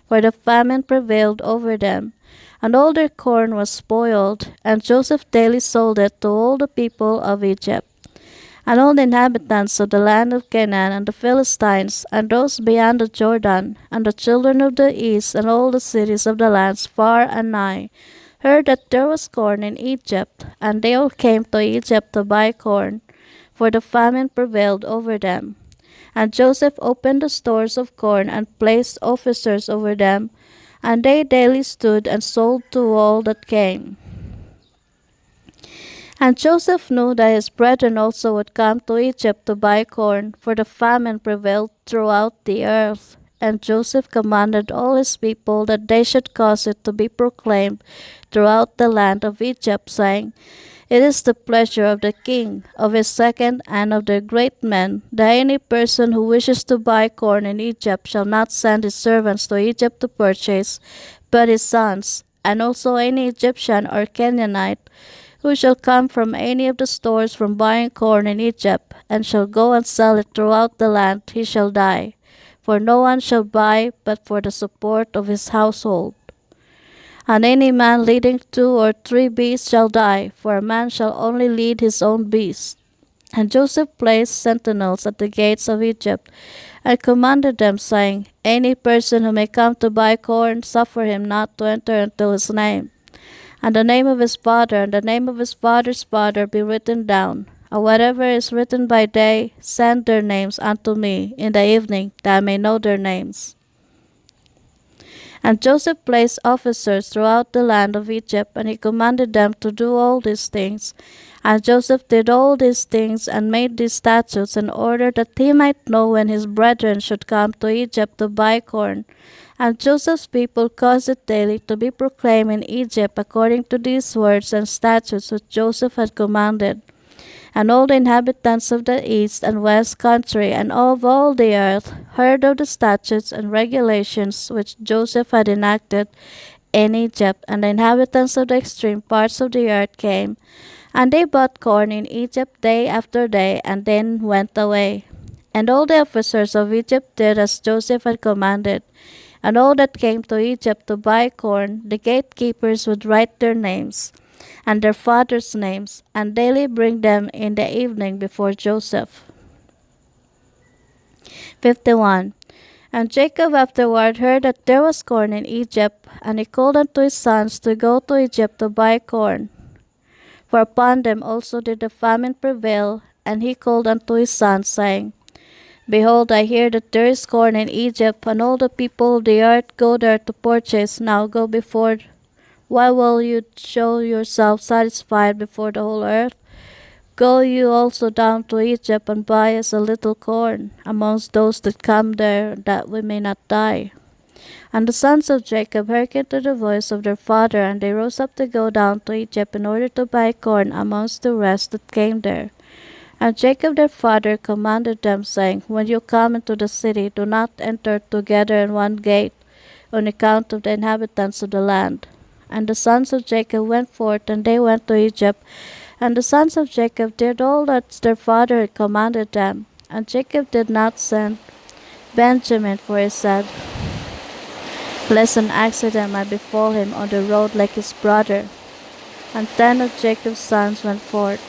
for the famine prevailed over them, and all their corn was spoiled, and Joseph daily sold it to all the people of Egypt. And all the inhabitants of the land of Canaan, and the Philistines, and those beyond the Jordan, and the children of the east, and all the cities of the lands far and nigh, heard that there was corn in Egypt, and they all came to Egypt to buy corn, for the famine prevailed over them. And Joseph opened the stores of corn, and placed officers over them, and they daily stood and sold to all that came. And Joseph knew that his brethren also would come to Egypt to buy corn, for the famine prevailed throughout the earth. And Joseph commanded all his people that they should cause it to be proclaimed throughout the land of Egypt, saying, It is the pleasure of the king, of his second, and of their great men, that any person who wishes to buy corn in Egypt shall not send his servants to Egypt to purchase, but his sons, and also any Egyptian or Canaanite who shall come from any of the stores from buying corn in Egypt, and shall go and sell it throughout the land, he shall die. For no one shall buy but for the support of his household. And any man leading 2 or 3 beasts shall die, for a man shall only lead his own beast. And Joseph placed sentinels at the gates of Egypt, and commanded them, saying, any person who may come to buy corn, suffer him not to enter until his name, and the name of his father, and the name of his father's father be written down. And whatever is written by day, send their names unto me in the evening, that I may know their names. And Joseph placed officers throughout the land of Egypt, and he commanded them to do all these things. And Joseph did all these things, and made these statutes in order that he might know when his brethren should come to Egypt to buy corn. And Joseph's people caused it daily to be proclaimed in Egypt according to these words and statutes which Joseph had commanded. And all the inhabitants of the east and west country and of all the earth heard of the statutes and regulations which Joseph had enacted in Egypt. And the inhabitants of the extreme parts of the earth came, and they bought corn in Egypt day after day, and then went away. And all the officers of Egypt did as Joseph had commanded. And all that came to Egypt to buy corn, the gatekeepers would write their names and their fathers' names, and daily bring them in the evening before Joseph. 51. And Jacob afterward heard that there was corn in Egypt, and he called unto his sons to go to Egypt to buy corn. For upon them also did the famine prevail, and he called unto his sons, saying, behold, I hear that there is corn in Egypt, and all the people of the earth go there to purchase. Now go before. Why will you show yourself satisfied before the whole earth? Go you also down to Egypt, and buy us a little corn amongst those that come there, that we may not die. And the sons of Jacob hearkened to the voice of their father, and they rose up to go down to Egypt in order to buy corn amongst the rest that came there. And Jacob their father commanded them, saying, when you come into the city, do not enter together in one gate, on account of the inhabitants of the land. And the sons of Jacob went forth, and they went to Egypt. And the sons of Jacob did all that their father had commanded them. And Jacob did not send Benjamin, for he said, lest an accident might befall him on the road like his brother. And 10 of Jacob's sons went forth.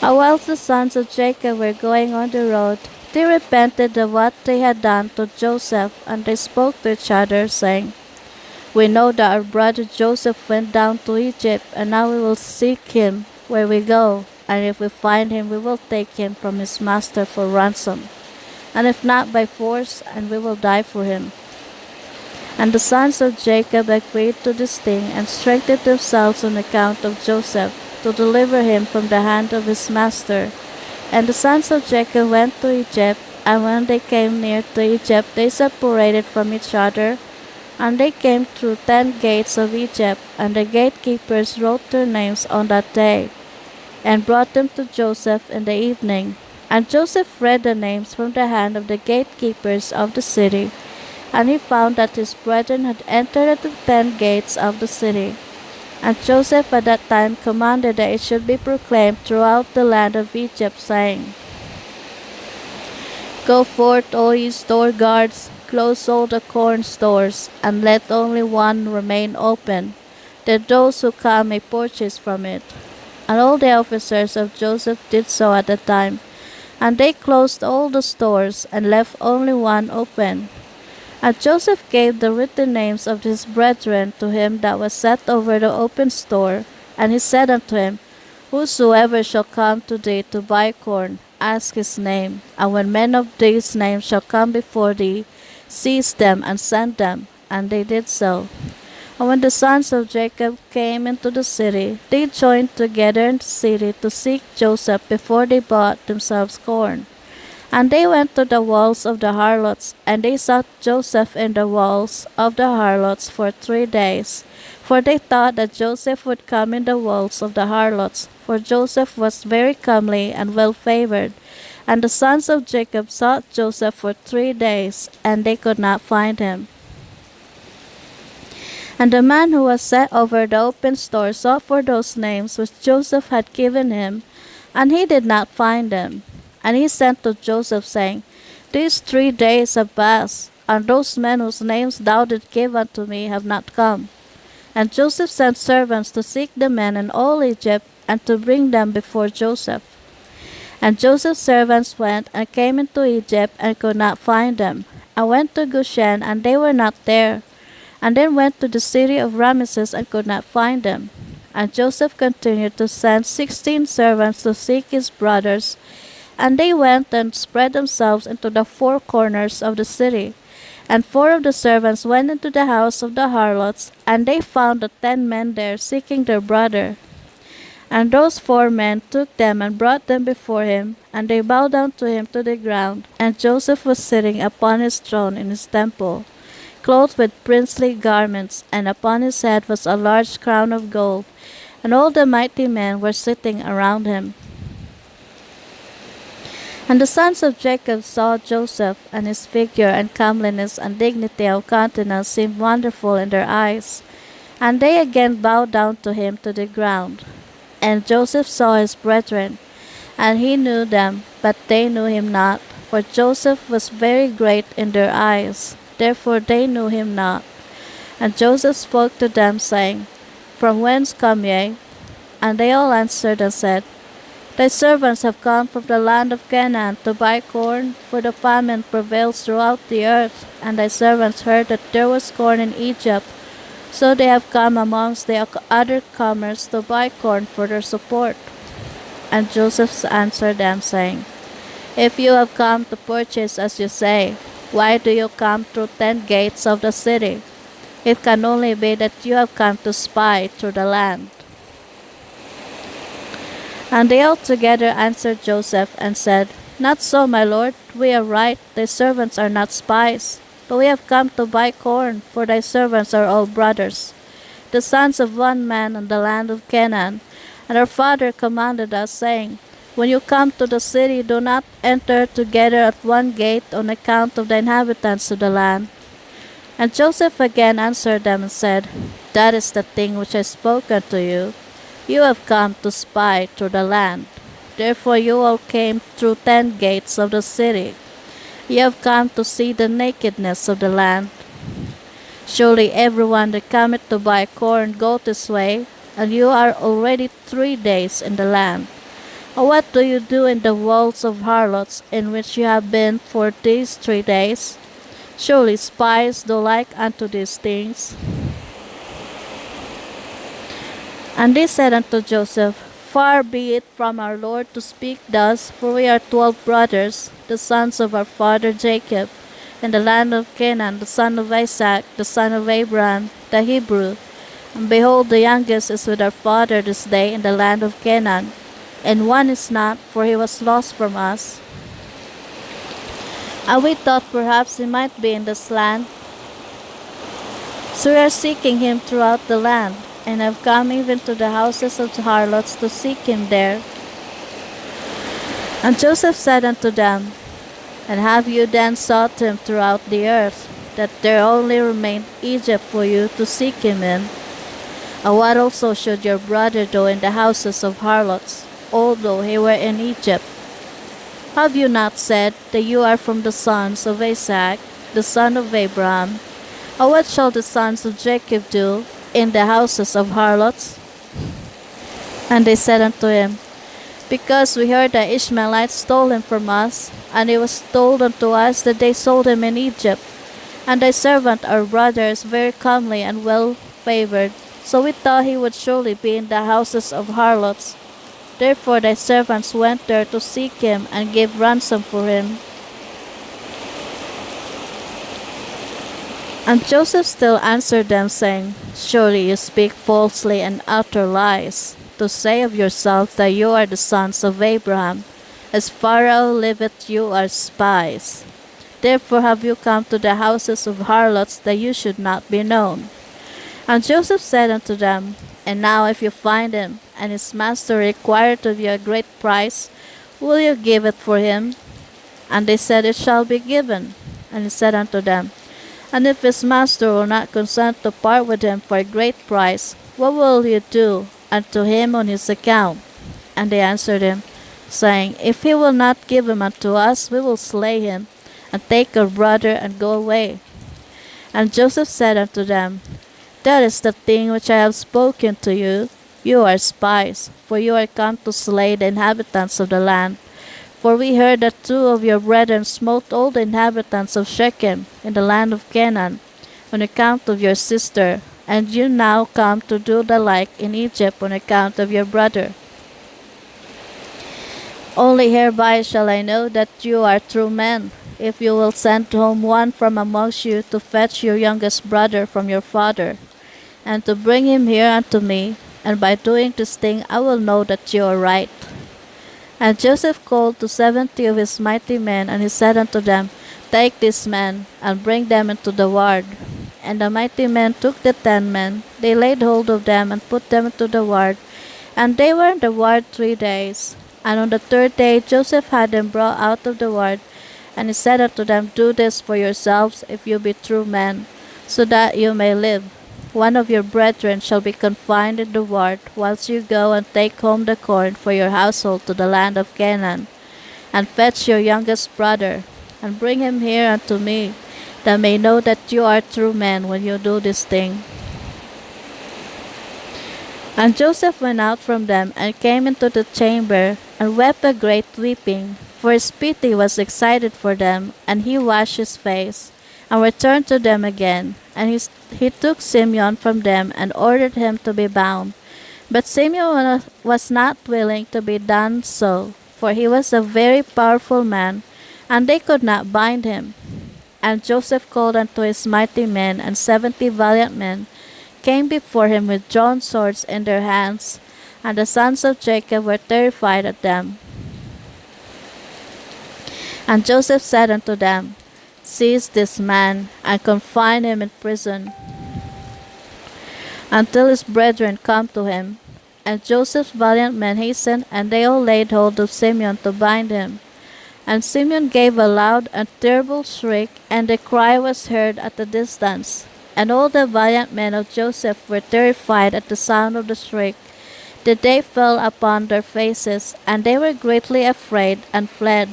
And whilst the sons of Jacob were going on the road, they repented of what they had done to Joseph, and they spoke to each other, saying, we know that our brother Joseph went down to Egypt, and now we will seek him where we go, and if we find him, we will take him from his master for ransom, and if not, by force, and we will die for him. And the sons of Jacob agreed to this thing, and strengthened themselves on account of Joseph, to deliver him from the hand of his master. And the sons of Jacob went to Egypt, and when they came near to Egypt, they separated from each other, and they came through 10 gates of Egypt, and the gatekeepers wrote their names on that day, and brought them to Joseph in the evening. And Joseph read the names from the hand of the gatekeepers of the city, and he found that his brethren had entered at the 10 gates of the city. And Joseph at that time commanded that it should be proclaimed throughout the land of Egypt, saying, go forth, all ye store guards, close all the corn stores, and let only one remain open, that those who come may purchase from it. And all the officers of Joseph did so at the time, and they closed all the stores, and left only one open. And Joseph gave the written names of his brethren to him that was set over the open store, and he said unto him, whosoever shall come to thee to buy corn, ask his name, and when men of these names shall come before thee, seize them and send them. And they did so. And when the sons of Jacob came into the city, they joined together in the city to seek Joseph before they bought themselves corn. And they went to the walls of the harlots, and they sought Joseph in the walls of the harlots for 3 days. For they thought that Joseph would come in the walls of the harlots, for Joseph was very comely and well favored. And the sons of Jacob sought Joseph for 3 days, and they could not find him. And the man who was set over the open store sought for those names which Joseph had given him, and he did not find them. And he sent to Joseph, saying, These 3 days have passed, and those men whose names thou didst give unto me have not come. And Joseph sent servants to seek the men in all Egypt, and to bring them before Joseph. And Joseph's servants went and came into Egypt, and could not find them, and went to Goshen, and they were not there, and then went to the city of Ramesses, and could not find them. And Joseph continued to send 16 servants to seek his brothers, and they went and spread themselves into the four corners of the city. And 4 of the servants went into the house of the harlots, and they found the 10 men there seeking their brother. And those 4 men took them and brought them before him, and they bowed down to him to the ground. And Joseph was sitting upon his throne in his temple, clothed with princely garments, and upon his head was a large crown of gold, and all the mighty men were sitting around him. And the sons of Jacob saw Joseph, and his figure and comeliness and dignity of countenance seemed wonderful in their eyes. And they again bowed down to him to the ground. And Joseph saw his brethren, and he knew them, but they knew him not, for Joseph was very great in their eyes. Therefore they knew him not. And Joseph spoke to them, saying, From whence come ye? And they all answered and said, Thy servants have come from the land of Canaan to buy corn, for the famine prevails throughout the earth. And thy servants heard that there was corn in Egypt, so they have come amongst the other comers to buy corn for their support. And Joseph answered them, saying, If you have come to purchase as you say, why do you come through 10 gates of the city? It can only be that you have come to spy through the land. And they all together answered Joseph and said, Not so, my lord, we are right, thy servants are not spies, but we have come to buy corn, for thy servants are all brothers, the sons of one man in the land of Canaan. And our father commanded us, saying, When you come to the city, do not enter together at one gate on account of the inhabitants of the land. And Joseph again answered them and said, That is the thing which I spoke unto you. You have come to spy through the land. Therefore you all came through 10 gates of the city. You have come to see the nakedness of the land. Surely everyone that cometh to buy corn goeth his way, and you are already 3 days in the land. And what do you do in the walls of harlots, in which you have been for these 3 days? Surely spies do like unto these things. And they said unto Joseph, Far be it from our Lord to speak thus, for we are 12 brothers, the sons of our father Jacob, in the land of Canaan, the son of Isaac, the son of Abraham, the Hebrew. And behold, the youngest is with our father this day in the land of Canaan, and one is not, for he was lost from us. And we thought perhaps he might be in this land. So we are seeking him throughout the land, and have come even to the houses of the harlots to seek him there. And Joseph said unto them, And have you then sought him throughout the earth, that there only remained Egypt for you to seek him in? And what also should your brother do in the houses of harlots, although he were in Egypt? Have you not said that you are from the sons of Isaac, the son of Abraham? And what shall the sons of Jacob do in the houses of harlots? And they said unto him, Because we heard that Ishmaelites stole him from us, and it was told unto us that they sold him in Egypt. And thy servant our brother is very comely and well favored, so we thought he would surely be in the houses of harlots. Therefore thy servants went there to seek him, and gave ransom for him. And Joseph still answered them, saying, Surely you speak falsely and utter lies, to say of yourselves that you are the sons of Abraham. As Pharaoh liveth, you are spies. Therefore have you come to the houses of harlots, that you should not be known. And Joseph said unto them, And now if you find him, and his master required of you a great price, will you give it for him? And they said, It shall be given. And he said unto them, And if his master will not consent to part with him for a great price, what will you do unto him on his account? And they answered him, saying, If he will not give him unto us, we will slay him, and take our brother, and go away. And Joseph said unto them, That is the thing which I have spoken to you. You are spies, for you are come to slay the inhabitants of the land. For we heard that two of your brethren smote all the inhabitants of Shechem in the land of Canaan, on account of your sister, and you now come to do the like in Egypt on account of your brother. Only hereby shall I know that you are true men, if you will send home one from amongst you to fetch your youngest brother from your father, and to bring him here unto me, and by doing this thing I will know that you are right. And Joseph called to 70 of his mighty men, and he said unto them, Take these men, and bring them into the ward. And the mighty men took the 10 men, they laid hold of them, and put them into the ward. And they were in the ward 3 days. And on the 3rd day Joseph had them brought out of the ward, and he said unto them, Do this for yourselves, if you be true men, so that you may live. One of your brethren shall be confined in the ward, whilst you go and take home the corn for your household to the land of Canaan. And fetch your youngest brother, and bring him here unto me, that I may know that you are true men when you do this thing. And Joseph went out from them, and came into the chamber, and wept a great weeping, for his pity was excited for them. And he washed his face, and returned to them again. And he took Simeon from them, and ordered him to be bound. But Simeon was not willing to be done so, for he was a very powerful man, and they could not bind him. And Joseph called unto his mighty men, and 70 valiant men came before him with drawn swords in their hands. And the sons of Jacob were terrified at them. And Joseph said unto them, Seize this man, and confine him in prison, until his brethren come to him. And Joseph's valiant men hastened, and they all laid hold of Simeon to bind him. And Simeon gave a loud and terrible shriek, and the cry was heard at a distance. And all the valiant men of Joseph were terrified at the sound of the shriek. That they fell upon their faces, and they were greatly afraid, and fled.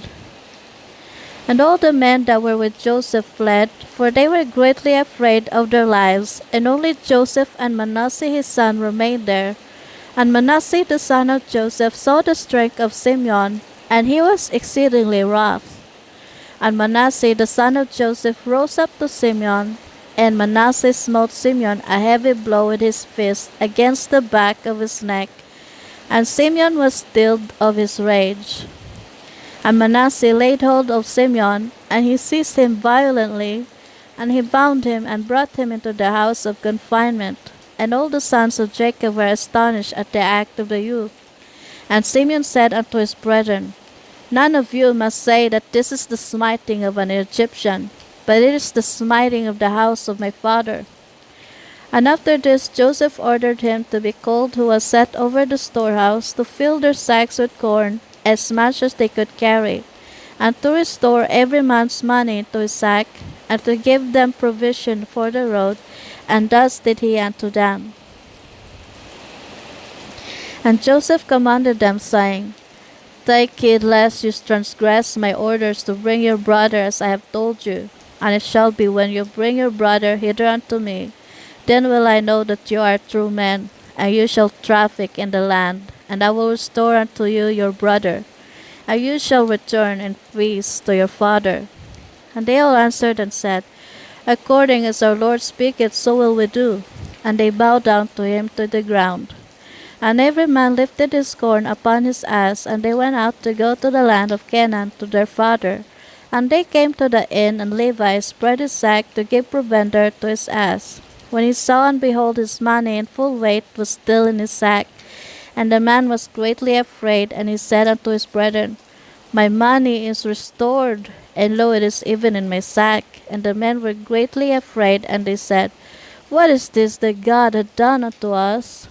And all the men that were with Joseph fled, for they were greatly afraid of their lives. And only Joseph and Manasseh his son remained there. And Manasseh the son of Joseph saw the strength of Simeon, and he was exceedingly wroth. And Manasseh the son of Joseph rose up to Simeon, and Manasseh smote Simeon a heavy blow with his fist against the back of his neck, and Simeon was stilled of his rage. And Manasseh laid hold of Simeon, and he seized him violently, and he bound him, and brought him into the house of confinement. And all the sons of Jacob were astonished at the act of the youth. And Simeon said unto his brethren, None of you must say that this is the smiting of an Egyptian, but it is the smiting of the house of my father. And after this Joseph ordered him to be called who was set over the storehouse, to fill their sacks with corn, as much as they could carry, and to restore every man's money into his sack, and to give them provision for the road, and thus did he unto them. And Joseph commanded them, saying, Take heed lest you transgress my orders to bring your brother as I have told you. And it shall be, when you bring your brother hither unto me, then will I know that you are true men, and you shall traffic in the land, and I will restore unto you your brother, and you shall return in peace to your father. And they all answered and said, According as our Lord speaketh, so will we do. And they bowed down to him to the ground. And every man lifted his corn upon his ass, and they went out to go to the land of Canaan to their father. And they came to the inn, and Levi spread his sack to give provender to his ass. When he saw and behold, his money in full weight was still in his sack. And the man was greatly afraid, and he said unto his brethren, My money is restored, and lo, it is even in my sack. And the men were greatly afraid, and they said, What is this that God hath done unto us?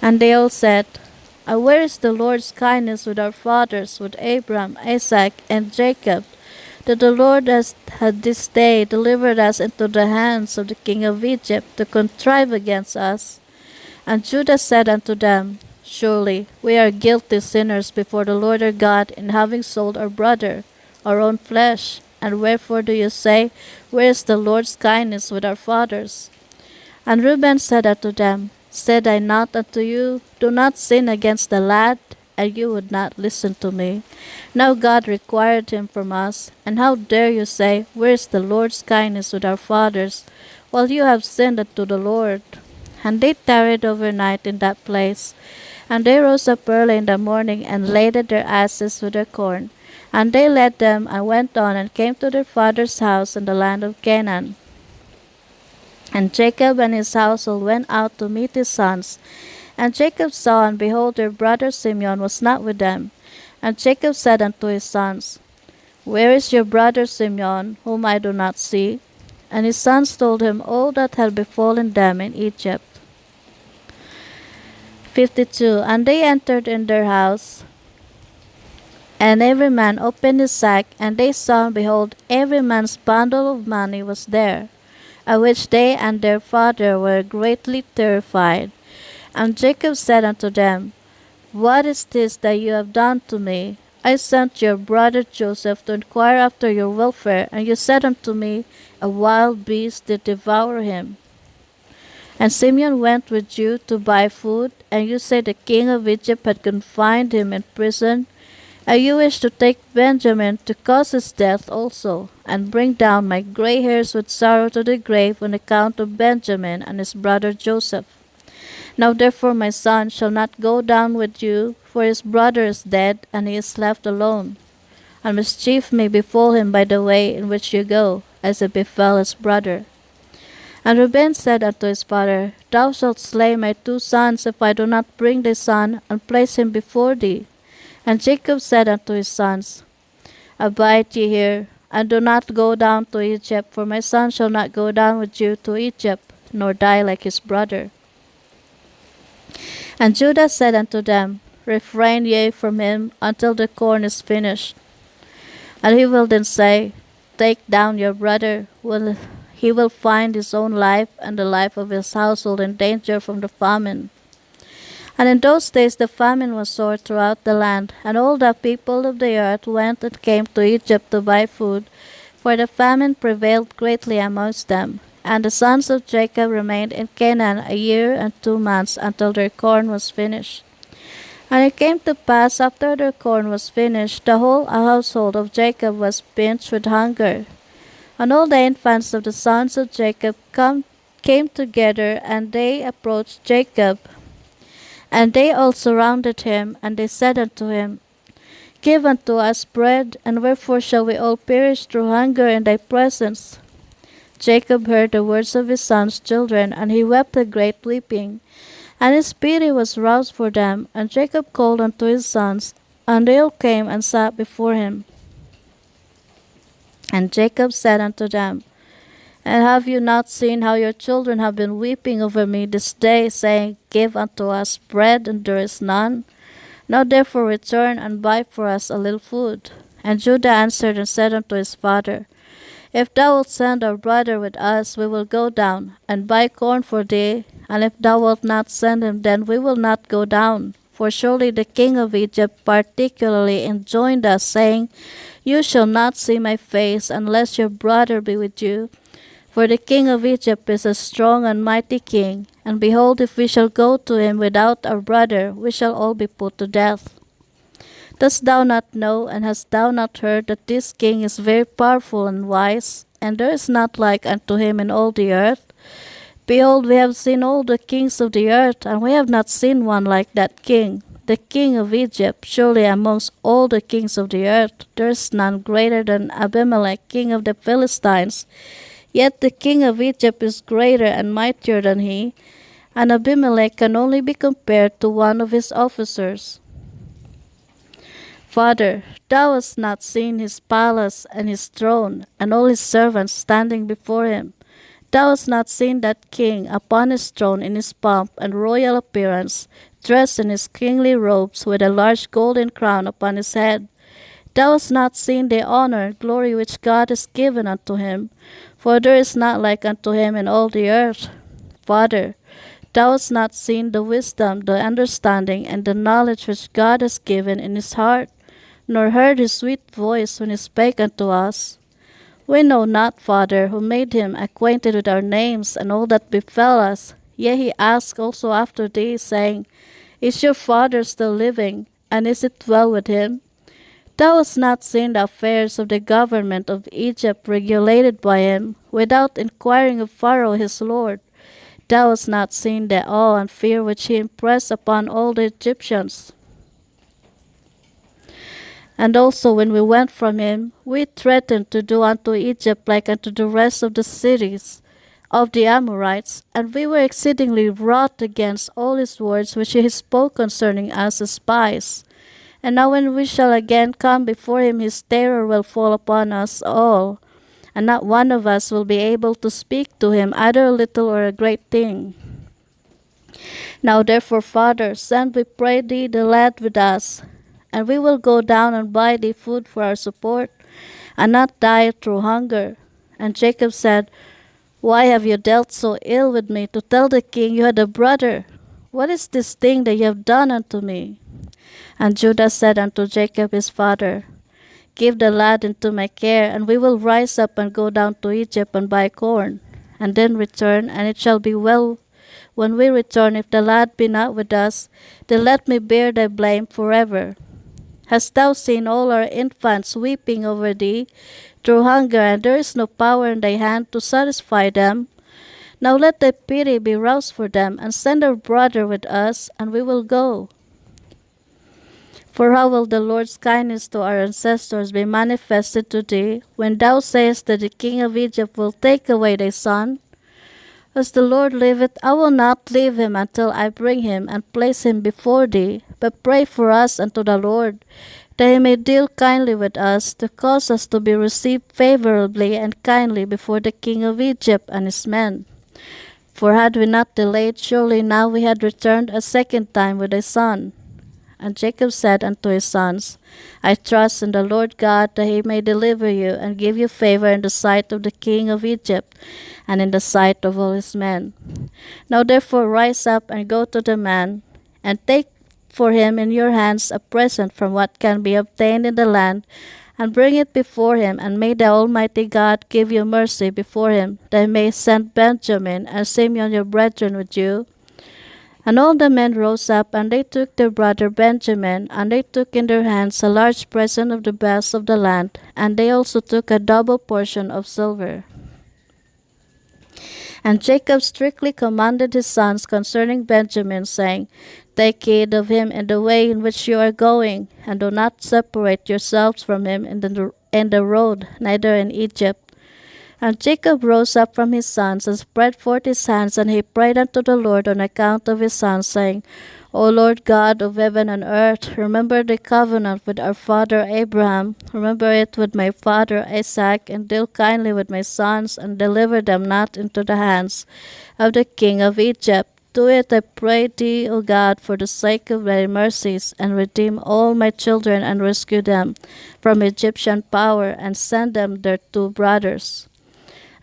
And they all said, Where is the Lord's kindness with our fathers, with Abraham, Isaac, and Jacob, that the Lord has had this day delivered us into the hands of the king of Egypt to contrive against us. And Judah said unto them, Surely we are guilty sinners before the Lord our God in having sold our brother, our own flesh. And wherefore do you say, Where is the Lord's kindness with our fathers? And Reuben said unto them, Said I not unto you, Do not sin against the lad? And you would not listen to me. Now God required him from us, and how dare you say, Where is the Lord's kindness with our fathers, while you have sinned unto the Lord? And they tarried overnight in that place. And they rose up early in the morning, and laded their asses with their corn. And they led them, and went on, and came to their father's house in the land of Canaan. And Jacob and his household went out to meet his sons. And Jacob saw, and behold, their brother Simeon was not with them. And Jacob said unto his sons, Where is your brother Simeon, whom I do not see? And his sons told him all that had befallen them in Egypt. 52. And they entered in their house, and every man opened his sack, and they saw, and behold, every man's bundle of money was there, at which they and their father were greatly terrified. And Jacob said unto them, What is this that you have done to me? I sent your brother Joseph to inquire after your welfare, and you said unto me, A wild beast did devour him. And Simeon went with you to buy food, and you say the king of Egypt had confined him in prison, and you wish to take Benjamin to cause his death also, and bring down my gray hairs with sorrow to the grave on account of Benjamin and his brother Joseph. Now therefore my son shall not go down with you, for his brother is dead, and he is left alone. And mischief may befall him by the way in which you go, as it befell his brother. And Reuben said unto his father, Thou shalt slay my two sons, if I do not bring thy son, and place him before thee. And Jacob said unto his sons, Abide ye here, and do not go down to Egypt, for my son shall not go down with you to Egypt, nor die like his brother. And Judah said unto them, Refrain ye from him until the corn is finished. And he will then say, Take down your brother, he will find his own life and the life of his household in danger from the famine. And in those days the famine was sore throughout the land, and all the people of the earth went and came to Egypt to buy food, for the famine prevailed greatly amongst them. And the sons of Jacob remained in Canaan a year and 2 months, until their corn was finished. And it came to pass, after their corn was finished, the whole household of Jacob was pinched with hunger. And all the infants of the sons of Jacob came together, and they approached Jacob. And they all surrounded him, and they said unto him, Give unto us bread, and wherefore shall we all perish through hunger in thy presence? Jacob heard the words of his sons' children, and he wept a great weeping. And his pity was roused for them, and Jacob called unto his sons, and they all came and sat before him. And Jacob said unto them, And have you not seen how your children have been weeping over me this day, saying, Give unto us bread, and there is none? Now therefore return and buy for us a little food. And Judah answered and said unto his father, If thou wilt send our brother with us, we will go down, and buy corn for thee. And if thou wilt not send him, then we will not go down. For surely the king of Egypt particularly enjoined us, saying, You shall not see my face, unless your brother be with you. For the king of Egypt is a strong and mighty king, and behold, if we shall go to him without our brother, we shall all be put to death. Dost thou not know, and hast thou not heard, that this king is very powerful and wise, and there is not like unto him in all the earth? Behold, we have seen all the kings of the earth, and we have not seen one like that king, the king of Egypt. Surely amongst all the kings of the earth there is none greater than Abimelech, king of the Philistines. Yet the king of Egypt is greater and mightier than he, and Abimelech can only be compared to one of his officers. Father, thou hast not seen his palace and his throne, and all his servants standing before him. Thou hast not seen that king upon his throne in his pomp and royal appearance, dressed in his kingly robes, with a large golden crown upon his head. Thou hast not seen the honor and glory which God has given unto him, for there is not like unto him in all the earth. Father, thou hast not seen the wisdom, the understanding, and the knowledge which God has given in his heart, nor heard his sweet voice when he spake unto us. We know not, Father, who made him acquainted with our names and all that befell us. Yea, he asked also after thee, saying, Is your father still living, and is it well with him? Thou hast not seen the affairs of the government of Egypt regulated by him, without inquiring of Pharaoh his lord. Thou hast not seen the awe and fear which he impressed upon all the Egyptians. And also when we went from him, we threatened to do unto Egypt like unto the rest of the cities of the Amorites, and we were exceedingly wroth against all his words which he spoke concerning us as spies. And now when we shall again come before him, his terror will fall upon us all, and not one of us will be able to speak to him either a little or a great thing. Now therefore, Father, send, we pray thee, the lad with us, and we will go down and buy thee food for our support, and not die through hunger. And Jacob said, Why have you dealt so ill with me, to tell the king you had a brother? What is this thing that you have done unto me? And Judah said unto Jacob his father, Give the lad into my care, and we will rise up and go down to Egypt and buy corn, and then return, and it shall be well when we return, if the lad be not with us, then let me bear thy blame forever. Hast thou seen all our infants weeping over thee through hunger, and there is no power in thy hand to satisfy them? Now let thy pity be roused for them, and send our brother with us, and we will go. For how will the Lord's kindness to our ancestors be manifested to thee, when thou sayest that the king of Egypt will take away thy son? As the Lord liveth, I will not leave him until I bring him and place him before thee. But pray for us unto the Lord, that he may deal kindly with us, to cause us to be received favorably and kindly before the king of Egypt and his men. For had we not delayed, surely now we had returned a second time with thy son. And Jacob said unto his sons, I trust in the Lord God, that he may deliver you, and give you favor in the sight of the king of Egypt, and in the sight of all his men. Now therefore rise up, and go to the man, and take for him in your hands a present from what can be obtained in the land, and bring it before him, and may the Almighty God give you mercy before him, that he may send Benjamin and Simeon your brethren with you. And all the men rose up, and they took their brother Benjamin, and they took in their hands a large present of the best of the land, and they also took a double portion of silver. And Jacob strictly commanded his sons concerning Benjamin, saying, Take heed of him in the way in which you are going, and do not separate yourselves from him in the road, neither in Egypt. And Jacob rose up from his sons, and spread forth his hands, and he prayed unto the Lord on account of his sons, saying, O Lord God of heaven and earth, remember the covenant with our father Abraham, remember it with my father Isaac, and deal kindly with my sons, and deliver them not into the hands of the king of Egypt. Do it, I pray thee, O God, for the sake of thy mercies, and redeem all my children, and rescue them from Egyptian power, and send them their two brothers.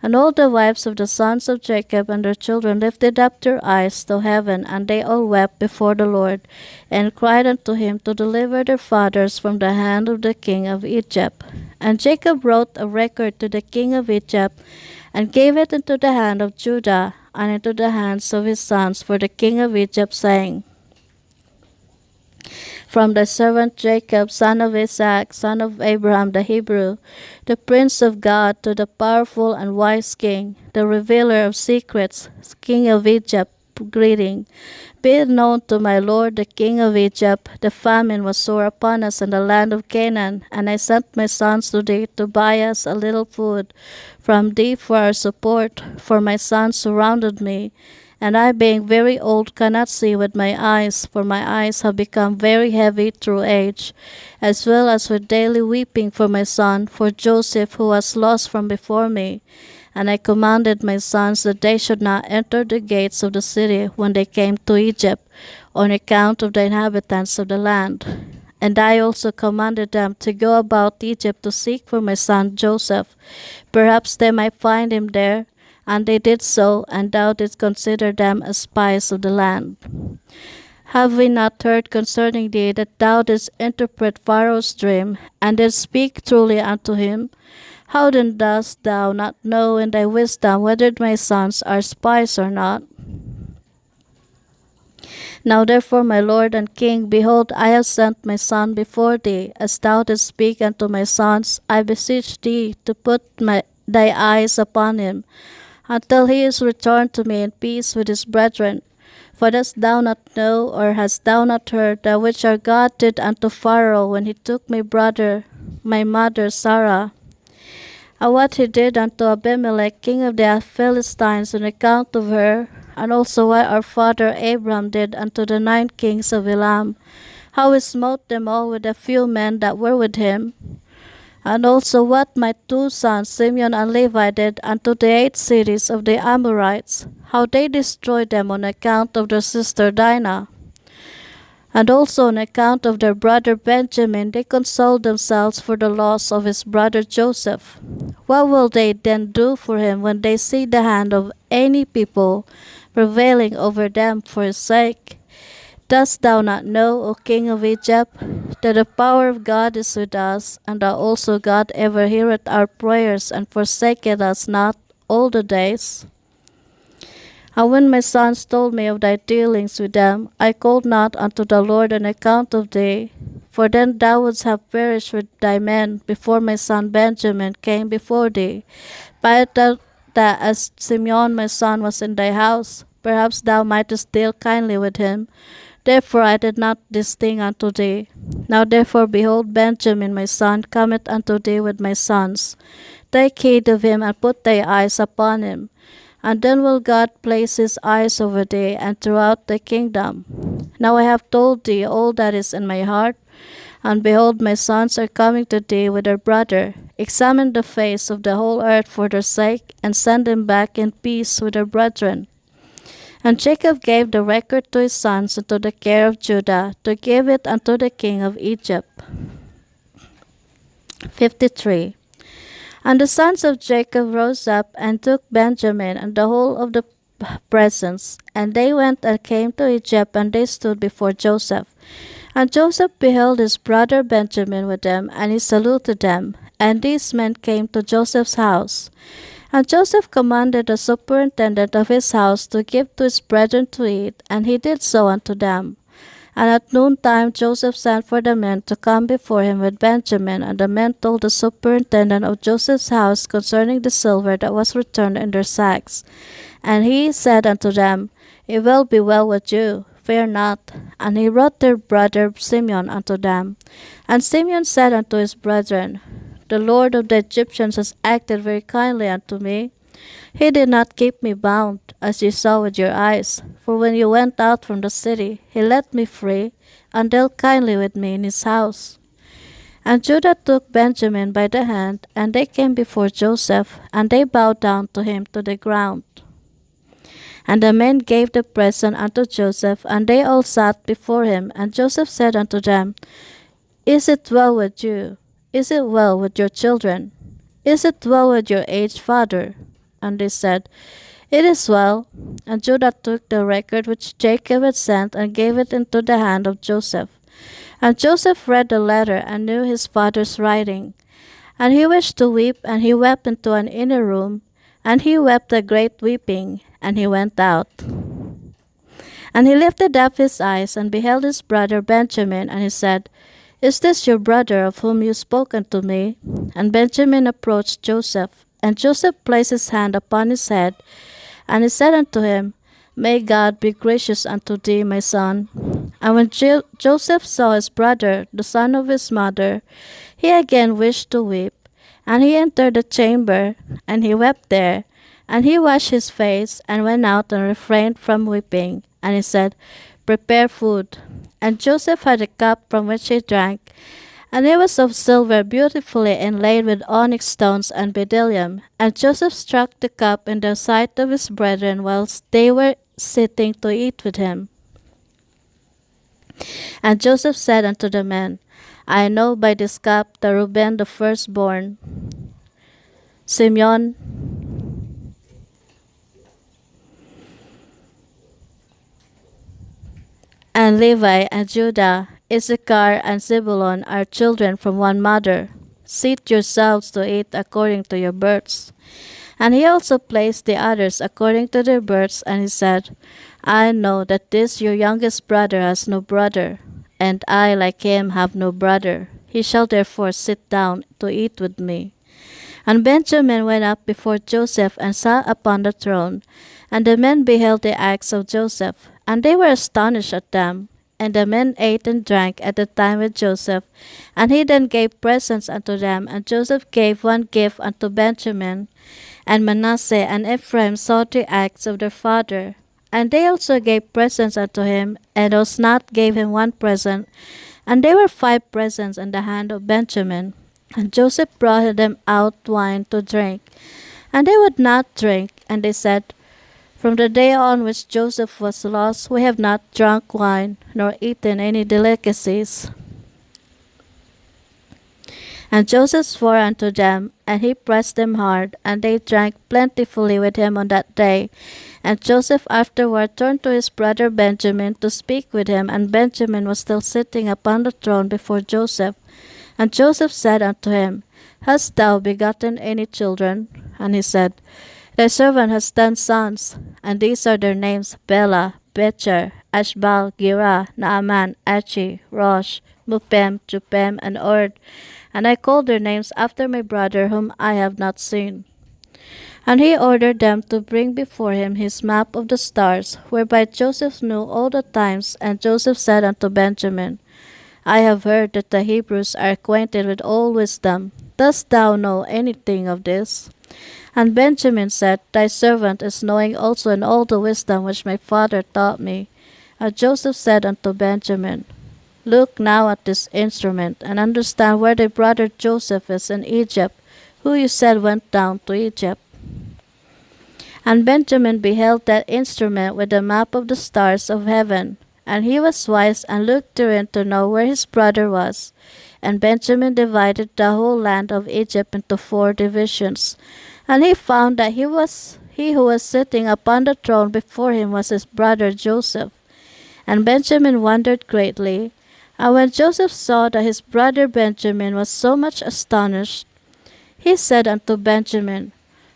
And all the wives of the sons of Jacob and their children lifted up their eyes to heaven, and they all wept before the Lord, and cried unto him to deliver their fathers from the hand of the king of Egypt. And Jacob wrote a record to the king of Egypt, and gave it into the hand of Judah, and into the hands of his sons for the king of Egypt, saying, From thy servant Jacob, son of Isaac, son of Abraham the Hebrew, the prince of God, to the powerful and wise king, the revealer of secrets, king of Egypt, greeting. Be it known to my lord the king of Egypt, the famine was sore upon us in the land of Canaan, and I sent my sons to thee to buy us a little food from thee for our support, for my sons surrounded me, and I, being very old, cannot see with my eyes, for my eyes have become very heavy through age, as well as with daily weeping for my son, for Joseph, who was lost from before me. And I commanded my sons that they should not enter the gates of the city when they came to Egypt, on account of the inhabitants of the land. And I also commanded them to go about Egypt to seek for my son Joseph. Perhaps they might find him there. And they did so, and thou didst consider them as spies of the land. Have we not heard concerning thee that thou didst interpret Pharaoh's dream, and didst speak truly unto him? How then dost thou not know in thy wisdom whether my sons are spies or not? Now therefore, my lord and king, behold, I have sent my son before thee. As thou didst speak unto my sons, I beseech thee to put thy eyes upon him, until he is returned to me in peace with his brethren. For dost thou not know, or hast thou not heard, that which our God did unto Pharaoh when he took my brother, my mother Sarah, and what he did unto Abimelech king of the Philistines on account of her, and also what our father Abraham did unto the 9 kings of Elam, how he smote them all with a few men that were with him, and also what my 2 sons Simeon and Levi did unto the 8 cities of the Amorites, how they destroyed them on account of their sister Dinah. And also on account of their brother Benjamin they consoled themselves for the loss of his brother Joseph. What will they then do for him when they see the hand of any people prevailing over them for his sake? Dost thou not know, O king of Egypt, that the power of God is with us, and that also God ever heareth our prayers, and forsaketh us not all the days? And when my sons told me of thy dealings with them, I called not unto the Lord on account of thee, for then thou wouldst have perished with thy men before my son Benjamin came before thee. But that as Simeon my son was in thy house, perhaps thou mightest deal kindly with him. Therefore I did not this thing unto thee. Now therefore, behold, Benjamin my son cometh unto thee with my sons. Take heed of him, and put thy eyes upon him. And then will God place his eyes over thee and throughout the kingdom. Now I have told thee all that is in my heart, and behold, my sons are coming to thee with their brother. Examine the face of the whole earth for their sake, and send them back in peace with their brethren. And Jacob gave the record to his sons into the care of Judah, to give it unto the king of Egypt. 53. And the sons of Jacob rose up and took Benjamin and the whole of the presents, and they went and came to Egypt, and they stood before Joseph. And Joseph beheld his brother Benjamin with them, and he saluted them. And these men came to Joseph's house. And Joseph commanded the superintendent of his house to give to his brethren to eat, and he did so unto them. And at noontime Joseph sent for the men to come before him with Benjamin, and the men told the superintendent of Joseph's house concerning the silver that was returned in their sacks. And he said unto them, It will be well with you, fear not. And he brought their brother Simeon unto them. And Simeon said unto his brethren, The Lord of the Egyptians has acted very kindly unto me. He did not keep me bound, as you saw with your eyes, for when you went out from the city, he let me free, and dealt kindly with me in his house. And Judah took Benjamin by the hand, and they came before Joseph, and they bowed down to him to the ground. And the men gave the present unto Joseph, and they all sat before him. And Joseph said unto them, Is it well with you? Is it well with your children? Is it well with your aged father? And they said, It is well. And Judah took the record which Jacob had sent, and gave it into the hand of Joseph. And Joseph read the letter, and knew his father's writing. And he wished to weep, and he wept into an inner room, and he wept a great weeping, and he went out. And he lifted up his eyes, and beheld his brother Benjamin, and he said, Is this your brother of whom you spoke unto me? And Benjamin approached Joseph, and Joseph placed his hand upon his head, and he said unto him, May God be gracious unto thee, my son. And when Joseph saw his brother, the son of his mother, he again wished to weep. And he entered the chamber, and he wept there. And he washed his face, and went out, and refrained from weeping. And he said, Prepare food. And Joseph had a cup from which he drank, and it was of silver beautifully inlaid with onyx stones and bdellium. And Joseph struck the cup in the sight of his brethren whilst they were sitting to eat with him. And Joseph said unto the men, I know by this cup that Reuben the firstborn, Simeon, and Levi, and Judah, Issachar, and Zebulun are children from one mother. Seat yourselves to eat according to your births. And he also placed the others according to their births, and he said, I know that this your youngest brother has no brother, and I like him have no brother. He shall therefore sit down to eat with me. And Benjamin went up before Joseph and sat upon the throne. And the men beheld the acts of Joseph, and they were astonished at them. And the men ate and drank at the time with Joseph. And he then gave presents unto them, and Joseph gave one gift unto Benjamin. And Manasseh and Ephraim saw the acts of their father. And they also gave presents unto him, and Osnath gave him one present. And there were 5 presents in the hand of Benjamin. And Joseph brought them out wine to drink. And they would not drink. And they said, From the day on which Joseph was lost, we have not drunk wine, nor eaten any delicacies. And Joseph swore unto them, and he pressed them hard, and they drank plentifully with him on that day. And Joseph afterward turned to his brother Benjamin to speak with him, and Benjamin was still sitting upon the throne before Joseph. And Joseph said unto him, Hast thou begotten any children? And he said, Thy servant has 10 sons, and these are their names, Bela, Becher, Ashbal, Gera, Naaman, Achi, Rosh, Mupem, Chupem, and Ord. And I called their names after my brother whom I have not seen. And he ordered them to bring before him his map of the stars, whereby Joseph knew all the times. And Joseph said unto Benjamin, I have heard that the Hebrews are acquainted with all wisdom. Dost thou know anything of this? And Benjamin said, Thy servant is knowing also in all the wisdom which my father taught me. And Joseph said unto Benjamin, Look now at this instrument, and understand where thy brother Joseph is in Egypt, who you said went down to Egypt. And Benjamin beheld that instrument with the map of the stars of heaven. And he was wise, and looked therein to know where his brother was. And Benjamin divided the whole land of Egypt into 4 divisions. And he found that he who was sitting upon the throne before him was his brother Joseph. And Benjamin wondered greatly. And when Joseph saw that his brother Benjamin was so much astonished, he said unto Benjamin,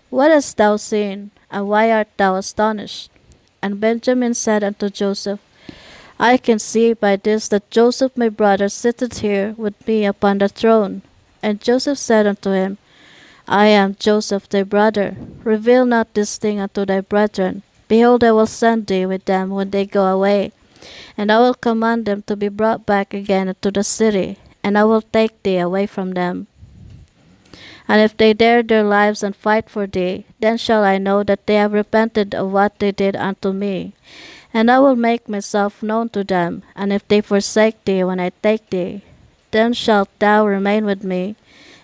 What hast thou seen, and why art thou astonished? And Benjamin said unto Joseph, I can see by this that Joseph my brother sitteth here with me upon the throne. And Joseph said unto him, I am Joseph thy brother. Reveal not this thing unto thy brethren. Behold, I will send thee with them when they go away. And I will command them to be brought back again into the city, and I will take thee away from them. And if they dare their lives and fight for thee, then shall I know that they have repented of what they did unto me. And I will make myself known to them. And if they forsake thee when I take thee, then shalt thou remain with me,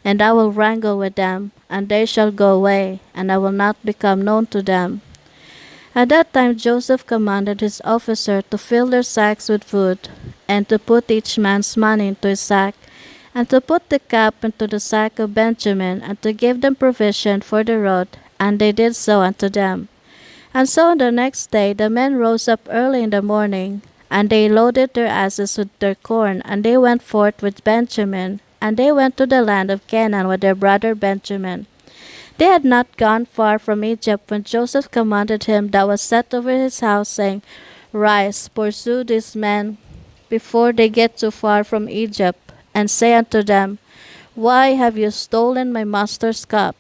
and I will wrangle with them, and they shall go away, and I will not become known to them. At that time Joseph commanded his officer to fill their sacks with food, and to put each man's money into his sack, and to put the cap into the sack of Benjamin, and to give them provision for the road, and they did so unto them. And so on the next day the men rose up early in the morning, and they loaded their asses with their corn, and they went forth with Benjamin, and they went to the land of Canaan with their brother Benjamin. They had not gone far from Egypt when Joseph commanded him that was set over his house, saying, Rise, pursue these men before they get too far from Egypt, and say unto them, Why have you stolen my master's cup?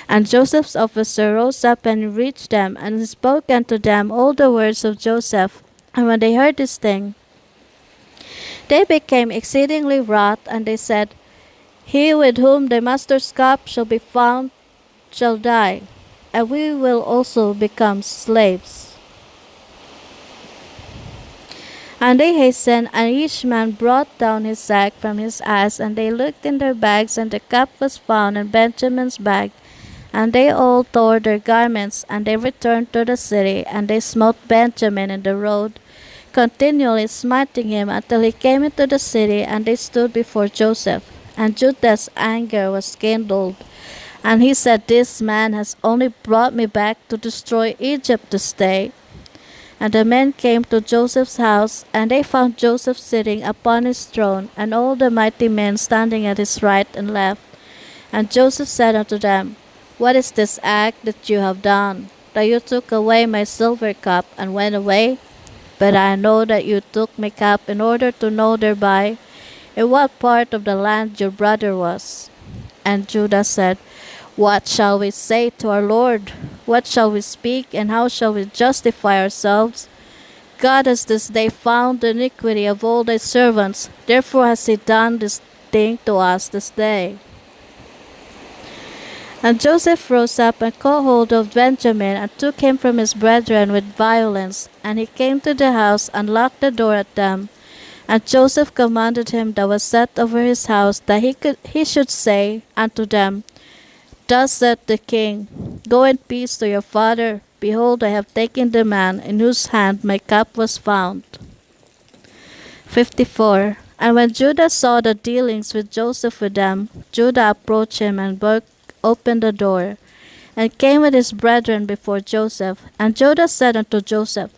And Joseph's officer rose up and reached them, and spoke unto them all the words of Joseph. And when they heard this thing, they became exceedingly wroth, and they said, He with whom the master's cup shall be found shall die, and we will also become slaves. And they hastened, and each man brought down his sack from his ass, and they looked in their bags, and the cup was found in Benjamin's bag. And they all tore their garments, and they returned to the city, and they smote Benjamin in the road, continually smiting him until he came into the city, and they stood before Joseph. And Judah's anger was kindled, and he said, "This man has only brought me back to destroy Egypt this day." And the men came to Joseph's house, and they found Joseph sitting upon his throne, and all the mighty men standing at his right and left. And Joseph said unto them, "What is this act that you have done? That you took away my silver cup and went away? But I know that you took my cup in order to know thereby in what part of the land your brother was." And Judah said, "What shall we say to our Lord? What shall we speak, and how shall we justify ourselves? God has this day found the iniquity of all thy servants, therefore has he done this thing to us this day." And Joseph rose up and caught hold of Benjamin, and took him from his brethren with violence. And he came to the house, and locked the door at them. And Joseph commanded him that was set over his house, that he should say unto them, "Thus saith the king, Go in peace to your father. Behold, I have taken the man in whose hand my cup was found." 54. And when Judah saw the dealings with Joseph with them, Judah approached him and broke open the door, and came with his brethren before Joseph. And Judah said unto Joseph,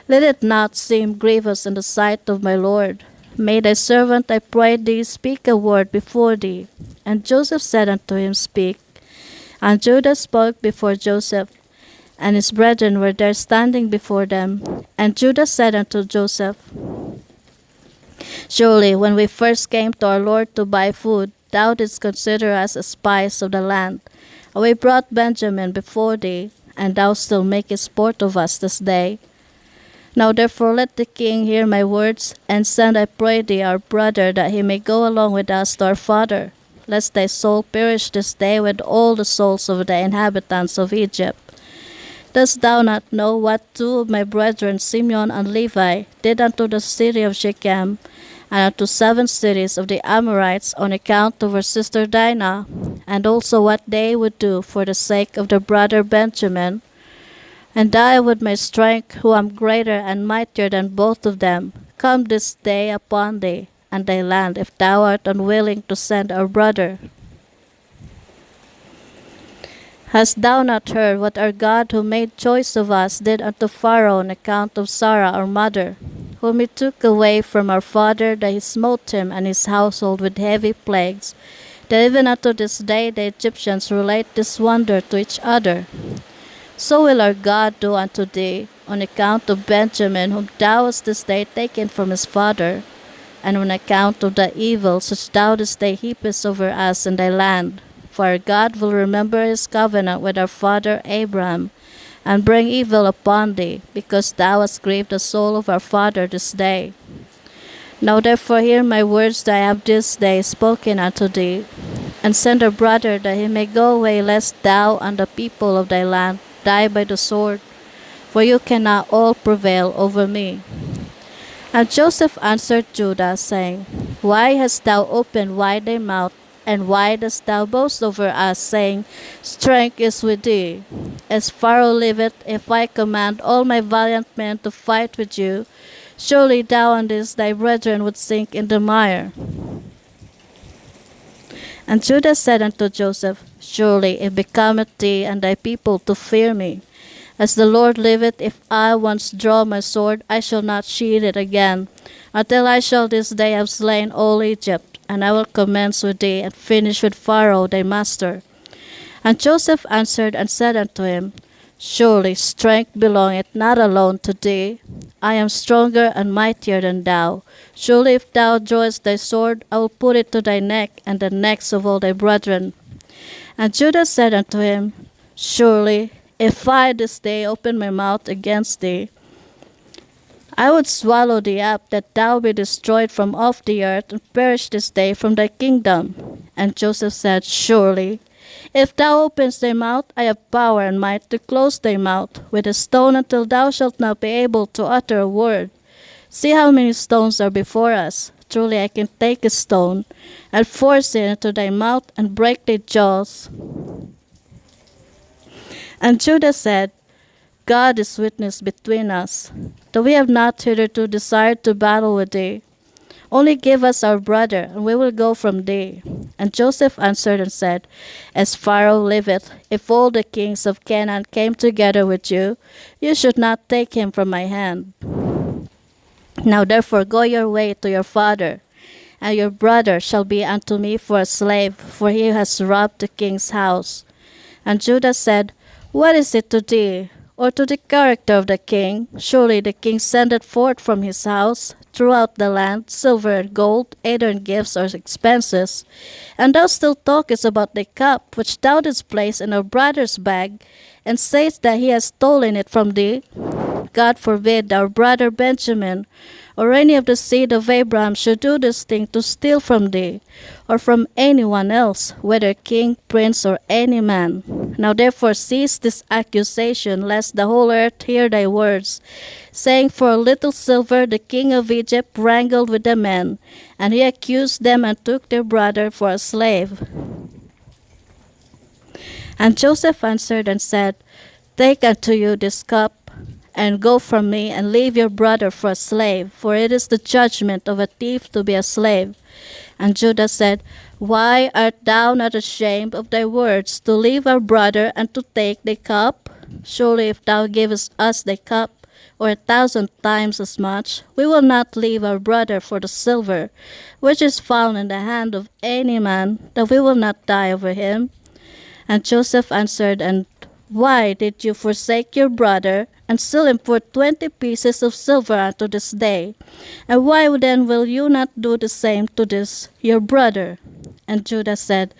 "Let it not seem grievous in the sight of my lord. May thy servant, I pray thee, speak a word before thee." And Joseph said unto him, "Speak." And Judah spoke before Joseph, and his brethren were there standing before them. And Judah said unto Joseph, "Surely when we first came to our lord to buy food, thou didst consider us as spies of the land. And we brought Benjamin before thee, and thou still makest sport of us this day. Now therefore let the king hear my words, and send, I pray thee, our brother, that he may go along with us to our father, lest thy soul perish this day with all the souls of the inhabitants of Egypt. Dost thou not know what two of my brethren, Simeon and Levi, did unto the city of Shechem, and unto 7 cities of the Amorites on account of our sister Dinah, and also what they would do for the sake of their brother Benjamin? And I with my strength, who am greater and mightier than both of them, come this day upon thee and thy land, if thou art unwilling to send our brother. Hast thou not heard what our God, who made choice of us, did unto Pharaoh on account of Sarah our mother, whom he took away from our father, that he smote him and his household with heavy plagues, that even unto this day the Egyptians relate this wonder to each other? So will our God do unto thee, on account of Benjamin, whom thou hast this day taken from his father, and on account of the evils which thou this day heapest over us and thy land. For our God will remember his covenant with our father Abraham, and bring evil upon thee, because thou hast grieved the soul of our father this day. Now therefore hear my words that I have this day spoken unto thee, and send a brother, that he may go away, lest thou and the people of thy land die by the sword, for you cannot all prevail over me. And Joseph answered Judah, saying, Why hast thou opened wide thy mouth, and why dost thou boast over us, saying, Strength is with thee? As Pharaoh liveth, if I command all my valiant men to fight with you, surely thou and these thy brethren would sink in the mire. And Judah said unto Joseph, Surely it becometh thee and thy people to fear me. As the Lord liveth, if I once draw my sword, I shall not sheathe it again, until I shall this day have slain all Egypt. And I will commence with thee, and finish with Pharaoh thy master. And Joseph answered and said unto him, Surely strength belongeth not alone to thee. I am stronger and mightier than thou. Surely if thou drawest thy sword, I will put it to thy neck, and the necks of all thy brethren. And Judah said unto him, Surely if I this day open my mouth against thee, I would swallow thee up, that thou be destroyed from off the earth, and perish this day from thy kingdom. And Joseph said, Surely, if thou openest thy mouth, I have power and might to close thy mouth with a stone, until thou shalt not be able to utter a word. See how many stones are before us. Truly I can take a stone, and force it into thy mouth, and break thy jaws. And Judah said, God is witness between us, that we have not hitherto desired to battle with thee. Only give us our brother, and we will go from thee. And Joseph answered and said, As Pharaoh liveth, if all the kings of Canaan came together with you, you should not take him from my hand. Now therefore go your way to your father, and your brother shall be unto me for a slave, for he has robbed the king's house. And Judah said, What is it to thee, or to the character of the king? Surely the king sendeth forth from his house throughout the land silver and gold, either in gifts or expenses. And thou still talkest about the cup which thou didst place in our brother's bag, and sayest that he has stolen it from thee. God forbid our brother Benjamin or any of the seed of Abraham should do this thing to steal from thee, or from anyone else, whether king, prince, or any man. Now therefore cease this accusation, lest the whole earth hear thy words, saying, For a little silver the king of Egypt wrangled with the men, and he accused them and took their brother for a slave. And Joseph answered and said, Take unto you this cup, and go from me, and leave your brother for a slave, for it is the judgment of a thief to be a slave. And Judah said, Why art thou not ashamed of thy words, to leave our brother and to take the cup? Surely if thou givest us the cup, or 1,000 times as much, we will not leave our brother for the silver, which is found in the hand of any man, that we will not die over him. And Joseph answered, And why did you forsake your brother, and still import 20 pieces of silver unto this day? And why then will you not do the same to this your brother? And Judah said,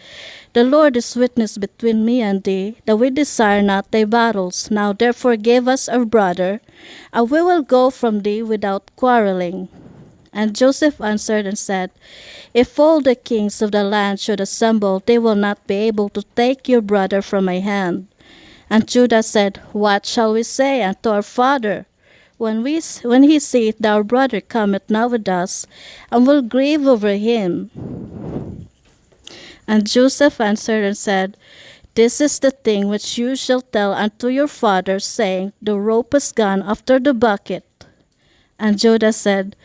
The Lord is witness between me and thee, that we desire not thy battles. Now therefore give us our brother, and we will go from thee without quarreling. And Joseph answered and said, If all the kings of the land should assemble, they will not be able to take your brother from my hand. And Judah said, What shall we say unto our father, when he seeth that our brother cometh not with us, and will grieve over him? And Joseph answered and said, This is the thing which you shall tell unto your father, saying, The rope is gone after the bucket. And Judah said,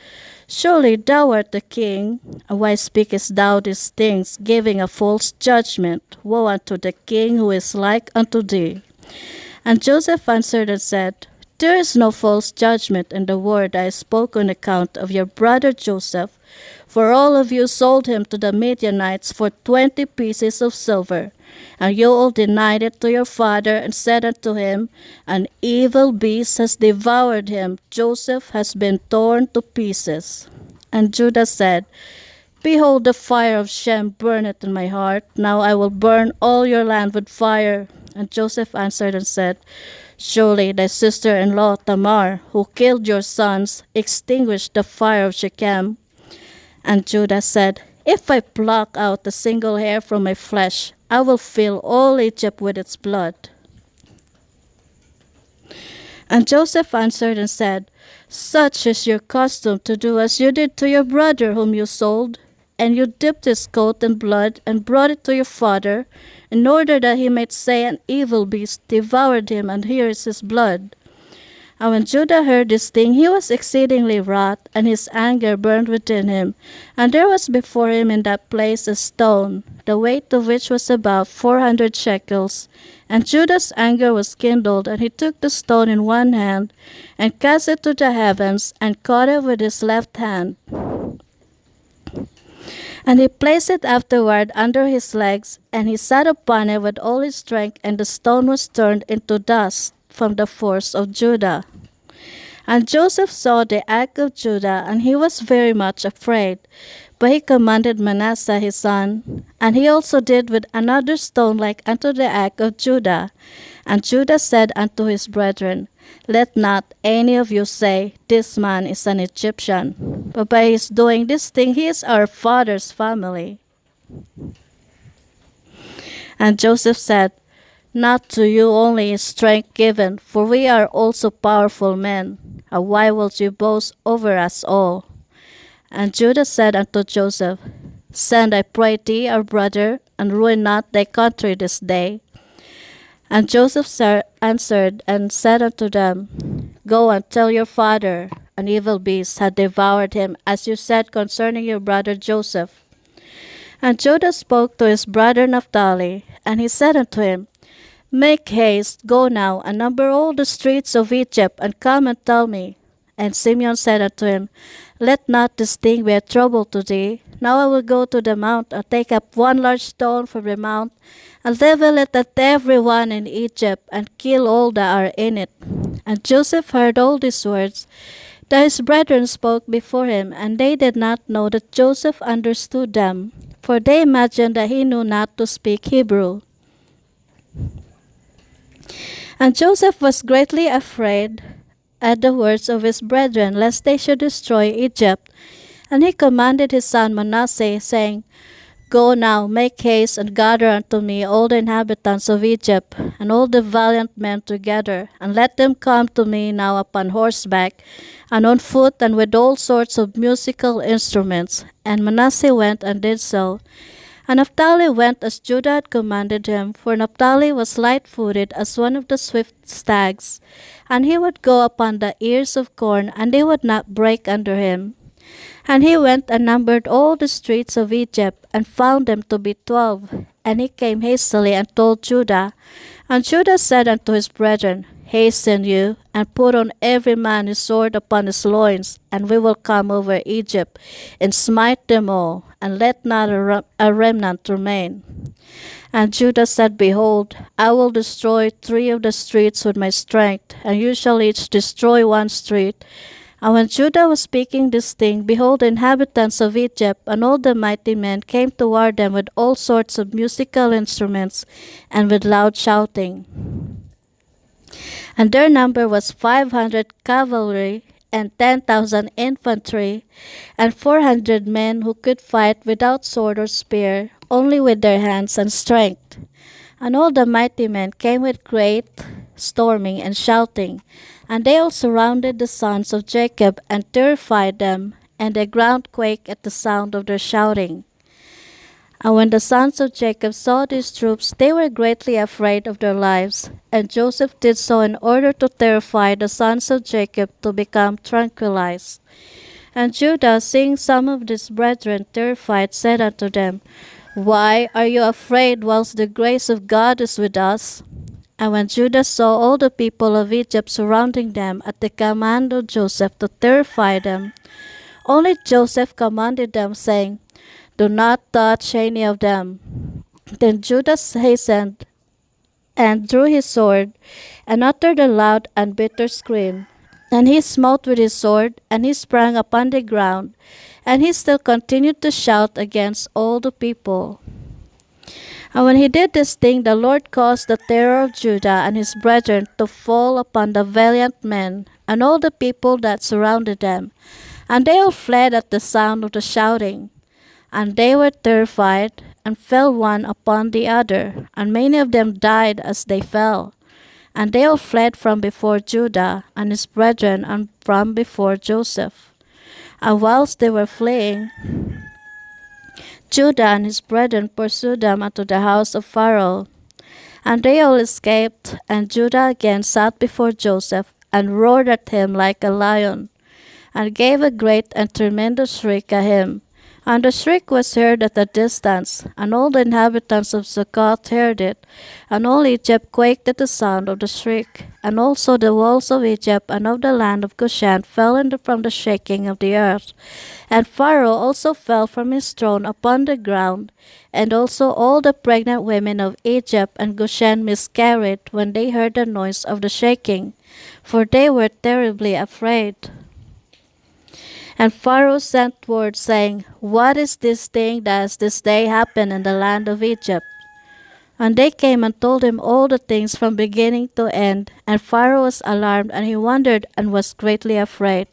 Surely thou art the king, and why speakest thou these things, giving a false judgment? Woe unto the king who is like unto thee. And Joseph answered and said, There is no false judgment in the word I spoke on account of your brother Joseph, for all of you sold him to the Midianites for 20 pieces of silver. And you all denied it to your father, and said unto him, An evil beast has devoured him. Joseph has been torn to pieces. And Judah said, Behold, the fire of Shem burneth in my heart. Now I will burn all your land with fire. And Joseph answered and said, Surely thy sister-in-law Tamar, who killed your sons, extinguished the fire of Shechem. And Judah said, If I pluck out a single hair from my flesh, I will fill all Egypt with its blood. And Joseph answered and said, Such is your custom to do as you did to your brother whom you sold. And you dipped his coat in blood, and brought it to your father, in order that he might say, An evil beast devoured him, and here is his blood. And when Judah heard this thing, he was exceedingly wroth, and his anger burned within him. And there was before him in that place a stone, the weight of which was about 400 shekels. And Judah's anger was kindled, and he took the stone in one hand, and cast it to the heavens, and caught it with his left hand. And he placed it afterward under his legs, and he sat upon it with all his strength, and the stone was turned into dust from the force of Judah. And Joseph saw the act of Judah, and he was very much afraid. But he commanded Manasseh his son, and he also did with another stone like unto the act of Judah. And Judah said unto his brethren, Let not any of you say, This man is an Egyptian, but by his doing this thing he is our father's family. And Joseph said, Not to you only is strength given, for we are also powerful men. And why will you boast over us all? And Judah said unto Joseph, Send, I pray thee, our brother, and ruin not thy country this day. And Joseph answered and said unto them, Go and tell your father, an evil beast had devoured him, as you said concerning your brother Joseph. And Judah spoke to his brother Naphtali, and he said unto him, Make haste, go now, and number all the streets of Egypt, and come and tell me. And Simeon said unto him, Let not this thing be a trouble to thee. Now I will go to the mount, and take up one large stone from the mount, and level it at every one in Egypt, and kill all that are in it. And Joseph heard all these words that his brethren spoke before him, and they did not know that Joseph understood them, for they imagined that he knew not to speak Hebrew. And Joseph was greatly afraid at the words of his brethren, lest they should destroy Egypt. And he commanded his son Manasseh, saying, Go now, make haste, and gather unto me all the inhabitants of Egypt, and all the valiant men together, and let them come to me now upon horseback, and on foot, and with all sorts of musical instruments. And Manasseh went and did so. And Naphtali went as Judah had commanded him, for Naphtali was light-footed as one of the swift stags, and he would go upon the ears of corn, and they would not break under him. And he went and numbered all the streets of Egypt, and found them to be 12. And he came hastily and told Judah. And Judah said unto his brethren, Hasten you, and put on every man his sword upon his loins, and we will come over Egypt, and smite them all, and let not a remnant remain. And Judah said, Behold, I will destroy 3 of the streets with my strength, and you shall each destroy 1 street. And when Judah was speaking this thing, behold, the inhabitants of Egypt and all the mighty men came toward them with all sorts of musical instruments and with loud shouting. And their number was 500 cavalry and 10,000 infantry, and 400 men who could fight without sword or spear, only with their hands and strength. And all the mighty men came with great storming and shouting, and they all surrounded the sons of Jacob and terrified them, and the ground quaked at the sound of their shouting. And when the sons of Jacob saw these troops, they were greatly afraid of their lives. And Joseph did so in order to terrify the sons of Jacob to become tranquilized. And Judah, seeing some of his brethren terrified, said unto them, Why are you afraid whilst the grace of God is with us? And when Judah saw all the people of Egypt surrounding them at the command of Joseph to terrify them, only Joseph commanded them, saying, Do not touch any of them. Then Judah hastened and drew his sword, and uttered a loud and bitter scream. And he smote with his sword, and he sprang upon the ground, and he still continued to shout against all the people. And when he did this thing, the Lord caused the terror of Judah and his brethren to fall upon the valiant men, and all the people that surrounded them. And they all fled at the sound of the shouting. And they were terrified, and fell one upon the other, and many of them died as they fell. And they all fled from before Judah and his brethren, and from before Joseph. And whilst they were fleeing, Judah and his brethren pursued them unto the house of Pharaoh. And they all escaped, and Judah again sat before Joseph, and roared at him like a lion, and gave a great and tremendous shriek at him. And the shriek was heard at a distance, and all the inhabitants of Succoth heard it, and all Egypt quaked at the sound of the shriek. And also the walls of Egypt and of the land of Goshen fell from the shaking of the earth. And Pharaoh also fell from his throne upon the ground, and also all the pregnant women of Egypt and Goshen miscarried when they heard the noise of the shaking, for they were terribly afraid. And Pharaoh sent word, saying, What is this thing that has this day happened in the land of Egypt? And they came and told him all the things from beginning to end. And Pharaoh was alarmed, and he wondered and was greatly afraid.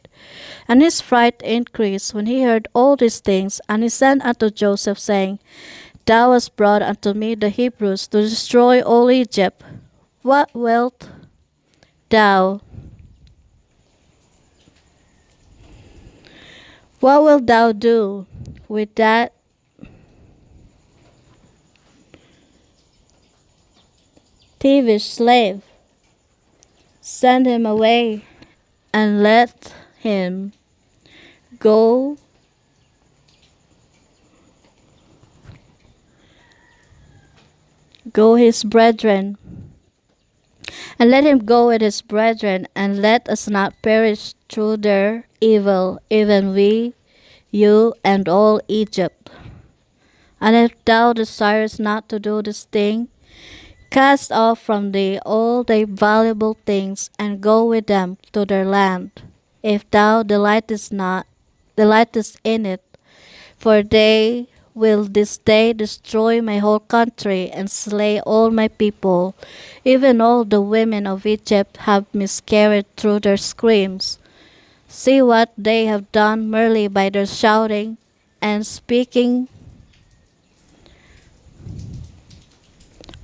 And his fright increased when he heard all these things. And he sent unto Joseph, saying, Thou hast brought unto me the Hebrews to destroy all Egypt. What wilt thou? What wilt thou do with that? thievish slave. Send him away and let him go go his brethren, and let him go with his brethren, and let us not perish through their evil, even we, you, and all Egypt. And if thou desirest not to do this thing, cast off from thee all thy valuable things, and go with them to their land, if thou delightest in it, for they will this day destroy my whole country and slay all my people. Even all the women of Egypt have miscarried through their screams. See what they have done merely by their shouting and speaking.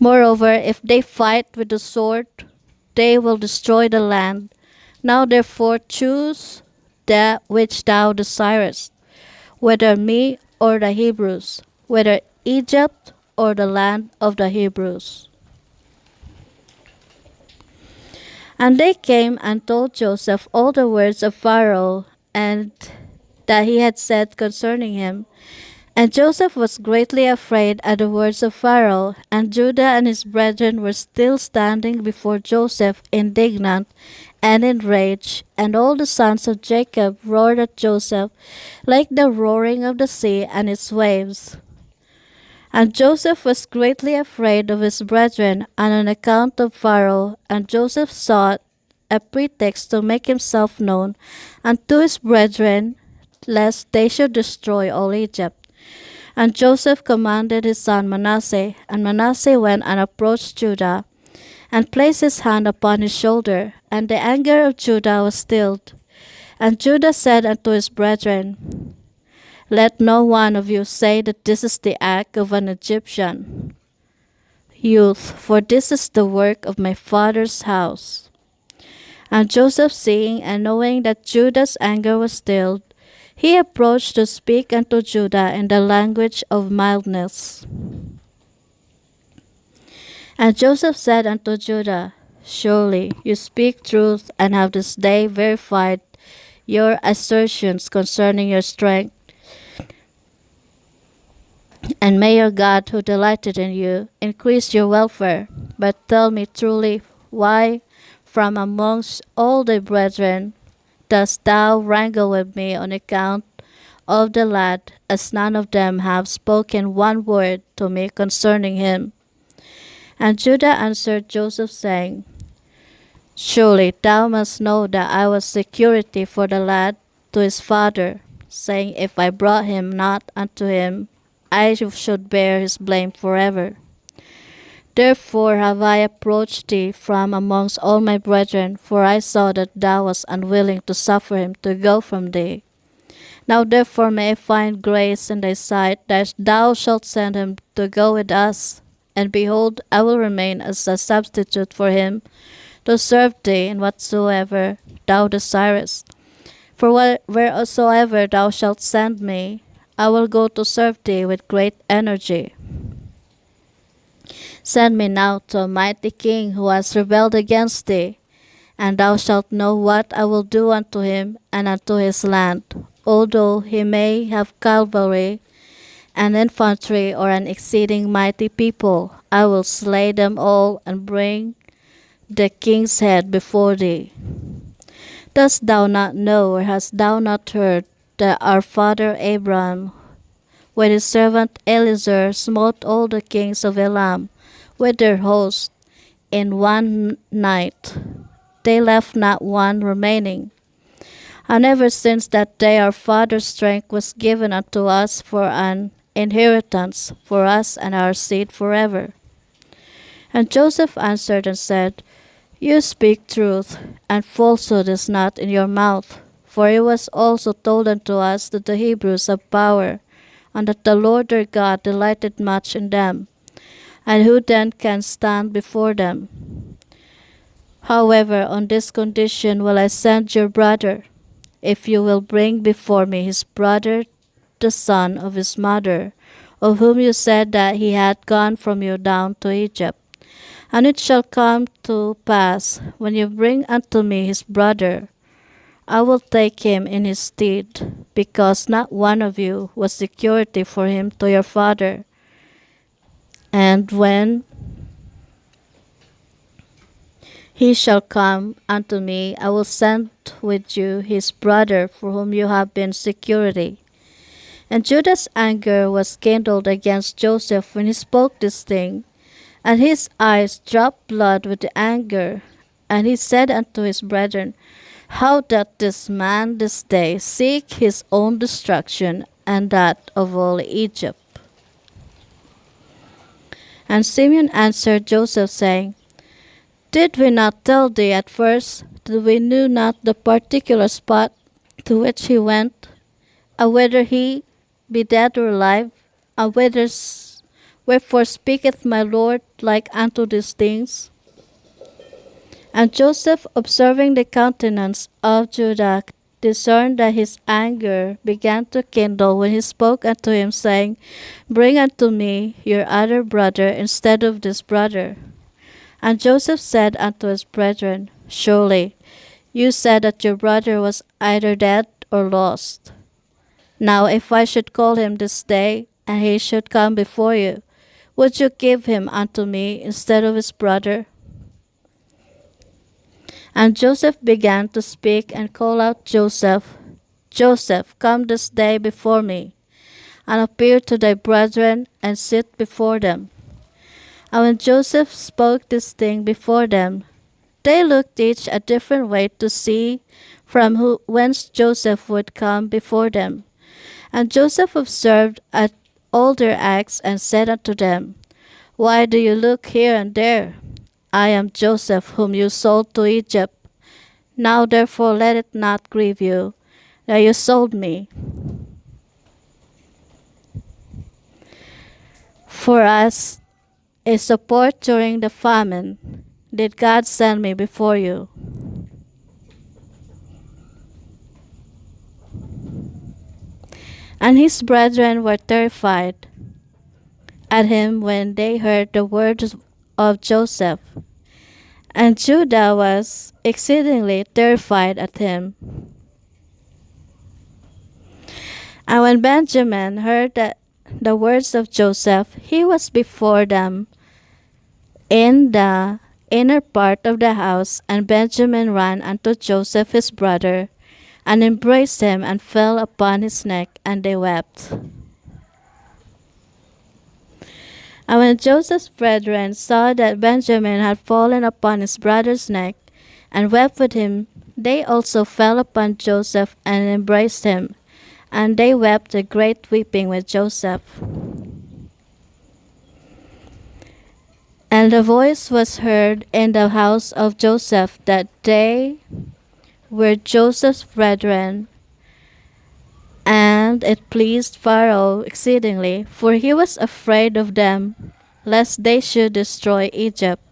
Moreover, if they fight with the sword, they will destroy the land. Now therefore choose that which thou desirest, whether me or the Hebrews, whether Egypt or the land of the Hebrews. And they came and told Joseph all the words of Pharaoh and that he had said concerning him. And Joseph was greatly afraid at the words of Pharaoh, and Judah and his brethren were still standing before Joseph, indignant and enraged. And all the sons of Jacob roared at Joseph like the roaring of the sea and its waves. And Joseph was greatly afraid of his brethren and on account of Pharaoh, and Joseph sought a pretext to make himself known unto his brethren, lest they should destroy all Egypt. And Joseph commanded his son Manasseh, and Manasseh went and approached Judah, and placed his hand upon his shoulder, and the anger of Judah was stilled. And Judah said unto his brethren, let no one of you say that this is the act of an Egyptian youth, for this is the work of my father's house. And Joseph, seeing and knowing that Judah's anger was stilled, he approached to speak unto Judah in the language of mildness. And Joseph said unto Judah, surely you speak truth and have this day verified your assertions concerning your strength. And may your God, who delighted in you, increase your welfare. But tell me truly, why from amongst all thy brethren dost thou wrangle with me on account of the lad, as none of them have spoken one word to me concerning him? And Judah answered Joseph, saying, surely thou must know that I was security for the lad to his father, saying, if I brought him not unto him, I should bear his blame forever. Therefore have I approached thee from amongst all my brethren, for I saw that thou wast unwilling to suffer him to go from thee. Now therefore may I find grace in thy sight, that thou shalt send him to go with us. And behold, I will remain as a substitute for him, to serve thee in whatsoever thou desirest. For wheresoever thou shalt send me, I will go to serve thee with great energy. Send me now to a mighty king who has rebelled against thee, and thou shalt know what I will do unto him and unto his land. Although he may have cavalry and infantry or an exceeding mighty people, I will slay them all and bring the king's head before thee. Dost thou not know, or hast thou not heard, that our father Abraham, with his servant Eliezer, smote all the kings of Elam with their host in one night? They left not one remaining. And ever since that day our father's strength was given unto us for an inheritance, for us and our seed forever. And Joseph answered and said, you speak truth, and falsehood is not in your mouth. For it was also told unto us that the Hebrews have power, and that the Lord their God delighted much in them. And who then can stand before them? However, on this condition will I send your brother, if you will bring before me his brother, the son of his mother, of whom you said that he had gone from you down to Egypt. And it shall come to pass, when you bring unto me his brother, I will take him in his stead, because not one of you was security for him to your father. And when he shall come unto me, I will send with you his brother for whom you have been security. And Judah's anger was kindled against Joseph when he spoke this thing, and his eyes dropped blood with the anger. And he said unto his brethren, how doth this man this day seek his own destruction, and that of all Egypt? And Simeon answered Joseph, saying, did we not tell thee at first that we knew not the particular spot to which he went, and whether he be dead or alive? And wherefore speaketh my Lord like unto these things? And Joseph, observing the countenance of Judah, discerned that his anger began to kindle when he spoke unto him, saying, bring unto me your other brother instead of this brother. And Joseph said unto his brethren, surely you said that your brother was either dead or lost. Now if I should call him this day, and he should come before you, would you give him unto me instead of his brother? And Joseph began to speak and call out, Joseph, Joseph, come this day before me, and appear to thy brethren, and sit before them. And when Joseph spoke this thing before them, they looked each a different way to see from whence Joseph would come before them. And Joseph observed at all their acts, and said unto them, why do you look here and there? I am Joseph, whom you sold to Egypt. Now therefore let it not grieve you that you sold me. For as a support during the famine did God send me before you. And his brethren were terrified at him when they heard the words of Joseph. And Judah was exceedingly terrified at him. And when Benjamin heard the words of Joseph, he was before them in the inner part of the house. And Benjamin ran unto Joseph his brother, and embraced him, and fell upon his neck, and they wept. And when Joseph's brethren saw that Benjamin had fallen upon his brother's neck, and wept with him, they also fell upon Joseph, and embraced him, and they wept a great weeping with Joseph. And the voice was heard in the house of Joseph that they were Joseph's brethren, and it pleased Pharaoh exceedingly, for he was afraid of them, lest they should destroy Egypt.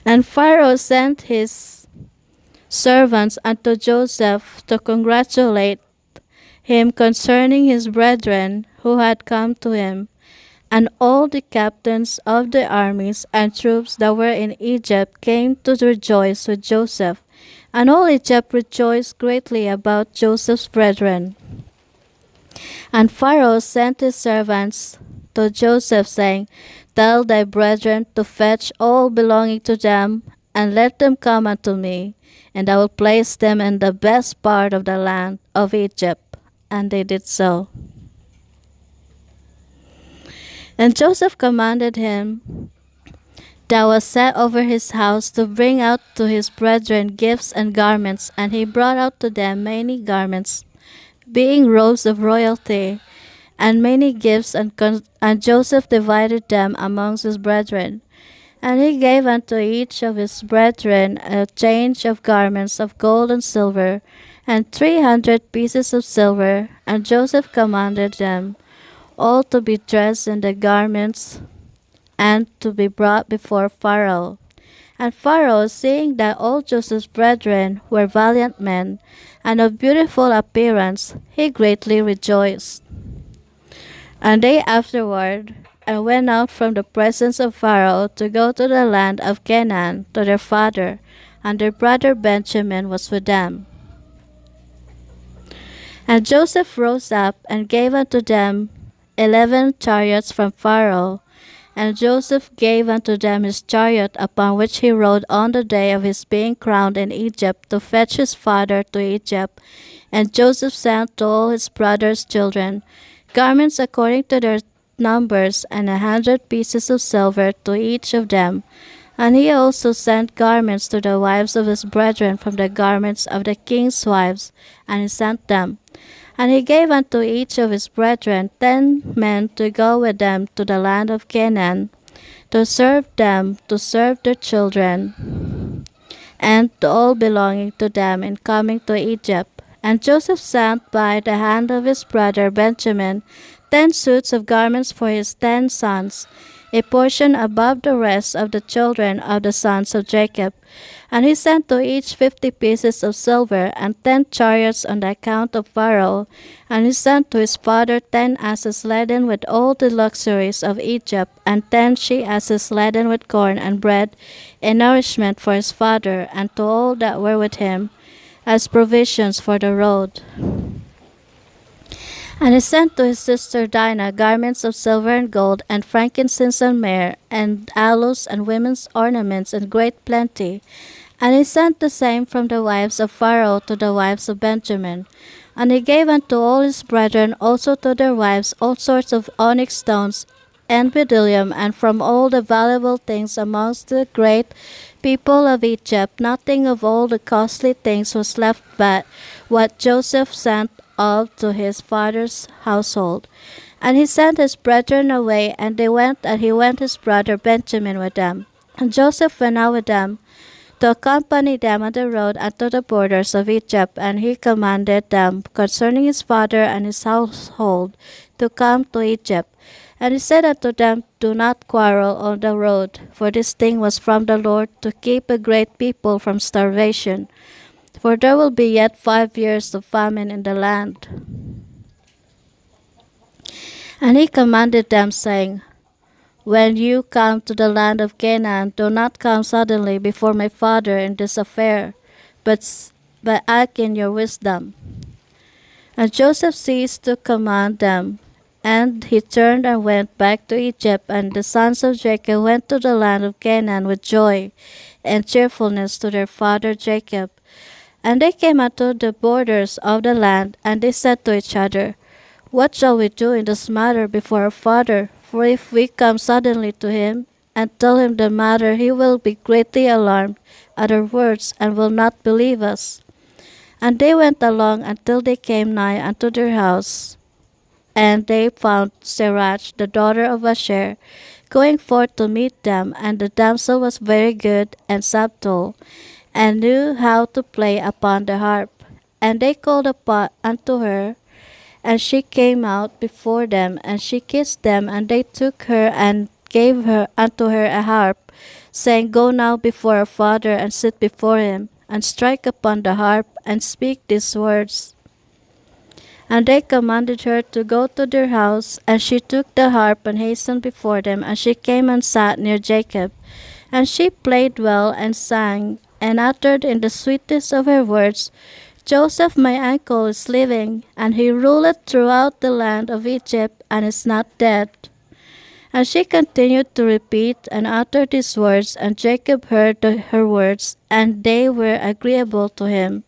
And Pharaoh sent his servants unto Joseph to congratulate him concerning his brethren who had come to him. And all the captains of the armies and troops that were in Egypt came to rejoice with Joseph. And all Egypt rejoiced greatly about Joseph's brethren. And Pharaoh sent his servants to Joseph, saying, tell thy brethren to fetch all belonging to them, and let them come unto me, and I will place them in the best part of the land of Egypt. And they did so. And Joseph commanded him that was set over his house to bring out to his brethren gifts and garments, and he brought out to them many garments, being robes of royalty, and many gifts, and Joseph divided them amongst his brethren. And he gave unto each of his brethren a change of garments of gold and silver, and 300 pieces of silver. And Joseph commanded them all to be dressed in the garments, and to be brought before Pharaoh. And Pharaoh, seeing that all Joseph's brethren were valiant men, and of beautiful appearance, he greatly rejoiced. And they afterward and went out from the presence of Pharaoh to go to the land of Canaan to their father, and their brother Benjamin was with them. And Joseph rose up and gave unto them 11 chariots from Pharaoh, and Joseph gave unto them his chariot upon which he rode on the day of his being crowned in Egypt to fetch his father to Egypt. And Joseph sent to all his brothers' children garments according to their numbers, and 100 pieces of silver to each of them. And he also sent garments to the wives of his brethren from the garments of the king's wives, and he sent them. And he gave unto each of his brethren 10 men to go with them to the land of Canaan, to serve them, to serve their children, and to all belonging to them in coming to Egypt. And Joseph sent by the hand of his brother Benjamin 10 suits of garments for his 10 sons, a portion above the rest of the children of the sons of Jacob. And he sent to each 50 pieces of silver, and 10 chariots on the account of Pharaoh. And he sent to his father 10 asses laden with all the luxuries of Egypt, and 10 she-asses laden with corn and bread, a nourishment for his father, and to all that were with him, as provisions for the road. And he sent to his sister Dinah garments of silver and gold, and frankincense and myrrh, and aloes and women's ornaments in great plenty. And he sent the same from the wives of Pharaoh to the wives of Benjamin. And he gave unto all his brethren also to their wives all sorts of onyx stones and bdellium, and from all the valuable things amongst the great people of Egypt, nothing of all the costly things was left but what Joseph sent of to his father's household. And he sent his brethren away, and they went, and he went his brother Benjamin with them. And Joseph went out with them to accompany them on the road unto the borders of Egypt, and he commanded them concerning his father and his household to come to Egypt. And he said unto them, Do not quarrel on the road, for this thing was from the Lord, to keep a great people from starvation. For there will be yet 5 years of famine in the land. And he commanded them, saying, When you come to the land of Canaan, do not come suddenly before my father in this affair, but act in your wisdom. And Joseph ceased to command them, and he turned and went back to Egypt. And the sons of Jacob went to the land of Canaan with joy and cheerfulness to their father Jacob. And they came unto the borders of the land, and they said to each other, What shall we do in this matter before our father? For if we come suddenly to him, and tell him the matter, he will be greatly alarmed at our words, and will not believe us. And they went along until they came nigh unto their house. And they found Serach, the daughter of Asher, going forth to meet them. And the damsel was very good and subtle, and knew how to play upon the harp. And they called upon unto her, and she came out before them, and she kissed them. And they took her and gave her unto her a harp, saying, Go now before our father, and sit before him, and strike upon the harp, and speak these words. And they commanded her to go to their house, and she took the harp and hastened before them, and she came and sat near Jacob. And she played well and sang, and uttered in the sweetness of her words, Joseph my uncle is living, and he ruleth throughout the land of Egypt, and is not dead. And she continued to repeat and utter these words, and Jacob heard her words, and they were agreeable to him.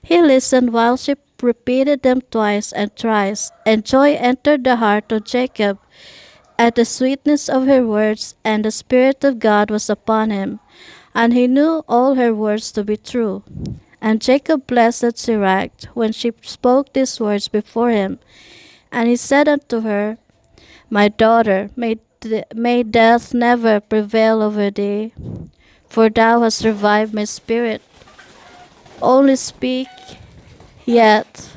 He listened while she repeated them twice and thrice, and joy entered the heart of Jacob at the sweetness of her words, and the Spirit of God was upon him, and he knew all her words to be true. And Jacob blessed Sirach when she spoke these words before him. And he said unto her, My daughter, may death never prevail over thee, for thou hast revived my spirit. Only speak yet.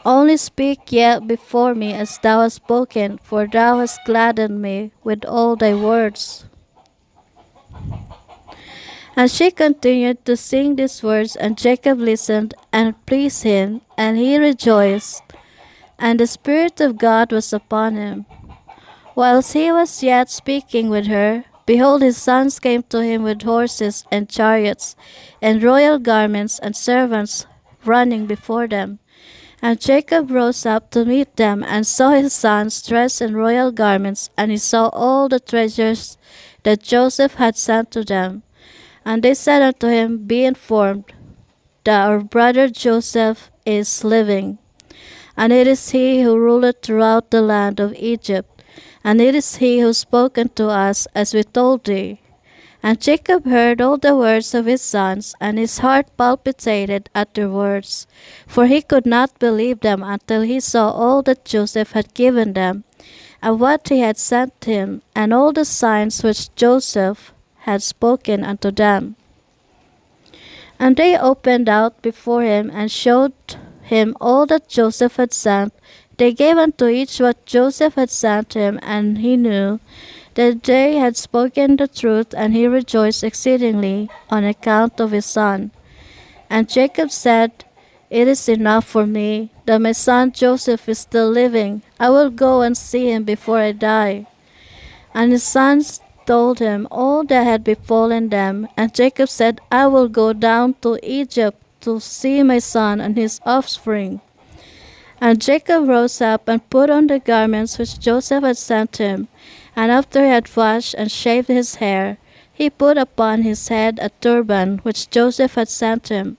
Only speak yet before me as thou hast spoken, for thou hast gladdened me with all thy words. And she continued to sing these words, and Jacob listened and pleased him, and he rejoiced. And the Spirit of God was upon him. Whilst he was yet speaking with her, behold, his sons came to him with horses and chariots, and royal garments, and servants running before them. And Jacob rose up to meet them, and saw his sons dressed in royal garments, and he saw all the treasures that Joseph had sent to them. And they said unto him, Be informed that our brother Joseph is living, and it is he who ruleth throughout the land of Egypt, and it is he who spoke unto us as we told thee. And Jacob heard all the words of his sons, and his heart palpitated at their words, for he could not believe them until he saw all that Joseph had given them, and what he had sent him, and all the signs which Joseph had spoken unto them. And they opened out before him, and showed him all that Joseph had sent. They gave unto each what Joseph had sent him, and he knew that they had spoken the truth, and he rejoiced exceedingly on account of his son. And Jacob said, It is enough for me that my son Joseph is still living. I will go and see him before I die. And his sons told him all that had befallen them. And Jacob said, I will go down to Egypt to see my son and his offspring. And Jacob rose up and put on the garments which Joseph had sent him. And after he had washed and shaved his hair, he put upon his head a turban which Joseph had sent him.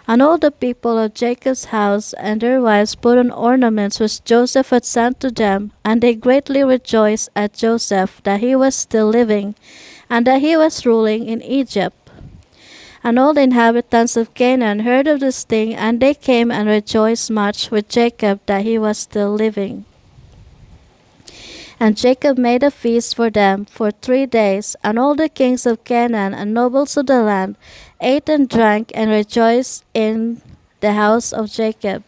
And all the people of Jacob's house and their wives put on ornaments which Joseph had sent to them, and they greatly rejoiced at Joseph that he was still living, and that he was ruling in Egypt. And all the inhabitants of Canaan heard of this thing, and they came and rejoiced much with Jacob that he was still living. And Jacob made a feast for them for 3 days, and all the kings of Canaan and nobles of the land ate and drank and rejoiced in the house of Jacob.